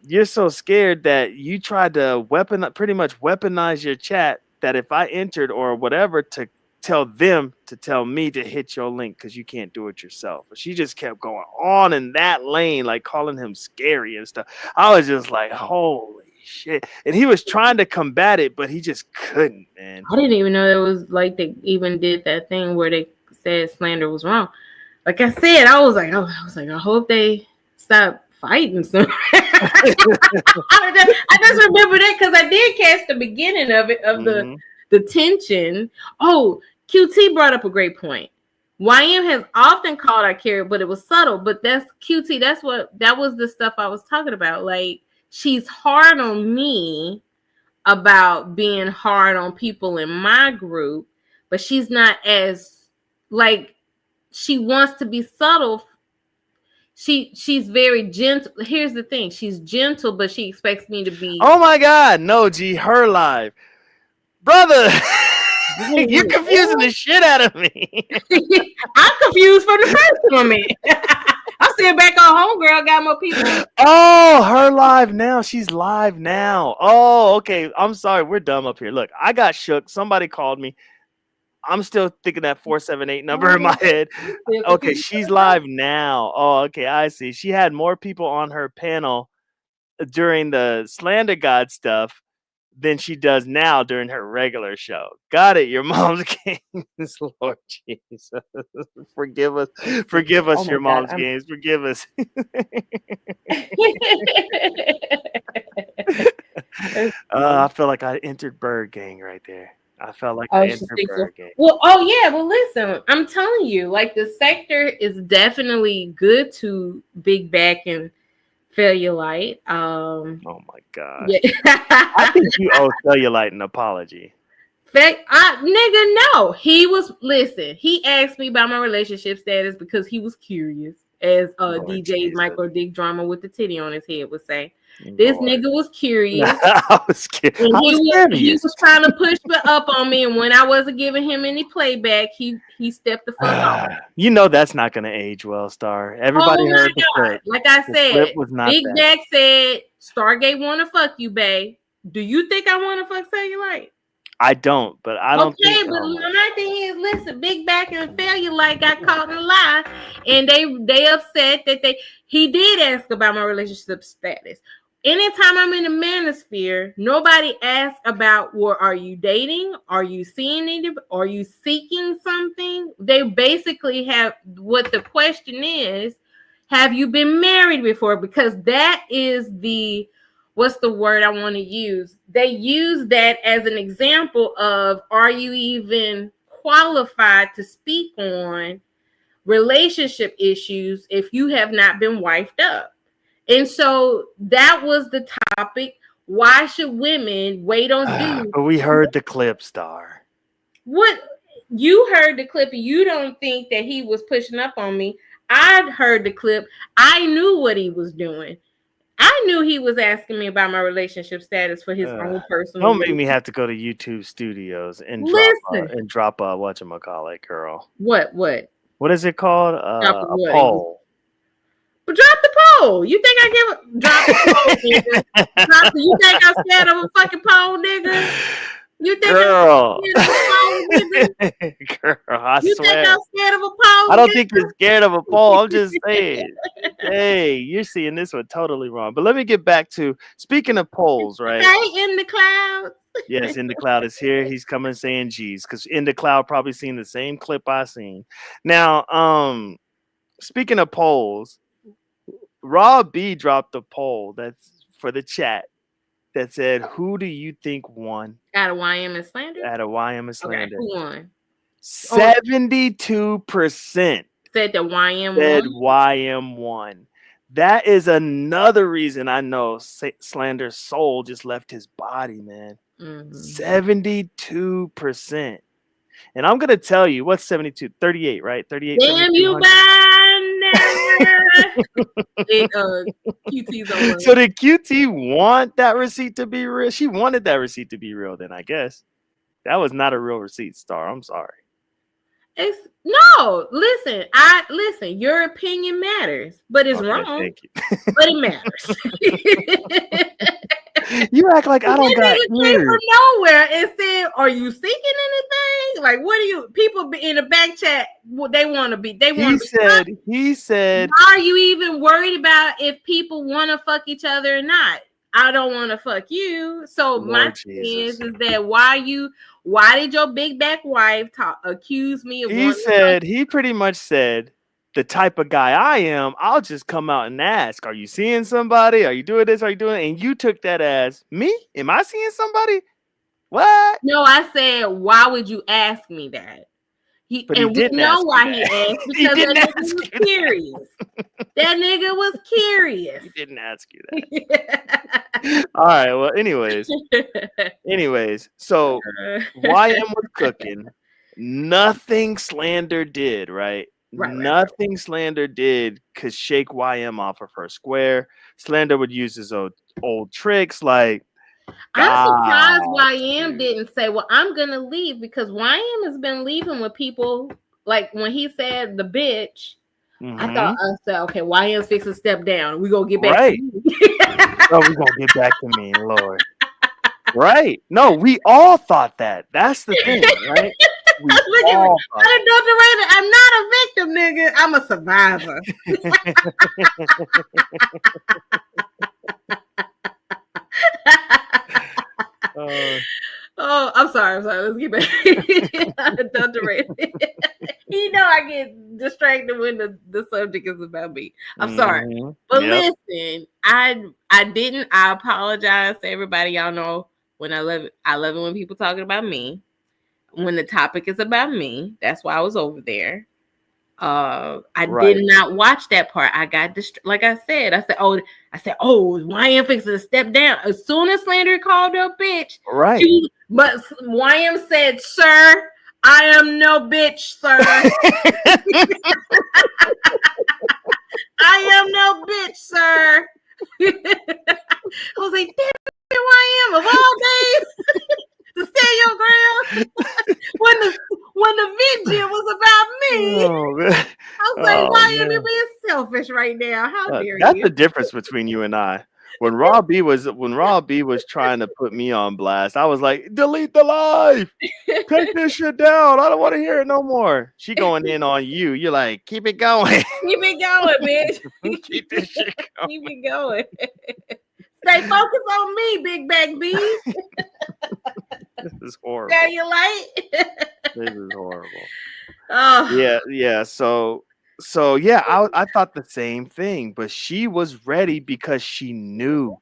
you're so scared that you tried to pretty much weaponize your chat, that if I entered or whatever, to tell them to tell me to hit your link because you can't do it yourself. But she just kept going on in that lane, like calling him scary and stuff. I was just like, holy shit. And he was trying to combat it, but he just couldn't, man. I didn't even know it was like they even did that thing where they said slander was wrong. Like I said, I was like, I hope they stop fighting soon. I just remember that because I did catch the beginning of it, of the tension. Oh, QT brought up a great point. YM has often called our carrier, but it was subtle. But that's QT. That was the stuff I was talking about. Like, she's hard on me about being hard on people in my group, but she's not as, like, she wants to be subtle. She's very gentle. Here's the thing. She's gentle, but she expects me to be. Oh my God. No, G, her live. Brother, you're confusing the shit out of me. I'm confused for the first one. I'm sitting back on Homegirl, got more people. Oh, her live now. She's live now. Oh, okay. I'm sorry. We're dumb up here. Look, I got shook. Somebody called me. I'm still thinking that 478 number in my head. Okay, she's live now. Oh, okay. I see. She had more people on her panel during the Slander God stuff than she does now during her regular show. Got it. Your mom's games, Lord Jesus. Forgive us. Forgive us, your mom's games. Forgive us. I feel like I entered Bird Gang right there. I felt like I entered Bird Gang. Well, oh yeah. Well, listen, I'm telling you, like, the sector is definitely good to Big Back and Cellulite. Oh my God. Yeah. I think you owe Cellulite an apology. Nigga, no. He asked me about my relationship status because he was curious, as DJ Micro Dick Drama with the titty on his head would say. This nigga was curious. I was curious. He was trying to push up on me, and when I wasn't giving him any playback, he stepped the fuck off. You know that's not going to age well, Star. Everybody heard the clip. Like I said, Big Jack said, Stargate want to fuck you, babe. Do you think I want to fuck Cellulite? I don't, but I don't think. Okay, but my thing is, listen, Big Back and Cellulite got caught in a lie, and they upset that he did ask about my relationship status. Anytime I'm in the manosphere, nobody asks about, well, are you dating? Are you seeing any? Are you seeking something? They basically have, what the question is, have you been married before? Because that is what's the word I want to use? They use that as an example of, are you even qualified to speak on relationship issues if you have not been wifed up? And so that was the topic. Why should women wait on dudes? But we heard the clip, Star. What? You heard the clip and you don't think that he was pushing up on me. I heard the clip. I knew what he was doing. I knew he was asking me about my relationship status for his own personal. Don't make me have to go to YouTube Studios and drop a whatchamacallit, girl. What? What is it called? A poll. But drop the poll. You think I drop the poll, nigga? You think I'm scared of a fucking poll, nigga? You think Girl. I'm scared of a poll, nigga? Girl, I you swear. Think I'm scared of a poll? I don't think you're scared of a poll. I'm just saying. Hey, you're seeing this one totally wrong. But let me get back to, speaking of polls, right? Hey, In the Cloud. Yes, In the Cloud is here. He's coming saying G's, because In the Cloud probably seen the same clip I seen. Now, speaking of polls, Rob B dropped a poll that's for the chat that said, who do you think won? Out of YM and Slander? Out of YM and Slander. Okay, who won? 72% said that YM said won. YM won. That is another reason I know Slander's soul just left his body, man. 72%. And I'm going to tell you, what's 72? 38, right? 38. Damn you, man. QT QT's over. So did QT want that receipt to be real? She wanted that receipt to be real. Then I guess that was not a real receipt, Star. I'm sorry. It's no. Listen, your opinion matters, but it's wrong. Thank you. But it matters. You act like I don't got came from nowhere and said, "Are you seeking anything? Like, what do you people in the back chat? They want to be. They want to be. He said. Why are you even worried about if people want to fuck each other or not? I don't want to fuck you. So Lord my thing is that why did your big back wife accuse me of? He pretty much said, the type of guy I am, I'll just come out and ask, are you seeing somebody? Are you doing this? Are you doing it? And you took that as, me? Am I seeing somebody? What? No, I said, why would you ask me that? We know why he asked, because that nigga was curious. That nigga was curious. He didn't ask you that. All right. Well, anyways, so YM was cooking. Nothing Slander did, right? Nothing Slander did could shake YM off of her square. Slander would use his old tricks like. I'm surprised YM didn't say, well, I'm going to leave, because YM has been leaving with people. Like when he said the bitch, I said, okay, YM's fixing to step down. We're going to get back to me. Oh, we're going to get back to me, Lord. Right. No, we all thought that. That's the thing, right? I'm not a victim, nigga. I'm a survivor. I'm sorry. Let's get back. You know, I get distracted when the subject is about me. I'm sorry, but listen, I apologize to everybody. Y'all know when I love it when people talking about me. When the topic is about me, that's why I was over there. I did not watch that part. I got like I said, YM fixing to step down. As soon as Slander called her bitch, but YM said, "Sir, I am no bitch, sir. I am no bitch, sir." I was like, "Damn it, YM of all days." To stand your ground when the vengeance was about me. I was like, why are you being selfish right now? How dare you? That's the difference between you and I. When Raw B was trying to put me on blast, I was like, delete the live. Take this shit down. I don't want to hear it no more. She going in on you. You're like, keep it going. Keep it going, bitch. Keep this shit going. Keep it going. Stay focused on me, Big Back B. This is horrible. Yeah, you like? This is horrible. Oh. Yeah. So I thought the same thing, but she was ready because she knew.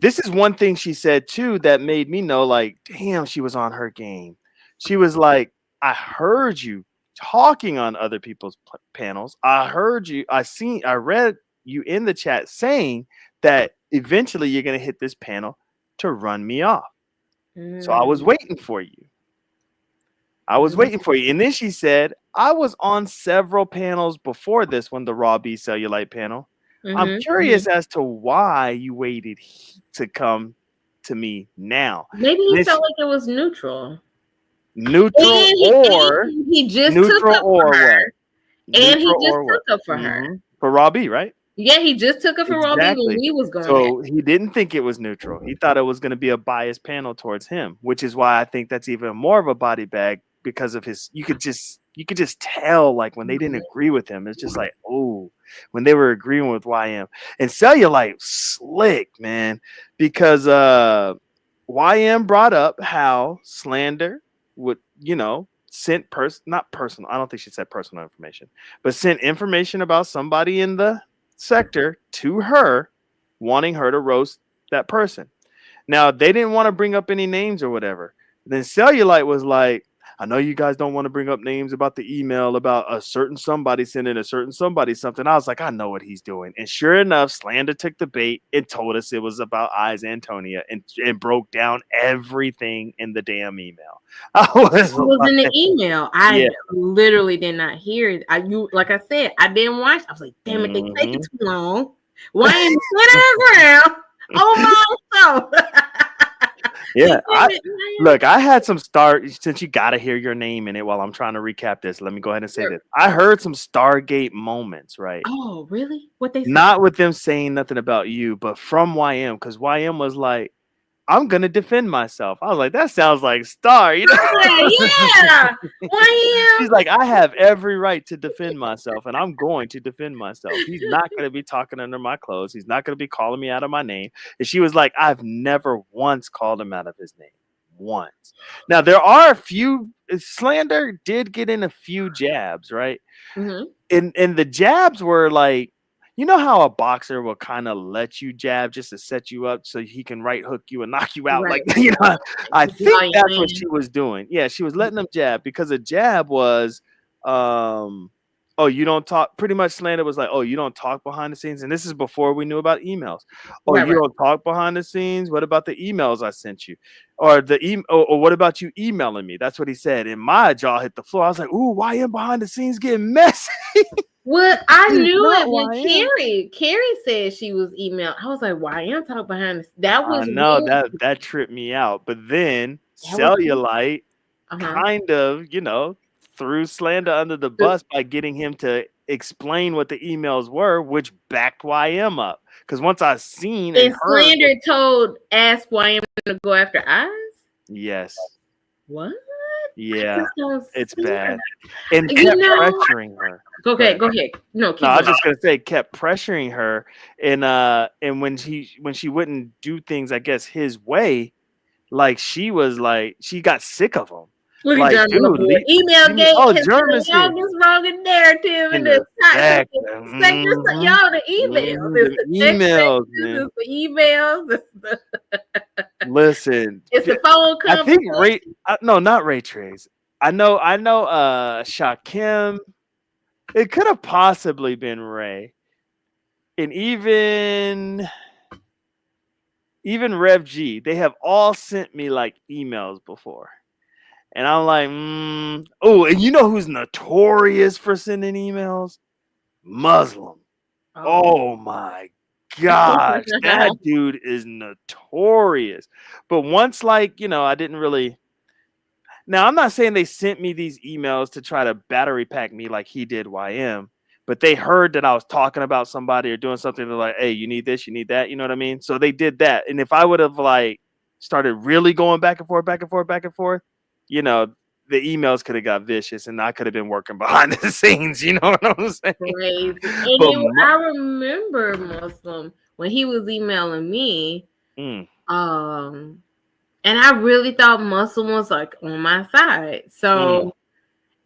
This is one thing she said too that made me know, like, damn, she was on her game. She was like, I heard you talking on other people's panels. I heard you. I read you in the chat saying that eventually you're going to hit this panel to run me off. So I was waiting for you. And then she said, I was on several panels before this one, the Raw B Cellulite panel. I'm curious as to why you waited to come to me now. Maybe he felt like it was neutral. He just took up for her. And he just took up for her. For Raw B, right? Yeah, he just took it for Raw B when he was going. So he didn't think it was neutral. He thought it was going to be a biased panel towards him, which is why I think that's even more of a body bag because of his. You could just tell, like, when they didn't agree with him, it's just like, oh, when they were agreeing with YM and Cellulite slick, man, because YM brought up how Slander would, sent not personal. I don't think she said personal information, but sent information about somebody in the sector to her, wanting her to roast that person. Now, they didn't want to bring up any names or whatever. Then Cellulite was like, I know you guys don't want to bring up names about the email about a certain somebody sending a certain somebody something. I was like, I know what he's doing. And sure enough, Slander took the bait and told us it was about Eyes Antonia and broke down everything in the damn email. It was in the email. I literally did not hear it. Like I said, I didn't watch. I was like, damn it, they take it too long. Why ain't you sit on the ground? Oh my soul. Yeah, look, I had some since you got to hear your name in it while I'm trying to recap this. Let me go ahead and say this. I heard some Stargate moments, right? Oh, really? What they say? Not with them saying nothing about you, but from YM, because YM was like, I'm gonna defend myself. I was like, that sounds like Star, you know? Yeah. YM. She's like, I have every right to defend myself, and I'm going to defend myself. He's not gonna be talking under my clothes. He's not gonna be calling me out of my name. And she was like, I've never once called him out of his name. Once. Now there are a few. Slander did get in a few jabs, right? Mm-hmm. And the jabs were like, you know how a boxer will kind of let you jab just to set you up so he can right hook you and knock you out. Right. Like, you know, I think that's what she was doing. Yeah, she was letting them jab because a jab was, oh, you don't talk. Pretty much Slander was like, oh, you don't talk behind the scenes. And this is before we knew about emails. Oh, you don't talk behind the scenes. What about the emails I sent you? Or or what about you emailing me? That's what he said. And my jaw hit the floor. I was like, ooh, YM behind the scenes getting messy. Well, I knew it when Carrie said she was emailed. I was like, YM talk behind this. That was that tripped me out. But then Cellulite kind of, threw Slander under the bus by getting him to explain what the emails were, which backed YM up. Because once I seen and Slander asked YM to go after Eyes. Yes. What? Yeah, it's bad. And kept pressuring her. Okay, go ahead. No, I was just gonna say kept pressuring her, and when she wouldn't do things, I guess his way, like she got sick of him. Look like, at dude, email game. German's y'all just wrong in narrative and the y'all the emails. Emails, man. The emails. Listen, it's the phone I think not Ray Triggs. I know Shakim. It could have possibly been Ray. And even Rev G, they have all sent me like emails before. And I'm like, oh, and you know who's notorious for sending emails? Muslim. Oh my gosh, that dude is notorious. But once, I didn't really. Now, I'm not saying they sent me these emails to try to battery pack me like he did YM, but they heard that I was talking about somebody or doing something. They're like, hey, you need this, you need that. You know what I mean? So they did that. And if I would have started really going back and forth, the emails could have got vicious and I could have been working behind the scenes. You know what I'm saying? Crazy. And I remember Muslim when he was emailing me. And I really thought Muslim was on my side. So,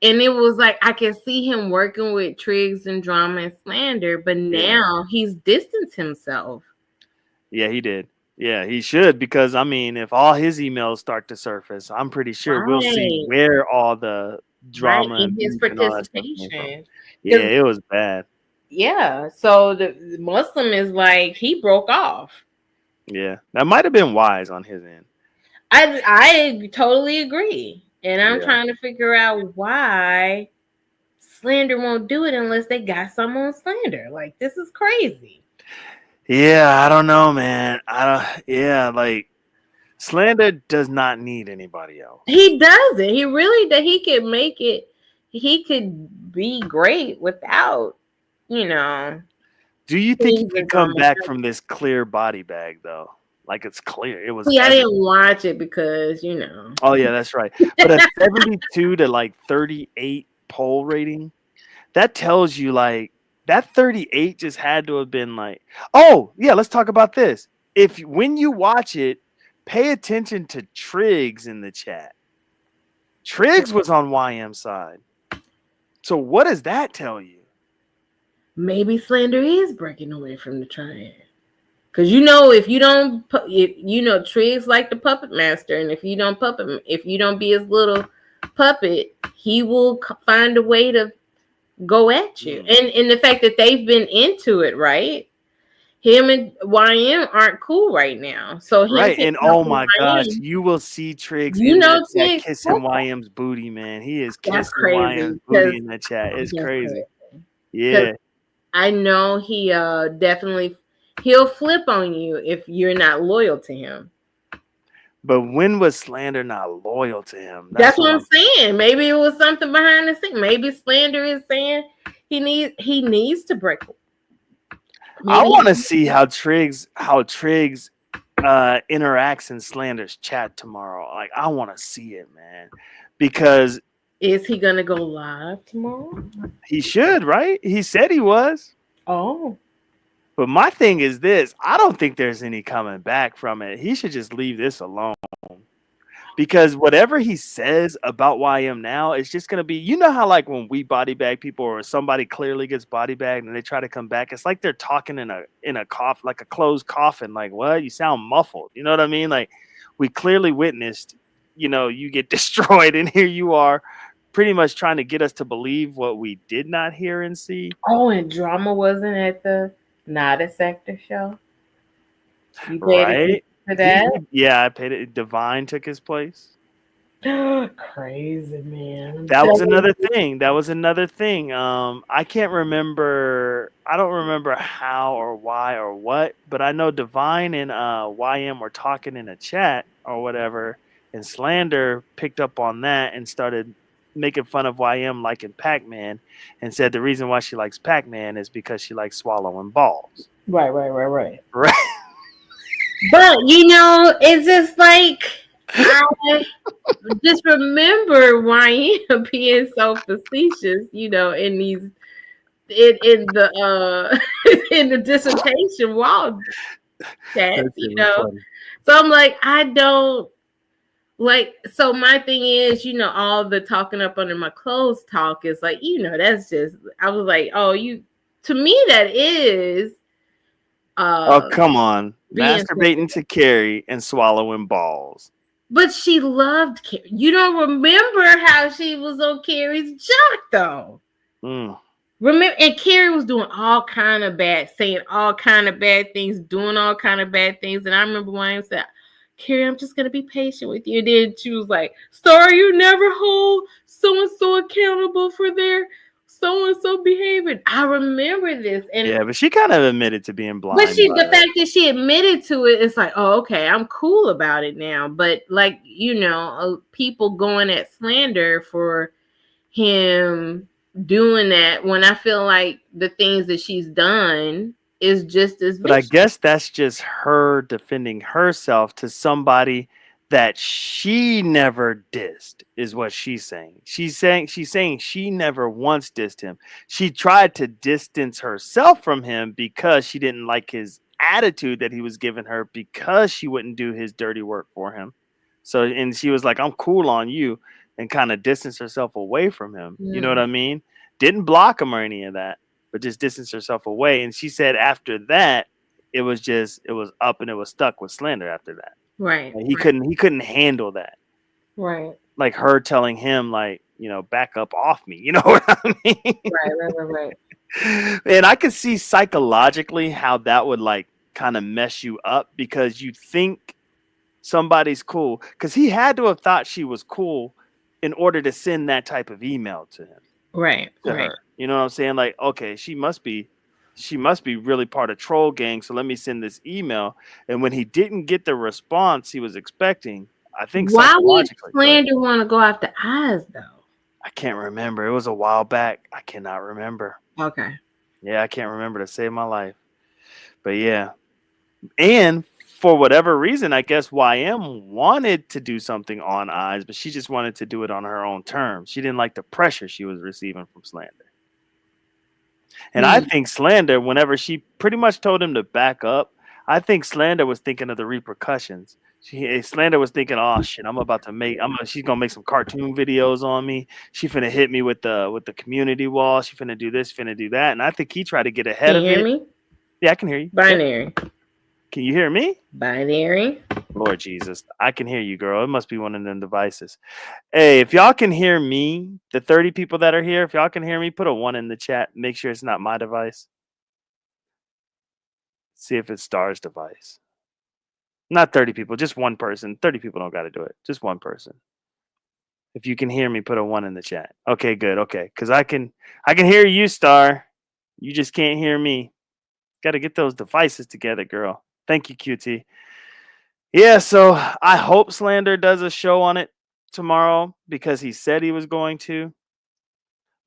and it was like I could see him working with Triggs and Drama and Slander, but now he's distanced himself. Yeah, he did. Yeah, he should, because if all his emails start to surface, I'm pretty sure we'll see where all the drama and his participation. Yeah, it was bad. Yeah, so the Muslim is he broke off. Yeah, that might have been wise on his end. I totally agree, and I'm trying to figure out why Slander won't do it unless they got some on Slander. This is crazy. Yeah, I don't know, man. Slander does not need anybody else. He doesn't. He really does. He could make it. He could be great without, Do you think he could come back from this clear body bag, though? It's clear. It was. See, I didn't watch it because, Oh, yeah, that's right. But a 72 to 38 poll rating, that tells you that 38 just had to have been oh, yeah, let's talk about this. When you watch it, pay attention to Triggs in the chat. Triggs was on YM's side. So what does that tell you? Maybe Slander is breaking away from the Triad. Because if you don't, Triggs like the puppet master, and if you don't be his little puppet, he will find a way to go at you. And the fact that they've been into it, right? Him and YM aren't cool right now. So and oh my gosh, you will see Triggs kissing YM's booty, man. He is kissing YM's booty in the chat. It's crazy. Yeah. I know he definitely He'll flip on you if you're not loyal to him. But when was Slander not loyal to him? That's what I'm saying. Maybe it was something behind the scene. Maybe Slander is saying he needs to break. I want to see how Triggs interacts in Slander's chat tomorrow. Like, I want to see it, man, because is he gonna go live tomorrow? He should, right? He said he was. Oh. But my thing is this: I don't think there's any coming back from it. He should just leave this alone. Because whatever he says about YM now, it's just gonna be, you know how like when we body bag people or somebody clearly gets body bagged and they try to come back, it's like they're talking in a cough, like a closed coffin. Like, what? You sound muffled. You know what I mean? Like, we clearly witnessed, you get destroyed, and here you are, pretty much trying to get us to believe what we did not hear and see. Oh, and Drama wasn't at the Not a Sector show. You paid Right? for that? I paid it. Divine took his place. Crazy, man. That was another thing. I can't remember. I don't remember how or why or what, but I know Divine and YM were talking in a chat or whatever, and Slander picked up on that and started making fun of YM liking Pac-Man, and said the reason why she likes Pac-Man is because she likes swallowing balls. Right. Right. But it's just like I just remember YM being so facetious, in these in the in the dissertation wall chats, Funny. So I'm like, I don't like. So my thing is, all the talking up under my clothes talk is like, that's just. I was like, to me that is. Oh, come on. Masturbating to Carrie and swallowing balls. But she loved Carrie. You don't remember how she was on Carrie's jock, though. Remember, and Carrie was doing saying all kind of bad things, doing all kind of bad things. And I remember when I said, Carrie, I'm just going to be patient with you. And then she was like, Star, you never hold so-and-so accountable for their so-and-so behavior. I remember this. And yeah, but she kind of admitted to being blind. But the fact that she admitted to it, it's like, oh, okay, I'm cool about it now. But like, people going at Slander for him doing that when I feel like the things that she's done is just as But I guess that's just her defending herself to somebody that she never dissed, is what she's saying. She's saying she never once dissed him. She tried to distance herself from him because she didn't like his attitude that he was giving her, because she wouldn't do his dirty work for him. So, and she was like, I'm cool on you, and kind of distanced herself away from him. You know what I mean? Didn't block him or any of that, but just distanced herself away. And she said after that, it was up and it was stuck with Slander after that. Right. Like he couldn't handle that. Right. Like her telling him, like, back up off me. You know what I mean? Right. And I could see psychologically how that would like kind of mess you up, because you think somebody's cool, because he had to have thought she was cool in order to send that type of email to him. Right. To her. You know what I'm saying? Like, okay, she must be really part of Troll Gang, so let me send this email. And when he didn't get the response he was expecting, I think why would Slander want to go after Eyes though? I can't remember. It was a while back. I cannot remember. Okay. Yeah, I can't remember to save my life. But yeah. And for whatever reason, I guess YM wanted to do something on Eyes, but she just wanted to do it on her own terms. She didn't like the pressure she was receiving from Slander. And I think Slander, whenever she pretty much told him to back up, I think Slander was thinking of the repercussions. Slander was thinking, oh shit, she's gonna make some cartoon videos on me. She finna hit me with the community wall. She finna do this, finna do that. And I think he tried to get ahead of it. Can you hear me? Yeah, I can hear you. Binary. Can you hear me? Binary. Lord Jesus, I can hear you, girl. It must be one of them devices. Hey, if y'all can hear me, the 30 people that are here, if y'all can hear me, put a 1 in the chat. Make sure it's not my device. See if it's Star's device. Not 30 people, just one person. 30 people don't got to do it. Just one person. If you can hear me, put a 1 in the chat. Okay, good. Okay, because I can hear you, Star. You just can't hear me. Got to get those devices together, girl. Thank you, QT. Yeah, so I hope Slander does a show on it tomorrow because he said he was going to.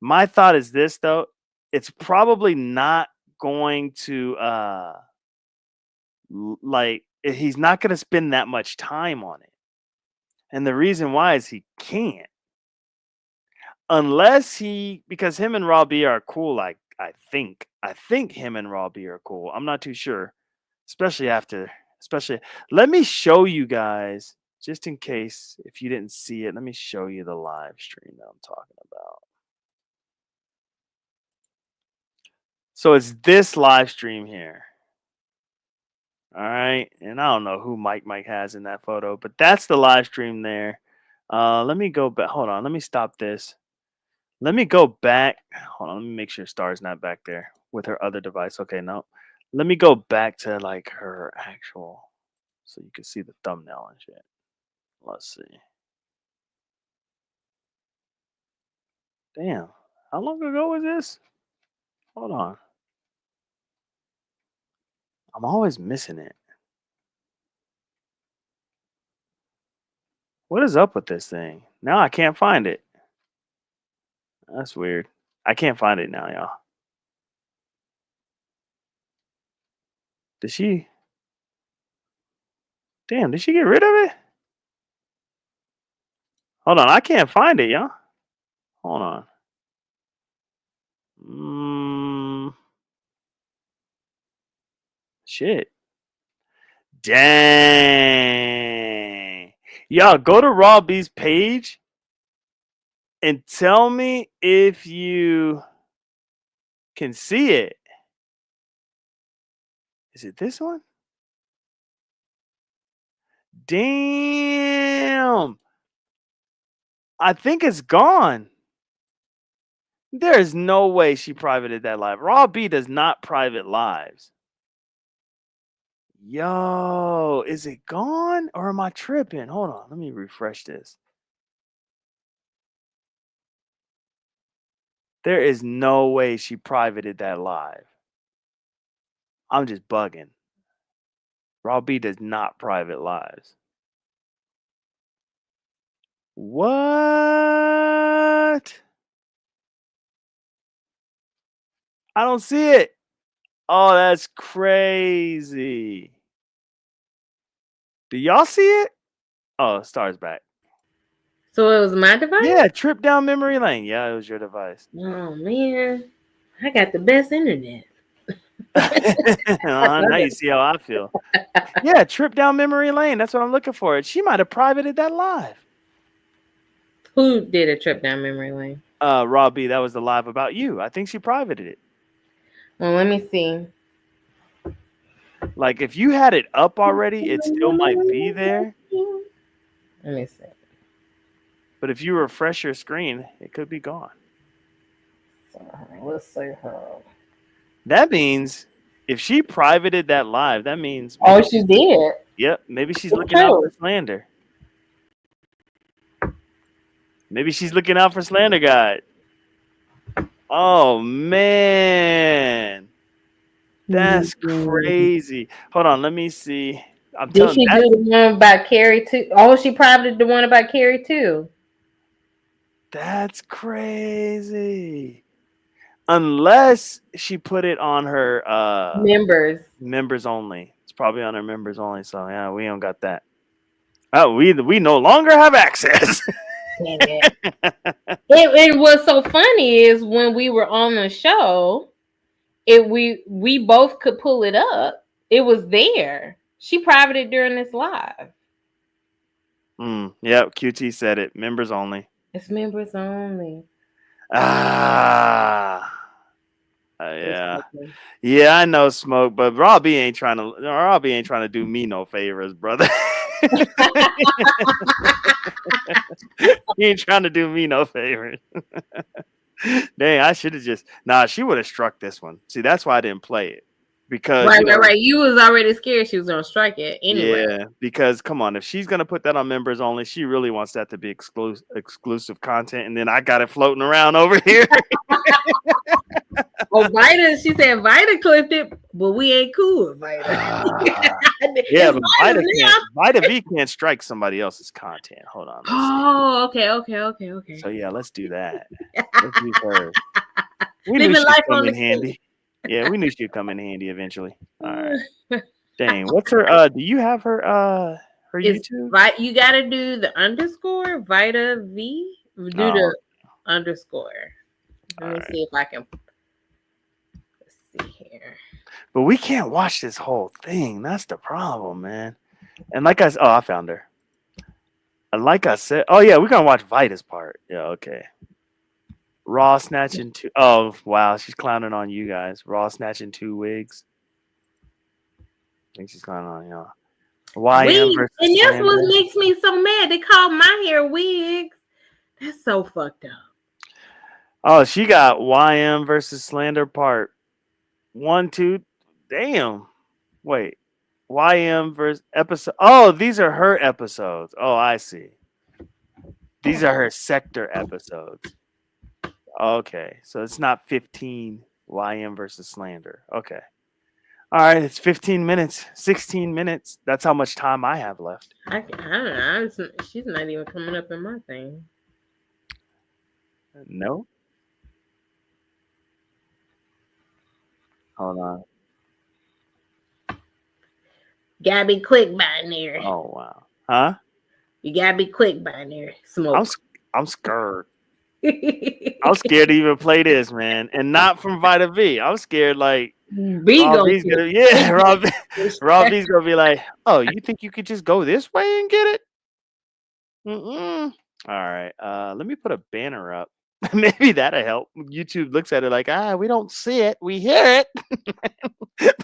My thought is this, though. It's probably not going to, he's not going to spend that much time on it. And the reason why is he can't. Unless because him and Raw B are cool, I think him and Raw B are cool. I'm not too sure. Especially, let me show you guys, just in case if you didn't see it, let me show you the live stream that I'm talking about. So it's this live stream here. All right. And I don't know who Mike has in that photo, but that's the live stream there. Let me go back. Hold on. Let me stop this. Let me go back. Hold on. Let me make sure Star's not back there with her other device. Okay, no. Let me go back to like her actual, so you can see the thumbnail and shit. Let's see. Damn. How long ago was this? Hold on. I'm always missing it. What is up with this thing? Now I can't find it. That's weird. I can't find it now, y'all. Did she get rid of it? Hold on, I can't find it, y'all. Hold on. Shit. Dang. Y'all, go to Raw B's page and tell me if you can see it. Is it this one? Damn. I think it's gone. There is no way she privated that live. Raw B does not private lives. Yo, is it gone or am I tripping? Hold on, let me refresh this. There is no way she privated that live. I'm just bugging. Raw B does not private lives. What? I don't see it. Oh, that's crazy. Do y'all see it? Oh, Star's back. So it was my device? Yeah, trip down memory lane. Yeah, it was your device. Oh, man. I got the best internet. Now you see how I feel. Yeah, trip down memory lane. That's what I'm looking for. She might have privated that live. Who did a trip down memory lane? Raw B, that was the live about you. I think she privated it. Well, let me see. Like, if you had it up already, it still might be there. Let me see. But if you refresh your screen, it could be gone. Let's see her. That means if she privated that live, that means... Oh, she did? Yep. Maybe she's looking out for Slander. Maybe she's looking out for Slander God. Oh, man. That's crazy. Hold on. Let me see. Did she do the one about Carrie too? Oh, she privated the one about Carrie too. That's crazy. Unless she put it on her members only. It's probably on her members only. So yeah, we don't got that. Oh, we no longer have access. It was so funny is when we were on the show, we both could pull it up. It was there. She privated during this live. Yeah, QT said it. Members only. It's members only. Yeah. Yeah, I know, Smoke, but Robbie ain't trying to do me no favors, brother. He ain't trying to do me no favors. Dang, I should have she would have struck this one. See, that's why I didn't play it. because right. You was already scared she was gonna strike it anyway. Yeah, because come on, if she's gonna put that on members only, she really wants that to be exclusive content, and then I got it floating around over here. Oh, Vita, she said Vita clipped it, but we ain't cool with Vita. Yeah, but Vita V can't strike somebody else's content. Hold on. Okay. So yeah, let's do that. Let's use her. We Living knew she'd life come on in the handy. Yeah, we knew she'd come in handy eventually. All right. Dang, what's her? Do you have her YouTube? Right, you gotta do the underscore Vita V. Do the underscore. Let me see if I can. Let's see here. But we can't watch this whole thing. That's the problem, man. And like I found her. And like I said, oh yeah, we're gonna watch Vita's part. Yeah, okay. Raw snatching 2. Oh wow, she's clowning on you guys. Raw snatching 2 wigs. I think she's clowning on y'all. YM versus and that's Slander. what makes me so mad. They call my hair wigs. That's so fucked up. Oh, she got YM versus Slander part 1, 2. Damn. Wait. YM versus episode. Oh, these are her episodes. Oh, I see. These are her sector episodes. Okay. So it's not 15 YM versus Slander. Okay. All right. It's 15 minutes. 16 minutes. That's how much time I have left. I don't know. She's not even coming up in my thing. No. Hold on. Gotta be quick by there. Oh wow. Huh? You gotta be quick by there. Smoke. I'm scared. I'm scared to even play this, man. And not from Vita V. I'm scared like Rob V's gonna be like, oh, you think you could just go this way and get it? Mm-mm. All right. Let me put a banner up. Maybe that'll help. YouTube looks at it like, we don't see it. We hear it,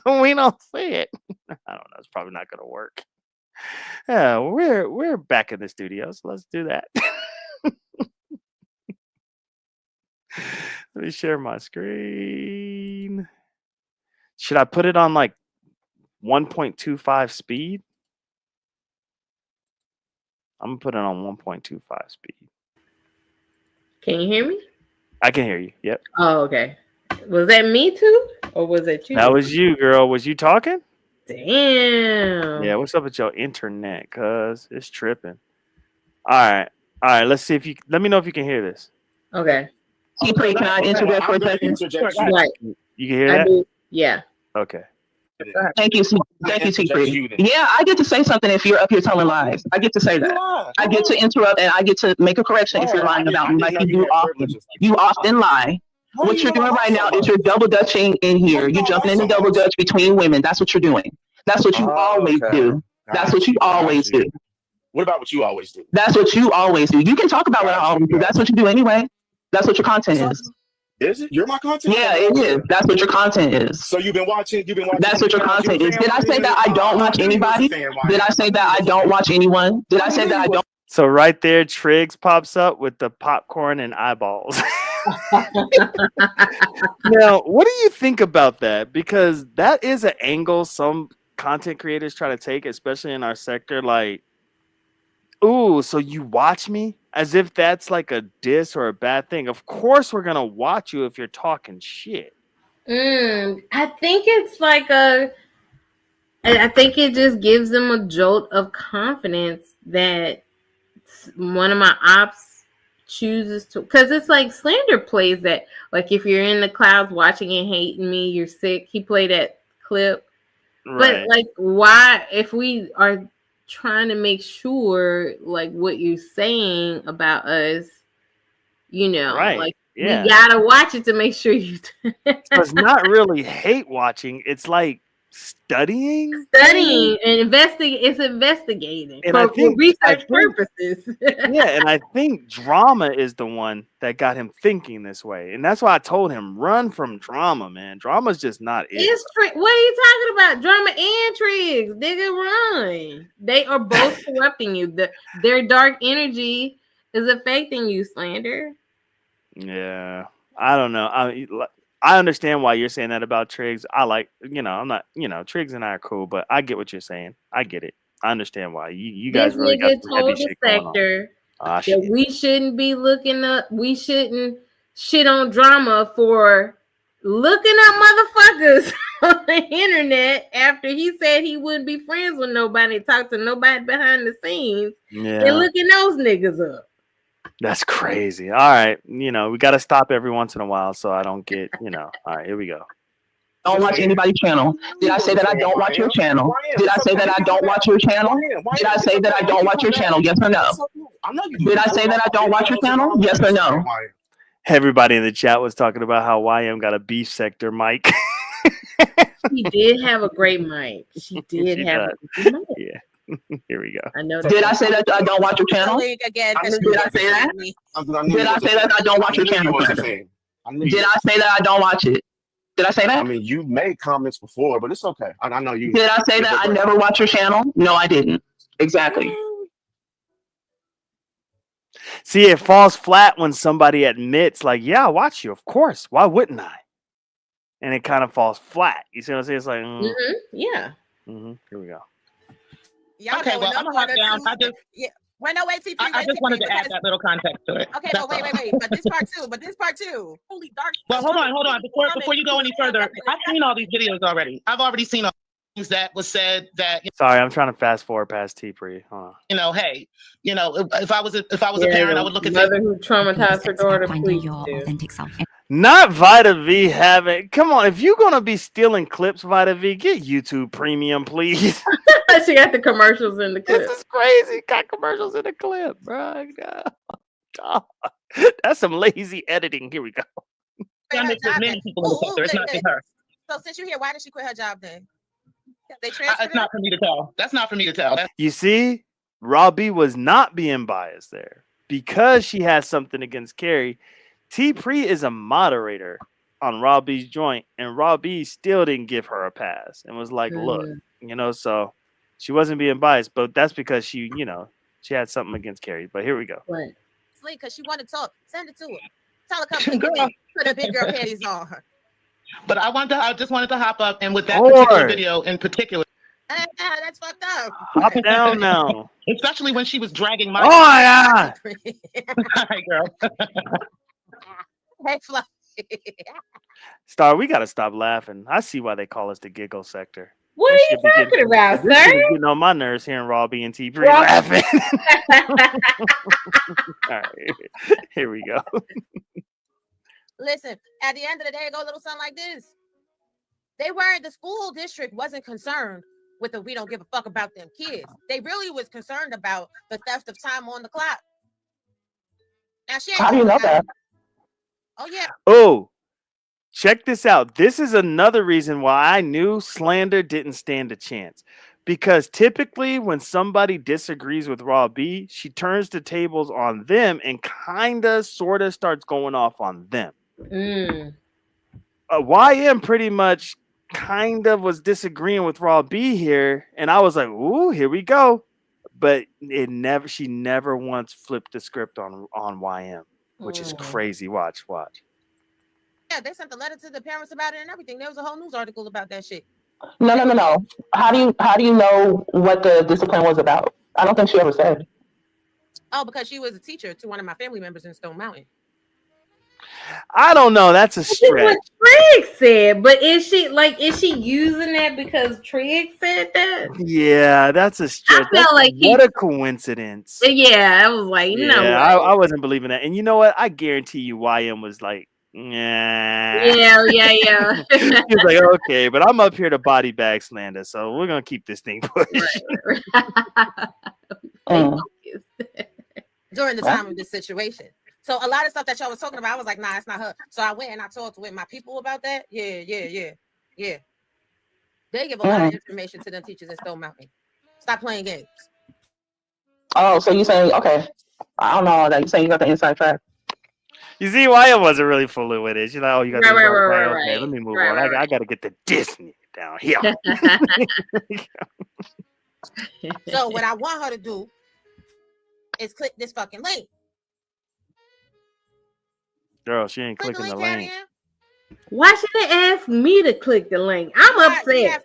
but we don't see it. I don't know. It's probably not gonna work. Yeah, we're back in the studio, so let's do that. Let me share my screen. Should I put it on like 1.25 speed? I'm gonna put it on 1.25 speed. Can you hear me? I can hear you. Yep. Oh, okay. Was that me too? Or was it you? That was you, girl. Was you talking? Damn. Yeah, what's up with your internet? Cuz it's tripping. All right. Let's see if you let me know if you can hear this. Okay. Can I interject for a second? Right. You can hear that? do. Yeah. Okay. Thank you, T. Yeah, I get to say something if you're up here telling lies. I get to say that. I get to interrupt and I get to make a correction if you're lying about me, like you do often. You often lie. What you're doing right now is you're double dutching in here. You're jumping in the double dutch between women. That's what you're doing. That's what you always do. That's what you always do. What about what you always do? That's what you always do. You can talk about what I always do. That's what you do anyway. That's what your content is. Is it? You're my content? Yeah, it is. That's what your content is. So you've been watching. That's what your content is. Did I say that I don't watch anybody? Did I say that I don't watch anyone? Did I say that I don't? So right there, Triggs pops up with the popcorn and eyeballs. Now, what do you think about that? Because that is an angle some content creators try to take, especially in our sector. Like, ooh, so you watch me? As if that's like a diss or a bad thing. Of course we're going to watch you if you're talking shit. I think it's like I think it just gives them a jolt of confidence that one of my ops chooses to, because it's like Slander plays that, like if you're in the clouds watching and hating me, you're sick. He played that clip. Right. But like, why, if we are trying to make sure like what you're saying about us, you know, right. like we gotta watch it to make sure you so it's not really hate watching, it's like studying and investigating and for research purposes. Yeah, and I think drama is the one that got him thinking this way, and that's why I told him run from drama, man. Drama's just not it. What are you talking about? Drama and Triggs, nigga, run. They are both corrupting you. Their dark energy is affecting you, Slander. Yeah, I don't know. I understand why you're saying that about Triggs. I like, I'm not, Triggs and I are cool, but I get what you're saying. I get it. I understand why. You This guys really got nigga some heavy told the shit going on. sector Ah, that shit. we shouldn't be we shouldn't shit on drama for looking up motherfuckers on the internet after he said he wouldn't be friends with nobody, talk to nobody behind the scenes, and looking those niggas up. That's crazy. All right. We got to stop every once in a while so I don't get, all right, here we go. Don't watch anybody's channel. Did I say that I don't watch your channel? Did I say that I don't watch your channel? Did I say that I don't watch your channel? Yes or no? Did I say that I don't watch your channel? Yes or no? Everybody in the chat was talking about how YM got a beef sector mic. She did have a great mic. She did have a great mic. Yeah. Here we go. I know. Did I say that I don't watch your channel? Again, Did I say that? Did I say that I don't watch your channel? Did I say that I don't watch it? Did I say that? I mean, you've made comments before, but it's okay. I know you. Did I say that I never watch your channel? No, I didn't. Exactly. See, it falls flat when somebody admits, like, yeah, I watch you. Of course. Why wouldn't I? And it kind of falls flat. You see what I'm saying? It's like, yeah. Here we go. Y'all okay, well, I'm gonna hop down. I just wanted to add that little context to it. Okay, but wait. But this part two. Holy dark. Well, hold on. Before you go any further, I've seen all these videos already. I've already seen all things that was said that. Sorry, I'm trying to fast forward past T-Pre. Hey, if I was a parent, I would look at mother who traumatized her daughter. Please do. Not Vita V having. Come on, if you're gonna be stealing clips, Vita V, get YouTube Premium, please. She got the commercials in the clip. This is crazy. Got commercials in the clip, bro. God. That's some lazy editing. Here we go. Many people in the sector. It's not just her. So since you're here, why did she quit her job then? It's not for me to tell. That's not for me to tell. You see, Robbie was not being biased there because she has something against Carrie. T-Pre is a moderator on Robbie's joint, and Robbie still didn't give her a pass and was like, look, so she wasn't being biased, but that's because she had something against Carrie. But here we go. Right. Sleep, because she wanted to talk. Send it to her. Tell her come put her big girl panties on her. But I just wanted to hop up, and with that particular video in particular. That's fucked up. Hop down now. Especially when she was dragging my. Oh my God. All right, girl. Hey, Fluffy. Star, we gotta stop laughing. I see why they call us the giggle sector. What are you talking about, sir? Getting on my nerves hearing Robbie and T-Pre laughing. All right, here we go. Listen, at the end of the day, it goes a little something like this. The school district wasn't concerned with the we don't give a fuck about them kids. They really was concerned about the theft of time on the clock. Now, how do you know that? Oh, yeah. Oh, check this out. This is another reason why I knew Slander didn't stand a chance. Because typically when somebody disagrees with Raw B, she turns the tables on them and sort of starts going off on them. YM pretty much kind of was disagreeing with Raw B here. And I was like, ooh, here we go. But she never once flipped the script on YM. Which is crazy. Watch. Yeah, they sent a letter to the parents about it and everything. There was a whole news article about that shit. No. How do you know what the discipline was about? I don't think she ever said. Oh, because she was a teacher to one of my family members in Stone Mountain. I don't know. That's a stretch. What Triggs said, but is she using that because Triggs said that? Yeah, that's a stretch. I felt like what a coincidence. Yeah, I was like, no. Yeah, I wasn't believing that. And you know what? I guarantee you, YM was like, nah. Yeah. He was like, okay, but I'm up here to body bag Slander, so we're gonna keep this thing pushed. During the time of this situation. So a lot of stuff that y'all was talking about, I was like, nah, it's not her. So I went and I talked with my people about that. Yeah. They give a lot of information to them teachers in Stone Mountain. Stop playing games. Oh, so you saying, okay. I don't know all that. You saying you got the inside track. You see why I wasn't really fully with it. She's like, oh, you got the inside track. Okay, right. Let me move on. I got to get the Disney down here. So what I want her to do is click this fucking link. Girl, she ain't clicking the link. Why should they ask me to click the link? I'm upset.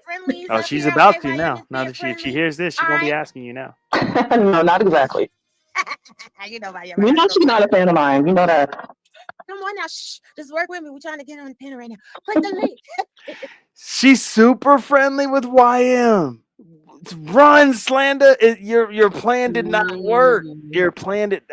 Oh, she's about to now. Now that she hears this, she's gonna be asking you now. No, not exactly. You know, You know she's not a fan of mine. You know that. Come on now, just work with me. We're trying to get on the panel right now. Click the link. She's super friendly with YM. Run, Slander. Your plan did not work. Your plan did.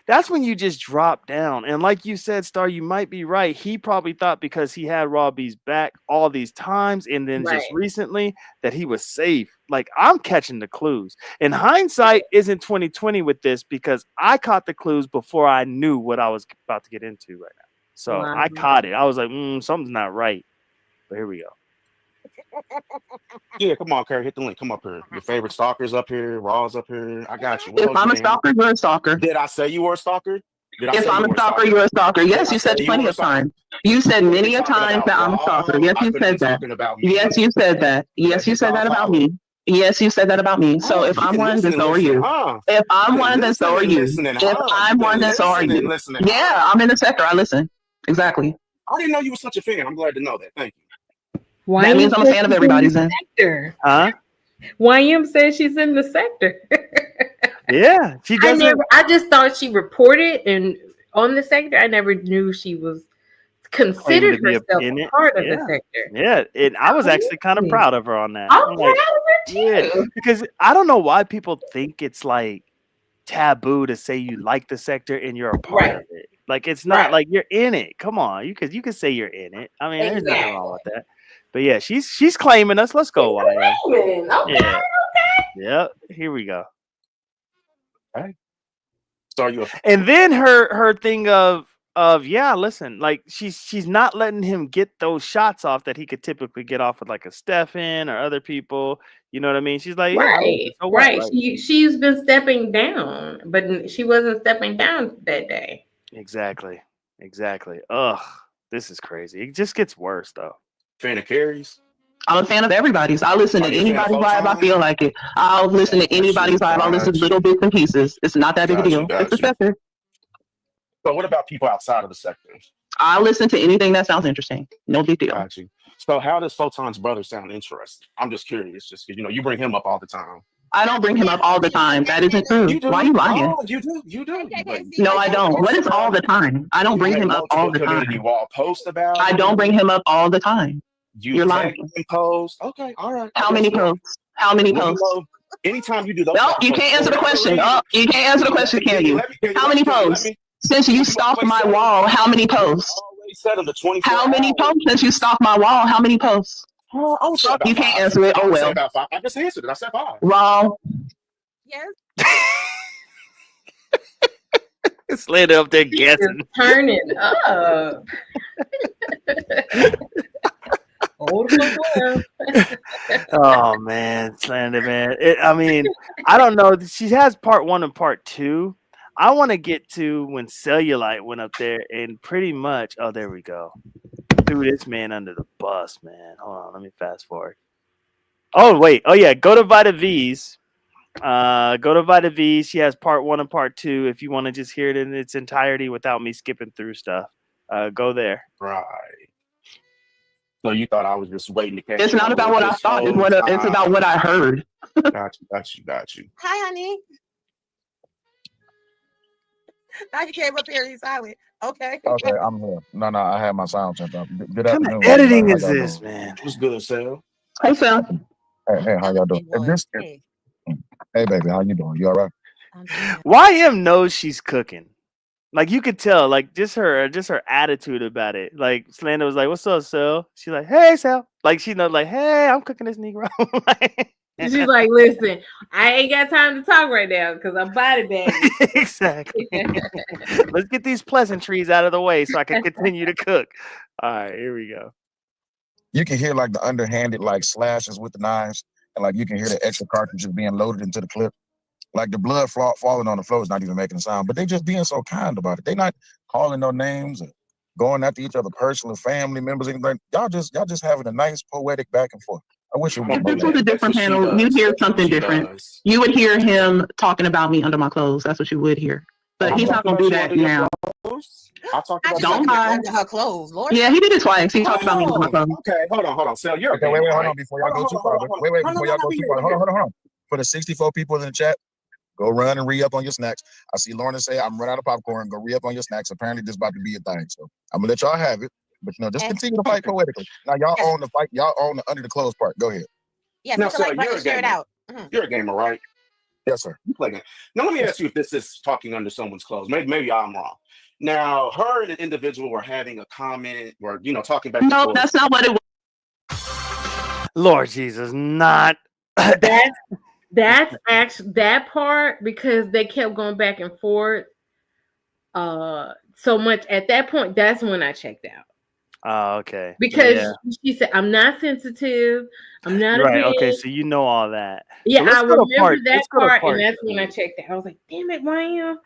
That's when you just drop down. And like you said, Star, you might be right. He probably thought because he had Raw B's back all these times and then just recently that he was safe. Like, I'm catching the clues. And hindsight isn't 2020 with this because I caught the clues before I knew what I was about to get into right now. So I caught it. I was like, something's not right. But here we go. Yeah, come on, Curry, hit the link. Come up here. Your favorite stalker's up here. Raw's up here. I got you. If I'm a stalker, you're a stalker. Did I say you were a stalker? If I'm a stalker, you're a stalker. Yes, you said plenty of times. You said many a times that I'm a stalker. Yes, you said that. Yes, you said that. Yes, you said that about me. Yes, you said that about me. So if I'm one, then so are you. If I'm one, then so are you. If I'm one, then so are you. Yeah, I'm in the sector. I listen. Exactly. I didn't know you were such a fan. I'm glad to know that. Thank you. That means I'm a fan of everybody's in. Sector. Huh? YM says she's in the sector. Yeah, she doesn't. I just thought she reported and on the sector. I never knew she was considered herself part of the sector. Yeah, and I was actually kind of proud of her on that. I'm proud of her too. Yeah, because I don't know why people think it's like taboo to say you like the sector and you're a part of it. Like, it's not like you're in it. Come on, you could say you're in it. I mean, there's nothing wrong with that. But yeah, she's claiming us. Let's go, YM. Okay. Yep. Here we go. Right. So you. And then her thing of listen, like she's not letting him get those shots off that he could typically get off with like a Stefan or other people. You know what I mean? She's like, right. She's been stepping down, but she wasn't stepping down that day. Exactly. Ugh, this is crazy. It just gets worse though. Fan of Carrie's? I'm a fan of everybody's. I'll listen to anybody's vibe. I feel like it. I'll listen to anybody's vibe. I'll listen to little bits and pieces. It's not that big a deal. It's the sector. So what about people outside of the sector? I'll listen to anything that sounds interesting. No big deal. Got you. So how does Photon's brother sound interesting? I'm just curious, just because you bring him up all the time. I don't bring him up all the time. That isn't true. Why are you lying? Oh, you do. No, I don't. What is all the time? I don't bring him up all the time. You all post about I don't bring him up all the time. You're lying. Post. Okay, all right. How many posts? How many posts? Anytime you do those. No, you can't answer the question. Oh, you can't answer the question, can you? How many posts? Since you stalked my wall, how many posts? How many posts since you stalked my wall? How many posts? You can't answer it. Oh well. I just answered it. I said 5. Wrong. Yes. Slander up there guessing. Turning up. Oh man, Slander, man. I mean, I don't know. She has part 1 and part 2. I want to get to when Cellulite went up there and pretty much. Oh, there we go. Threw this man under the bus, man. Hold on, let me fast forward. Oh wait. Oh yeah. Go to Vita V's. Go to Vita V. She has part 1 and part 2. If you want to just hear it in its entirety without me skipping through stuff, go there. Right. So you thought I was just waiting to catch It's not about what I thought. It's about what I heard. Got you. Hi, honey. Now you came up here. He's silent. Okay. Okay, I'm here. No, I had my sound turned up. Good What afternoon. kind of editing is this, man? What's good, Sal? Hey, Phil. Hey, how y'all doing? Hey, baby, how you doing? You all right? YM knows she's cooking. Like, you could tell, like, just her attitude about it. Like, Slander was like, "What's up, Sal?" She's like, "Hey, Sal." Like, she knows, like, "Hey, I'm cooking this Negro." She's like, "Listen, I ain't got time to talk right now because I'm body bagging." Exactly. Let's get these pleasantries out of the way so I can continue to cook. All right, here we go. You can hear like the underhanded like slashes with the knives, and like you can hear the extra cartridges being loaded into the clip. Like the blood falling on the floor is not even making a sound, but they just being so kind about it. They not calling no names or going after each other personal family members. Anything. Y'all just having a nice poetic back and forth. I wish it was. If this was a different panel, you'd hear something different. You would hear him talking about me under my clothes. That's what you would hear. But he's not gonna do that now. clothes. I talked about Don't you under her clothes, Lord. Yeah, he did it twice. He talked about me. Okay, hold on. So you're okay. Wait, hold on. Before y'all go too far. Wait. Before y'all go too far. Hold on. For the 64 people in the chat, go run and re-up on your snacks. I see Lorna say, I'm running out of popcorn. Go re-up on your snacks. Apparently, this is about to be a thing. So I'm gonna let y'all have it. But just continue to fight poetically. Now y'all own the fight. Y'all own the under the clothes part. Go ahead. Yes, now, so you're a gamer. out. You're a gamer, right? Yes, sir. You play game. Now let me ask you if this is talking under someone's clothes. Maybe I'm wrong. Now, her and an individual were having a comment or talking back. No, that's not what it was. Lord Jesus, not that's actually that part, because they kept going back and forth so much. At that point, that's when I checked out. Oh, okay. Because she said, I'm not sensitive. I'm not a bitch. Okay, so you know all that. Yeah, so I remember that part, and that's when I checked out. I was like, damn it, Ryan.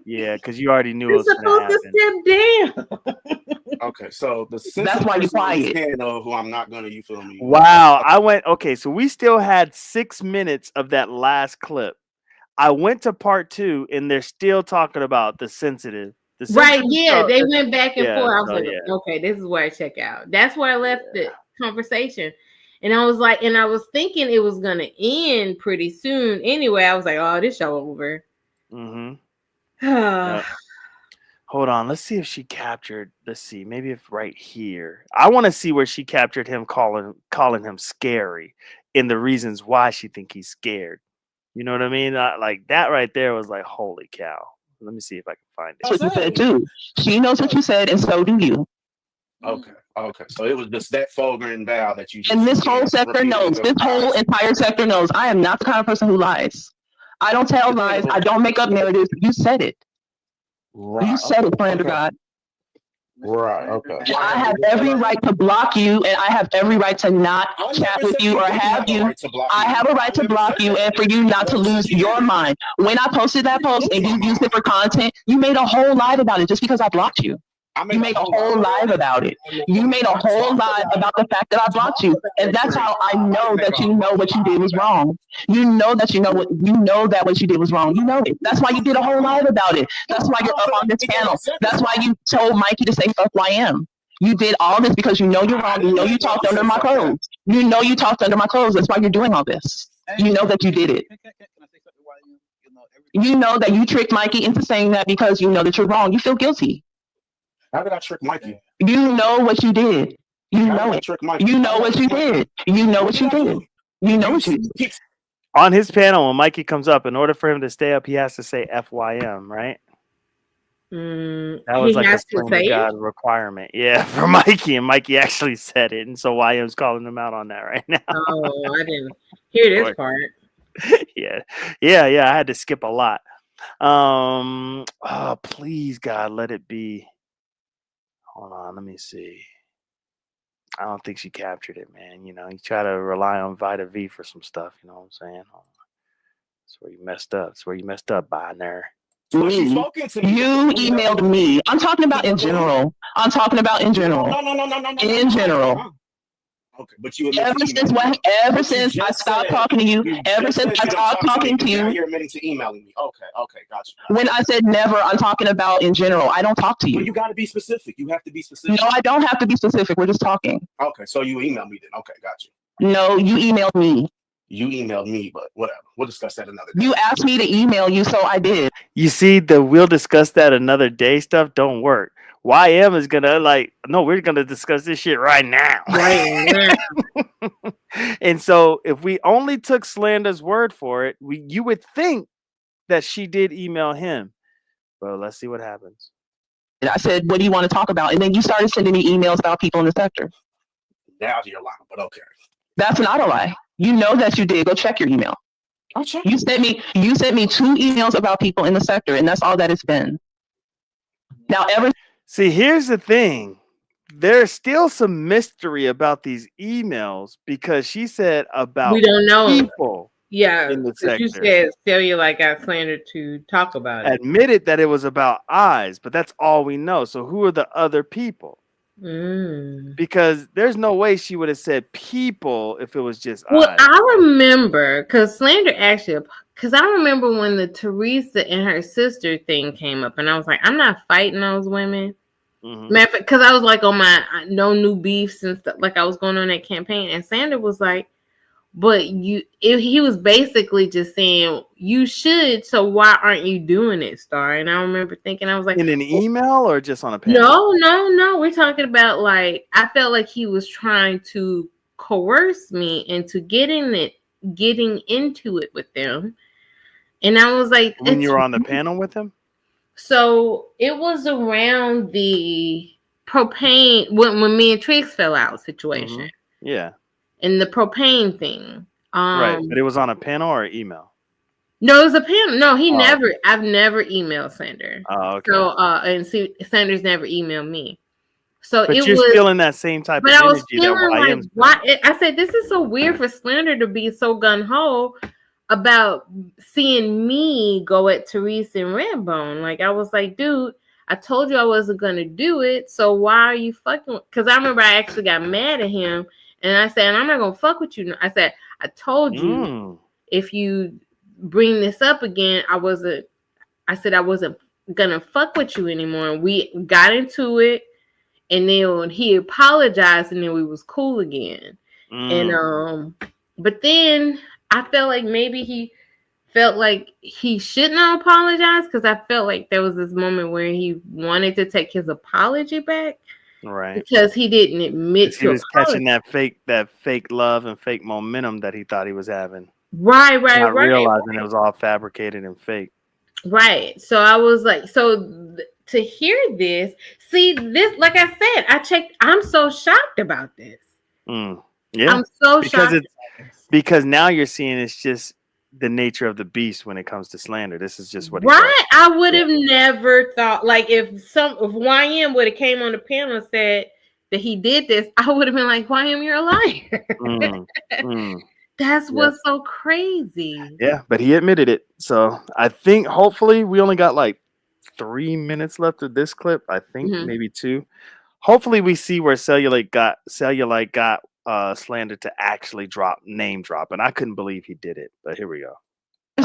Yeah, because you already knew You're it was supposed to step down. Okay, so that's why you quiet. Who I'm not gonna, you feel me? Wow, I went, okay, so we still had 6 minutes of that last clip. I went to part 2, and they're still talking about the sensitive. Right, yeah, they went back and forth. I was like, yeah. okay, this is where I check out. That's where I left the conversation. And I was like, and I was thinking it was gonna end pretty soon. Anyway, I was like, oh, this show over. Hold on, let's see if she captured. Let's see, maybe if right here. I want to see where she captured him calling him scary, and the reasons why she think he's scared. You know what I mean? Like that right there was like, holy cow. Let me see if I can find it. That's what you said too. She knows what you said, and so do you. Okay. So it was just that Fulgrim vow that you. And this whole sector knows. This whole entire sector knows. I am not the kind of person who lies. I don't tell lies. I don't make up narratives. You said it. Right. You said it, Slander God. Right. Okay. I have every right to block you, and I have every right to not chat with you or have you. I have a right to block you, and for you not to lose your mind. When I posted that post and you used it for content, you made a whole live about it just because I blocked you. You made a whole live about it. You made a whole live about the fact that I blocked you, and that's how I know that you know what you did was wrong. You know that what you did was wrong. You know it. That's why you did a whole live about it. That's why you're up on this panel. That's why you told Mikey to say fuck YM. You did all this because you know you're wrong. You know you talked under my clothes. You know you talked under my clothes. That's why you're doing all this. You know that you did it. You know that you tricked Mikey into saying that because you know that you're wrong. You feel guilty. How did I trick Mikey? You know what you did. You know it. You know what you did. You know what you did. You know what you did. On his panel, when Mikey comes up, in order for him to stay up, he has to say FYM, right? That was like a Slander God requirement. Yeah, for Mikey. And Mikey actually said it. And so YM's calling him out on that right now. Oh, I didn't hear this part. Yeah. I had to skip a lot. Oh, please, God, let it be. Hold on, let me see. I don't think she captured it, man. You know, you try to rely on Vita V for some stuff. You know what I'm saying? That's where you messed up. That's where you messed up, Binary. Me. You emailed me. I'm talking about in general. No. In general. Okay, but you ever since I stopped talking to you, ever since I stopped talking to you, you're admitting to emailing me. Okay, gotcha. When I said never, I'm talking about in general. I don't talk to you. Well, you got to be specific. You have to be specific. No, I don't have to be specific. We're just talking. Okay, so you emailed me then. Okay, gotcha. No, you emailed me. You emailed me, but whatever. We'll discuss that another day. You asked me to email you, so I did. You see, the we'll discuss that another day stuff don't work. YM is gonna no, we're gonna discuss this shit right now. Right now. And so if we only took Slander's word for it, you would think that she did email him. Well, let's see what happens. And I said, what do you want to talk about? And then you started sending me emails about people in the sector. Now you're lying, but okay. That's not a lie. You know that you did. Go check your email. I'll check. You sent me 2 emails about people in the sector, and that's all that it's been. Now, see, here's the thing. There's still some mystery about these emails because she said about we don't know people. Yeah, in the sector. you said Celia got slandered to talk about it. Admitted that it was about eyes, but that's all we know. So who are the other people? Because there's no way she would have said people if it was just eyes. I remember because Slander actually because I remember when the Teresa and her sister thing came up, and I was like, I'm not fighting those women. Because I was like on my no new beef since like I was going on that campaign, and Sandra was like, but he was basically just saying you should, so why aren't you doing it, Star? And I remember thinking, I was like, in an email or just on a panel? No, we're talking about like I felt like he was trying to coerce me into getting into it with them, and I was like, when you were on the panel with him. So it was around the propane when me and Triggs fell out situation. Yeah. And the propane thing. Right. But it was on a panel or email? No, it was a panel. No, I've never emailed Sander. Oh, okay. So and see, Sander's never emailed me. So but it you're was feeling that same type but of I was energy feeling that like why I said this is so weird for Slander to be so gun-ho about seeing me go at Teresa and Redbone. Like I was like, dude, I told you I wasn't gonna do it, so why are you fucking? Because I remember I actually got mad at him, and I said, I'm not gonna fuck with you. I said, I told you if you bring this up again, I said I wasn't gonna fuck with you anymore. And we got into it, and then he apologized, and then we was cool again. And but then I felt like maybe he felt like he shouldn't have apologized, because I felt like there was this moment where he wanted to take his apology back, right? Because he didn't admit to he was catching that fake love and fake momentum that he thought he was having. Right. Not realizing it was all fabricated and fake. Right. So I was like, to hear this, see this, like I said, I checked. I'm so shocked about this. Yeah, I'm so shocked because now you're seeing it's just the nature of the beast when it comes to slander. This is just what he does. I would have never thought, like, if YM would have came on the panel and said that he did this, I would have been like, YM, you're a liar. That's what's so crazy. Yeah, but he admitted it. So I think hopefully we only got like 3 minutes left of this clip. I think maybe 2. Hopefully we see where Cellulite got Slander to actually name drop, and I couldn't believe he did it. But here we go.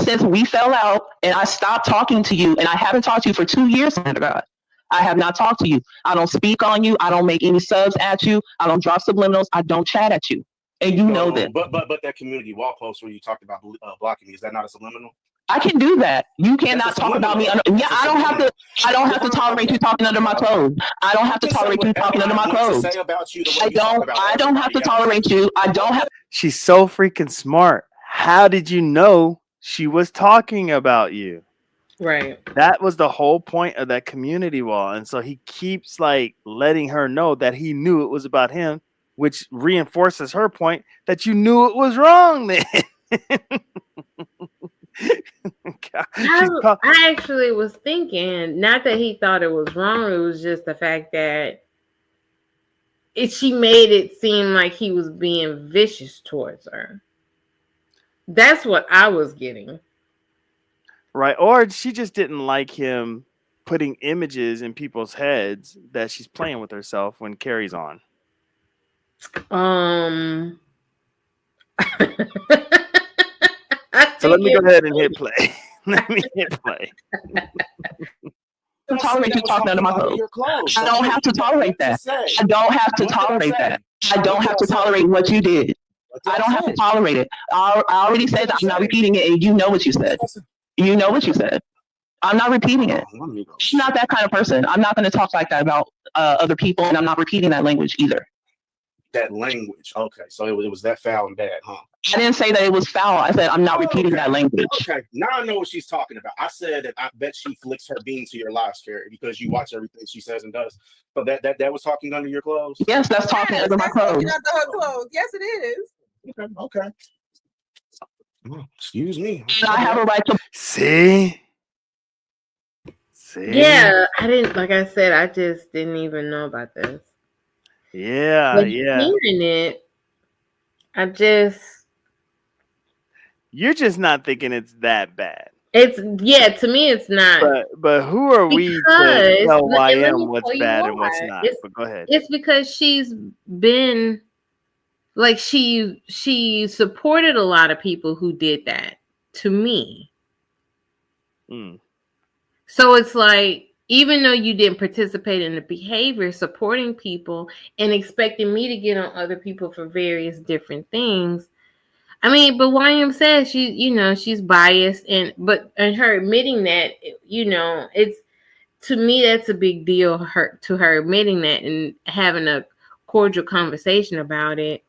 Since we fell out and I stopped talking to you, and I haven't talked to you for 2 years, Slander God. I have not talked to you. I don't speak on you. I don't make any subs at you. I don't drop subliminals. I don't chat at you. And you know this. But that community wall post where you talked about blocking me, is that not a subliminal? I can do that. You cannot talk about me. I don't have to tolerate you talking under my clothes. I don't have to tolerate you talking under my clothes. I don't have to tolerate you. I don't have. She's so freaking smart. How did you know she was talking about you? Right. That was the whole point of that community wall. And so he keeps like letting her know that he knew it was about him, which reinforces her point that you knew it was wrong then. I actually was thinking, not that he thought it was wrong, it was just the fact that she made it seem like he was being vicious towards her. That's what I was getting. Right. Or she just didn't like him putting images in people's heads that she's playing with herself when Carrie's on. So let me go ahead and hit play. Let me hit play. Tolerate you talking under my clothes. I don't have to tolerate that. I don't have to tolerate that. I don't have to tolerate what you did. I don't have to tolerate it. I already said that. I'm not repeating it, and you know what you said. You know what you said. I'm not repeating it. I'm not that kind of person. I'm not going to talk like that about other people, and I'm not repeating that language either. That language. Okay, so it was that foul and bad, huh? I didn't say that it was foul. I said I'm not repeating that language. Okay, now I know what she's talking about. I said that I bet she flicks her bean to your live, Carrie, because you watch everything she says and does. So that was talking under your clothes? Yes, that's talking under my clothes. Under her clothes. Yes, it is. Okay. Oh, excuse me. I have a right to see. Yeah, I didn't. Like I said, I just didn't even know about this. Yeah. Hearing it, you're just not thinking it's that bad. To me, it's not. But who are we to tell YM what's bad and what's not? But go ahead. It's because she's been like she supported a lot of people who did that to me. Mm. So it's like, even though you didn't participate in the behavior, supporting people and expecting me to get on other people for various different things. I mean, but YM says she's biased, and her admitting that, it's, to me, that's a big deal. Her admitting that and having a cordial conversation about it.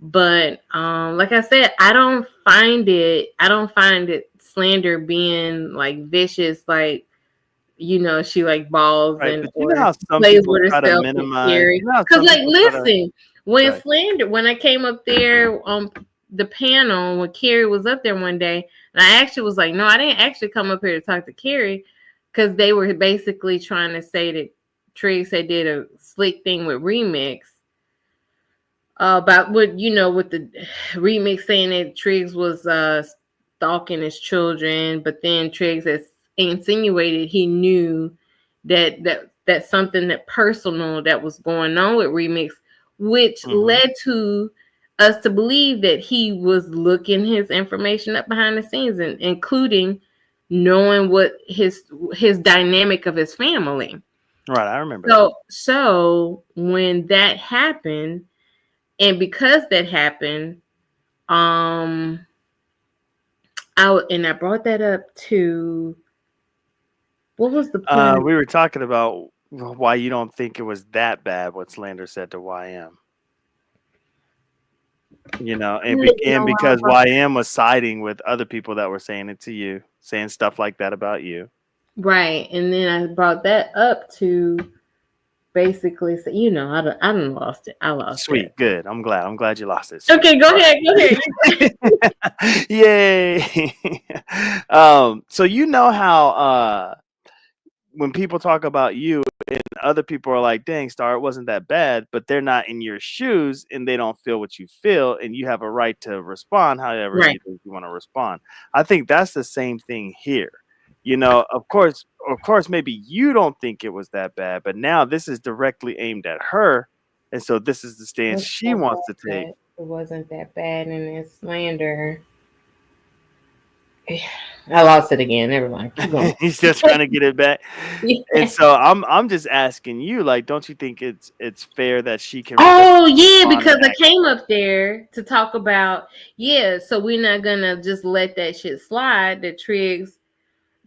But like I said, I don't find it slander being like vicious, like, she like balls Right, and but you know how some plays people with try to herself and minimize. scary. You know how Because some like, people try to. listen, when I came up there on the panel when Carrie was up there one day, and I actually was like, no, I didn't actually come up here to talk to Carrie, because they were basically trying to say that Triggs had did a slick thing with Remix. About what, with the Remix saying that Triggs was stalking his children, but then Triggs has insinuated he knew that something that personal that was going on with Remix, which led to us to believe that he was looking his information up behind the scenes, and including knowing what his dynamic of his family. Right, I remember that. So when that happened, and because that happened, I brought that up to, what was the point? We were talking about why you don't think it was that bad what Slander said to YM. And because YM was siding with other people that were saying it to you, saying stuff like that about you. Right, and then I brought that up to basically say, I done lost it. I lost it. Sweet, good. I'm glad you lost it. Sweet. Okay, go ahead. Yay. So how when people talk about you and other people are like, dang, Star, it wasn't that bad, but they're not in your shoes and they don't feel what you feel, and you have a right to respond however you want to respond. I think that's the same thing here. Of course, maybe you don't think it was that bad, but now this is directly aimed at her, and so this is the stance she wants to take. It wasn't that bad, and it's slander. I lost it again. Never mind. Keep going. He's still trying to get it back. Yeah. And so I'm just asking you, like, don't you think it's fair that she can? Oh yeah, because I came up there to talk about so we're not gonna just let that shit slide. That Triggs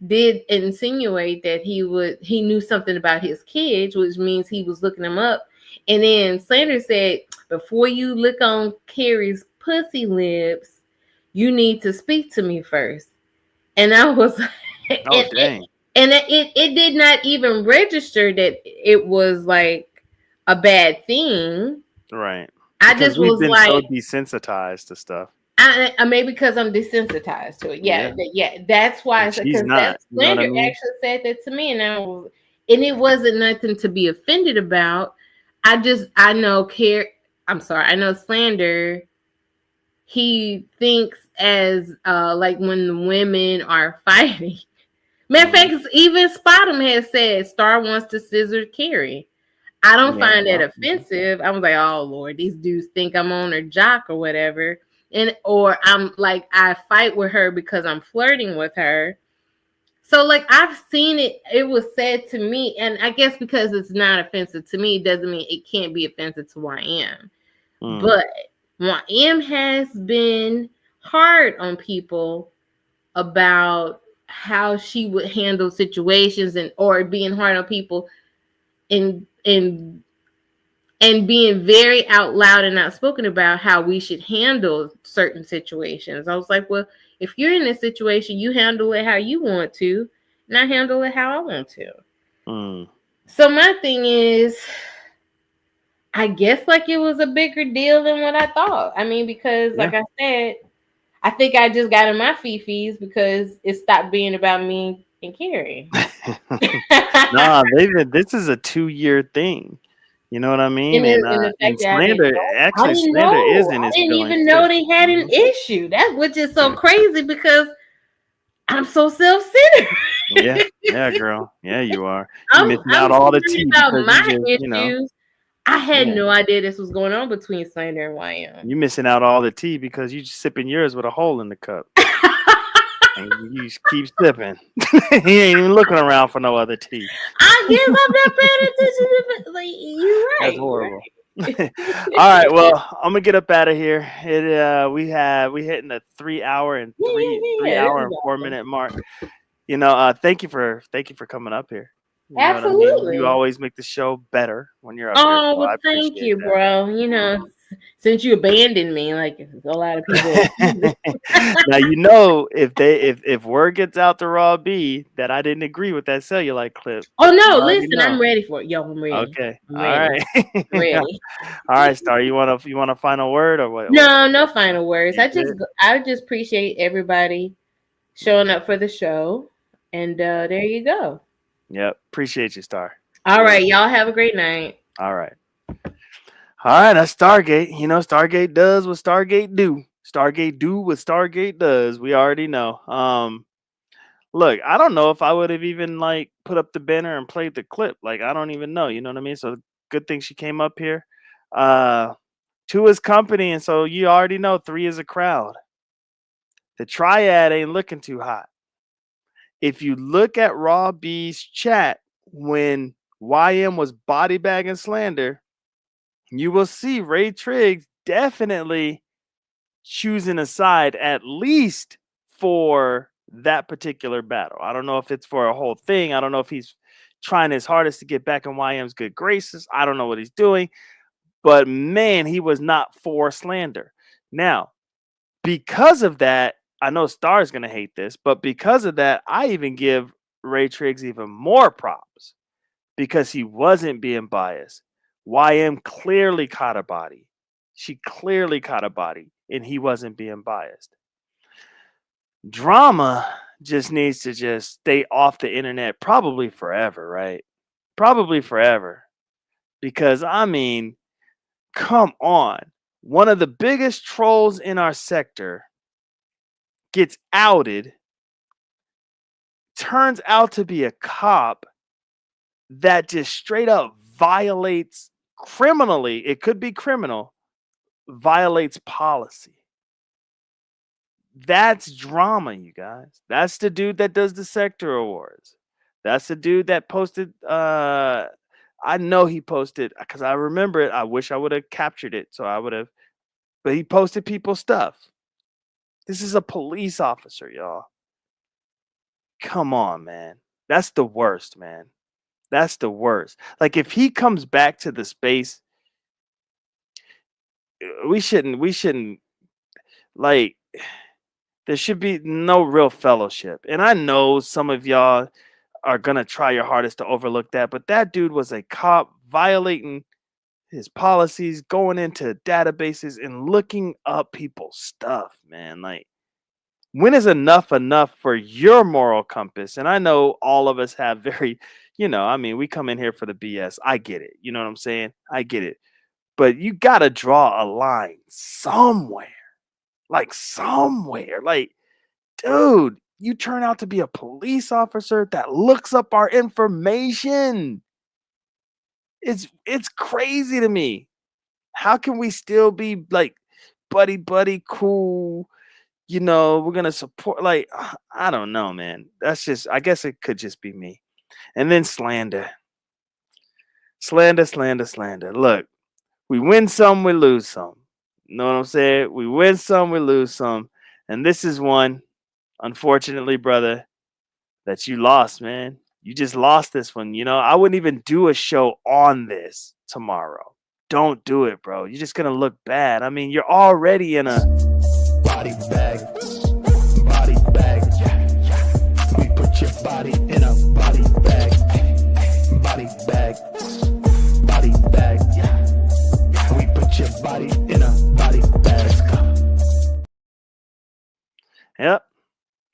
did insinuate that he knew something about his kids, which means he was looking them up. And then Slander said, before you lick on Carrie's pussy lips, you need to speak to me first. And I was like, dang. It did not even register that it was like a bad thing. Right. I just was like so desensitized to stuff. I maybe because I'm desensitized to it. Yeah. That's why. She's not. Slander actually said that to me, and it wasn't nothing to be offended about. I know Slander. He thinks as like when the women are fighting. Matter of fact, even Spotum has said Star wants to scissor Carrie. I don't find that offensive. I was like, oh Lord, these dudes think I'm on her jock or whatever. Or I'm like, I fight with her because I'm flirting with her. So like, I've seen it. It was said to me, and I guess because it's not offensive to me, doesn't mean it can't be offensive to YM. But YM has been hard on people about how she would handle situations, or being hard on people and being very out loud and outspoken about how we should handle certain situations. I was like, well, if you're in a situation, you handle it how you want to, and I handle it how I want to. So my thing is, I guess like it was a bigger deal than what I thought. I mean, because like I said, I think I just got in my fifis because it stopped being about me and Carrie. Nah, this is a 2-year thing. You know what I mean? And Slander is in his feelings. I didn't even know they had an issue. Which is so crazy because I'm so self-centered. Yeah, girl. Yeah, you are. You're missing out all the tea about my issues. I had no idea this was going on between Slander and YM. You're missing out all the tea because you're just sipping yours with a hole in the cup. And you just keep sipping. He ain't even looking around for no other tea. I guess I'm not paying attention to it. Like, you're right. That's horrible. All right, well, I'm gonna get up out of here. We hitting the 3 hour and three Yeah, hour this and is 4 awesome. minute mark. Thank you for coming up here. You know what I mean? Absolutely. You always make the show better when you're up here. Oh, So I well, thank appreciate you, bro. You know, since you abandoned me, like a lot of people. that. Now if word gets out to Raw B that I didn't agree with that cellulite clip. Oh you no, already listen, know. I'm ready for it. Yo, I'm ready. Okay. I'm All ready. right. I'm ready. All right, Star. You want a final word or what? No final words. You I just appreciate everybody showing up for the show, and there you go. Yep. Appreciate you, Star. All right, y'all have a great night. All right. All right, that's Stargate. You know, Stargate does what Stargate do. Stargate do what Stargate does. We already know. Look, I don't know if I would have even like put up the banner and played the clip. Like, I don't even know. You know what I mean? So good thing she came up here. 2 is company, and so you already know 3 is a crowd. The Triad ain't looking too hot. If you look at Raw B's chat when YM was body bagging Slander, you will see Ray Triggs definitely choosing a side at least for that particular battle. I don't know if it's for a whole thing. I don't know if he's trying his hardest to get back in YM's good graces. I don't know what he's doing. But man, he was not for Slander. Now, because of that, I know Star's going to hate this, but because of that, I even give Ray Triggs even more props because he wasn't being biased. YM clearly caught a body. She clearly caught a body, and he wasn't being biased. Drama just needs to just stay off the internet probably forever, right? Probably forever. Because, I mean, come on. One of the biggest trolls in our sector gets outed, turns out to be a cop that just straight up violates criminally, it could be criminal, violates policy. That's drama, you guys. That's the dude that does the sector awards. That's the dude that posted I know he posted because I remember it. I wish I would have captured it. So I would have, but he posted people's stuff. This is a police officer, y'all. Come on, man. That's the worst, man. That's the worst. Like if he comes back to the space, we shouldn't like there should be no real fellowship. And I know some of y'all are gonna try your hardest to overlook that, but that dude was a cop violating his policies, going into databases and looking up people's stuff, man. Like, when is enough for your moral compass? And I know all of us have very, I mean, we come in here for the BS. I get it. You know what I'm saying? I get it. But you got to draw a line somewhere. Like, somewhere. Like, dude, you turn out to be a police officer that looks up our information. It's crazy to me. How can we still be like buddy cool? We're gonna support. Like, I don't know, man. That's just. I guess it could just be me. And then slander. Look, we win some, we lose some. You know what I'm saying? We win some, we lose some. And this is one, unfortunately, brother, that you lost, man. You just lost this one. I wouldn't even do a show on this tomorrow. Don't do it, bro. You're just gonna look bad. I mean, you're already in a body bag. We put your body in a body bag. Body bag. We put your body in a body bag. Yep.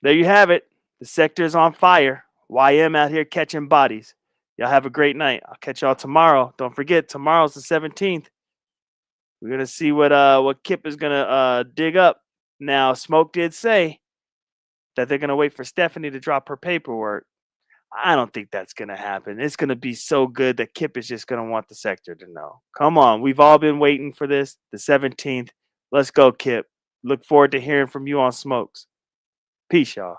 There you have it. The sector is on fire. YM out here catching bodies. Y'all have a great night. I'll catch y'all tomorrow. Don't forget, tomorrow's the 17th. We're gonna see what Kip is gonna dig up. Now, Smoke did say that they're gonna wait for Stephanie to drop her paperwork. I don't think that's gonna happen. It's gonna be so good that Kip is just gonna want the sector to know. Come on, we've all been waiting for this. The 17th. Let's go, Kip. Look forward to hearing from you on Smokes. Peace, y'all.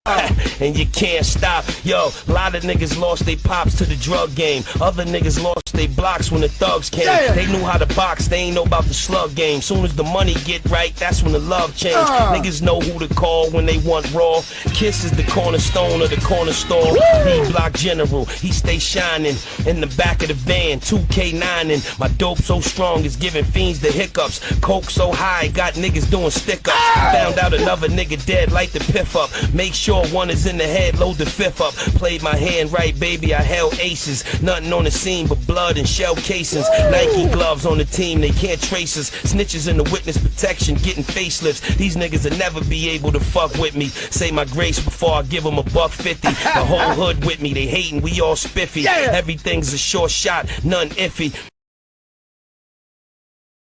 And you can't stop. Yo, a lot of niggas lost they pops to the drug game. Other niggas lost they blocks when the thugs came. They knew how to box, they ain't know about the slug game. Soon as the money get right, that's when the love change. Niggas know who to call when they want raw. Kiss is the cornerstone of the corner store. D-block general, he stay shining. In the back of the van, 2K9ing. My dope so strong it's giving fiends the hiccups. Coke so high, got niggas doing stick-ups. Found out another nigga dead, light the piff up. Make sure one is in the head, load the fifth up. Played my hand right, baby, I held aces. Nothing on the scene but blood and shell casings. Nike gloves on the team, they can't trace us. Snitches in the witness protection, getting facelifts. These niggas will never be able to fuck with me. Say my grace before I give them $150. The whole hood with me, they hating, we all spiffy. Everything's a short shot, none iffy.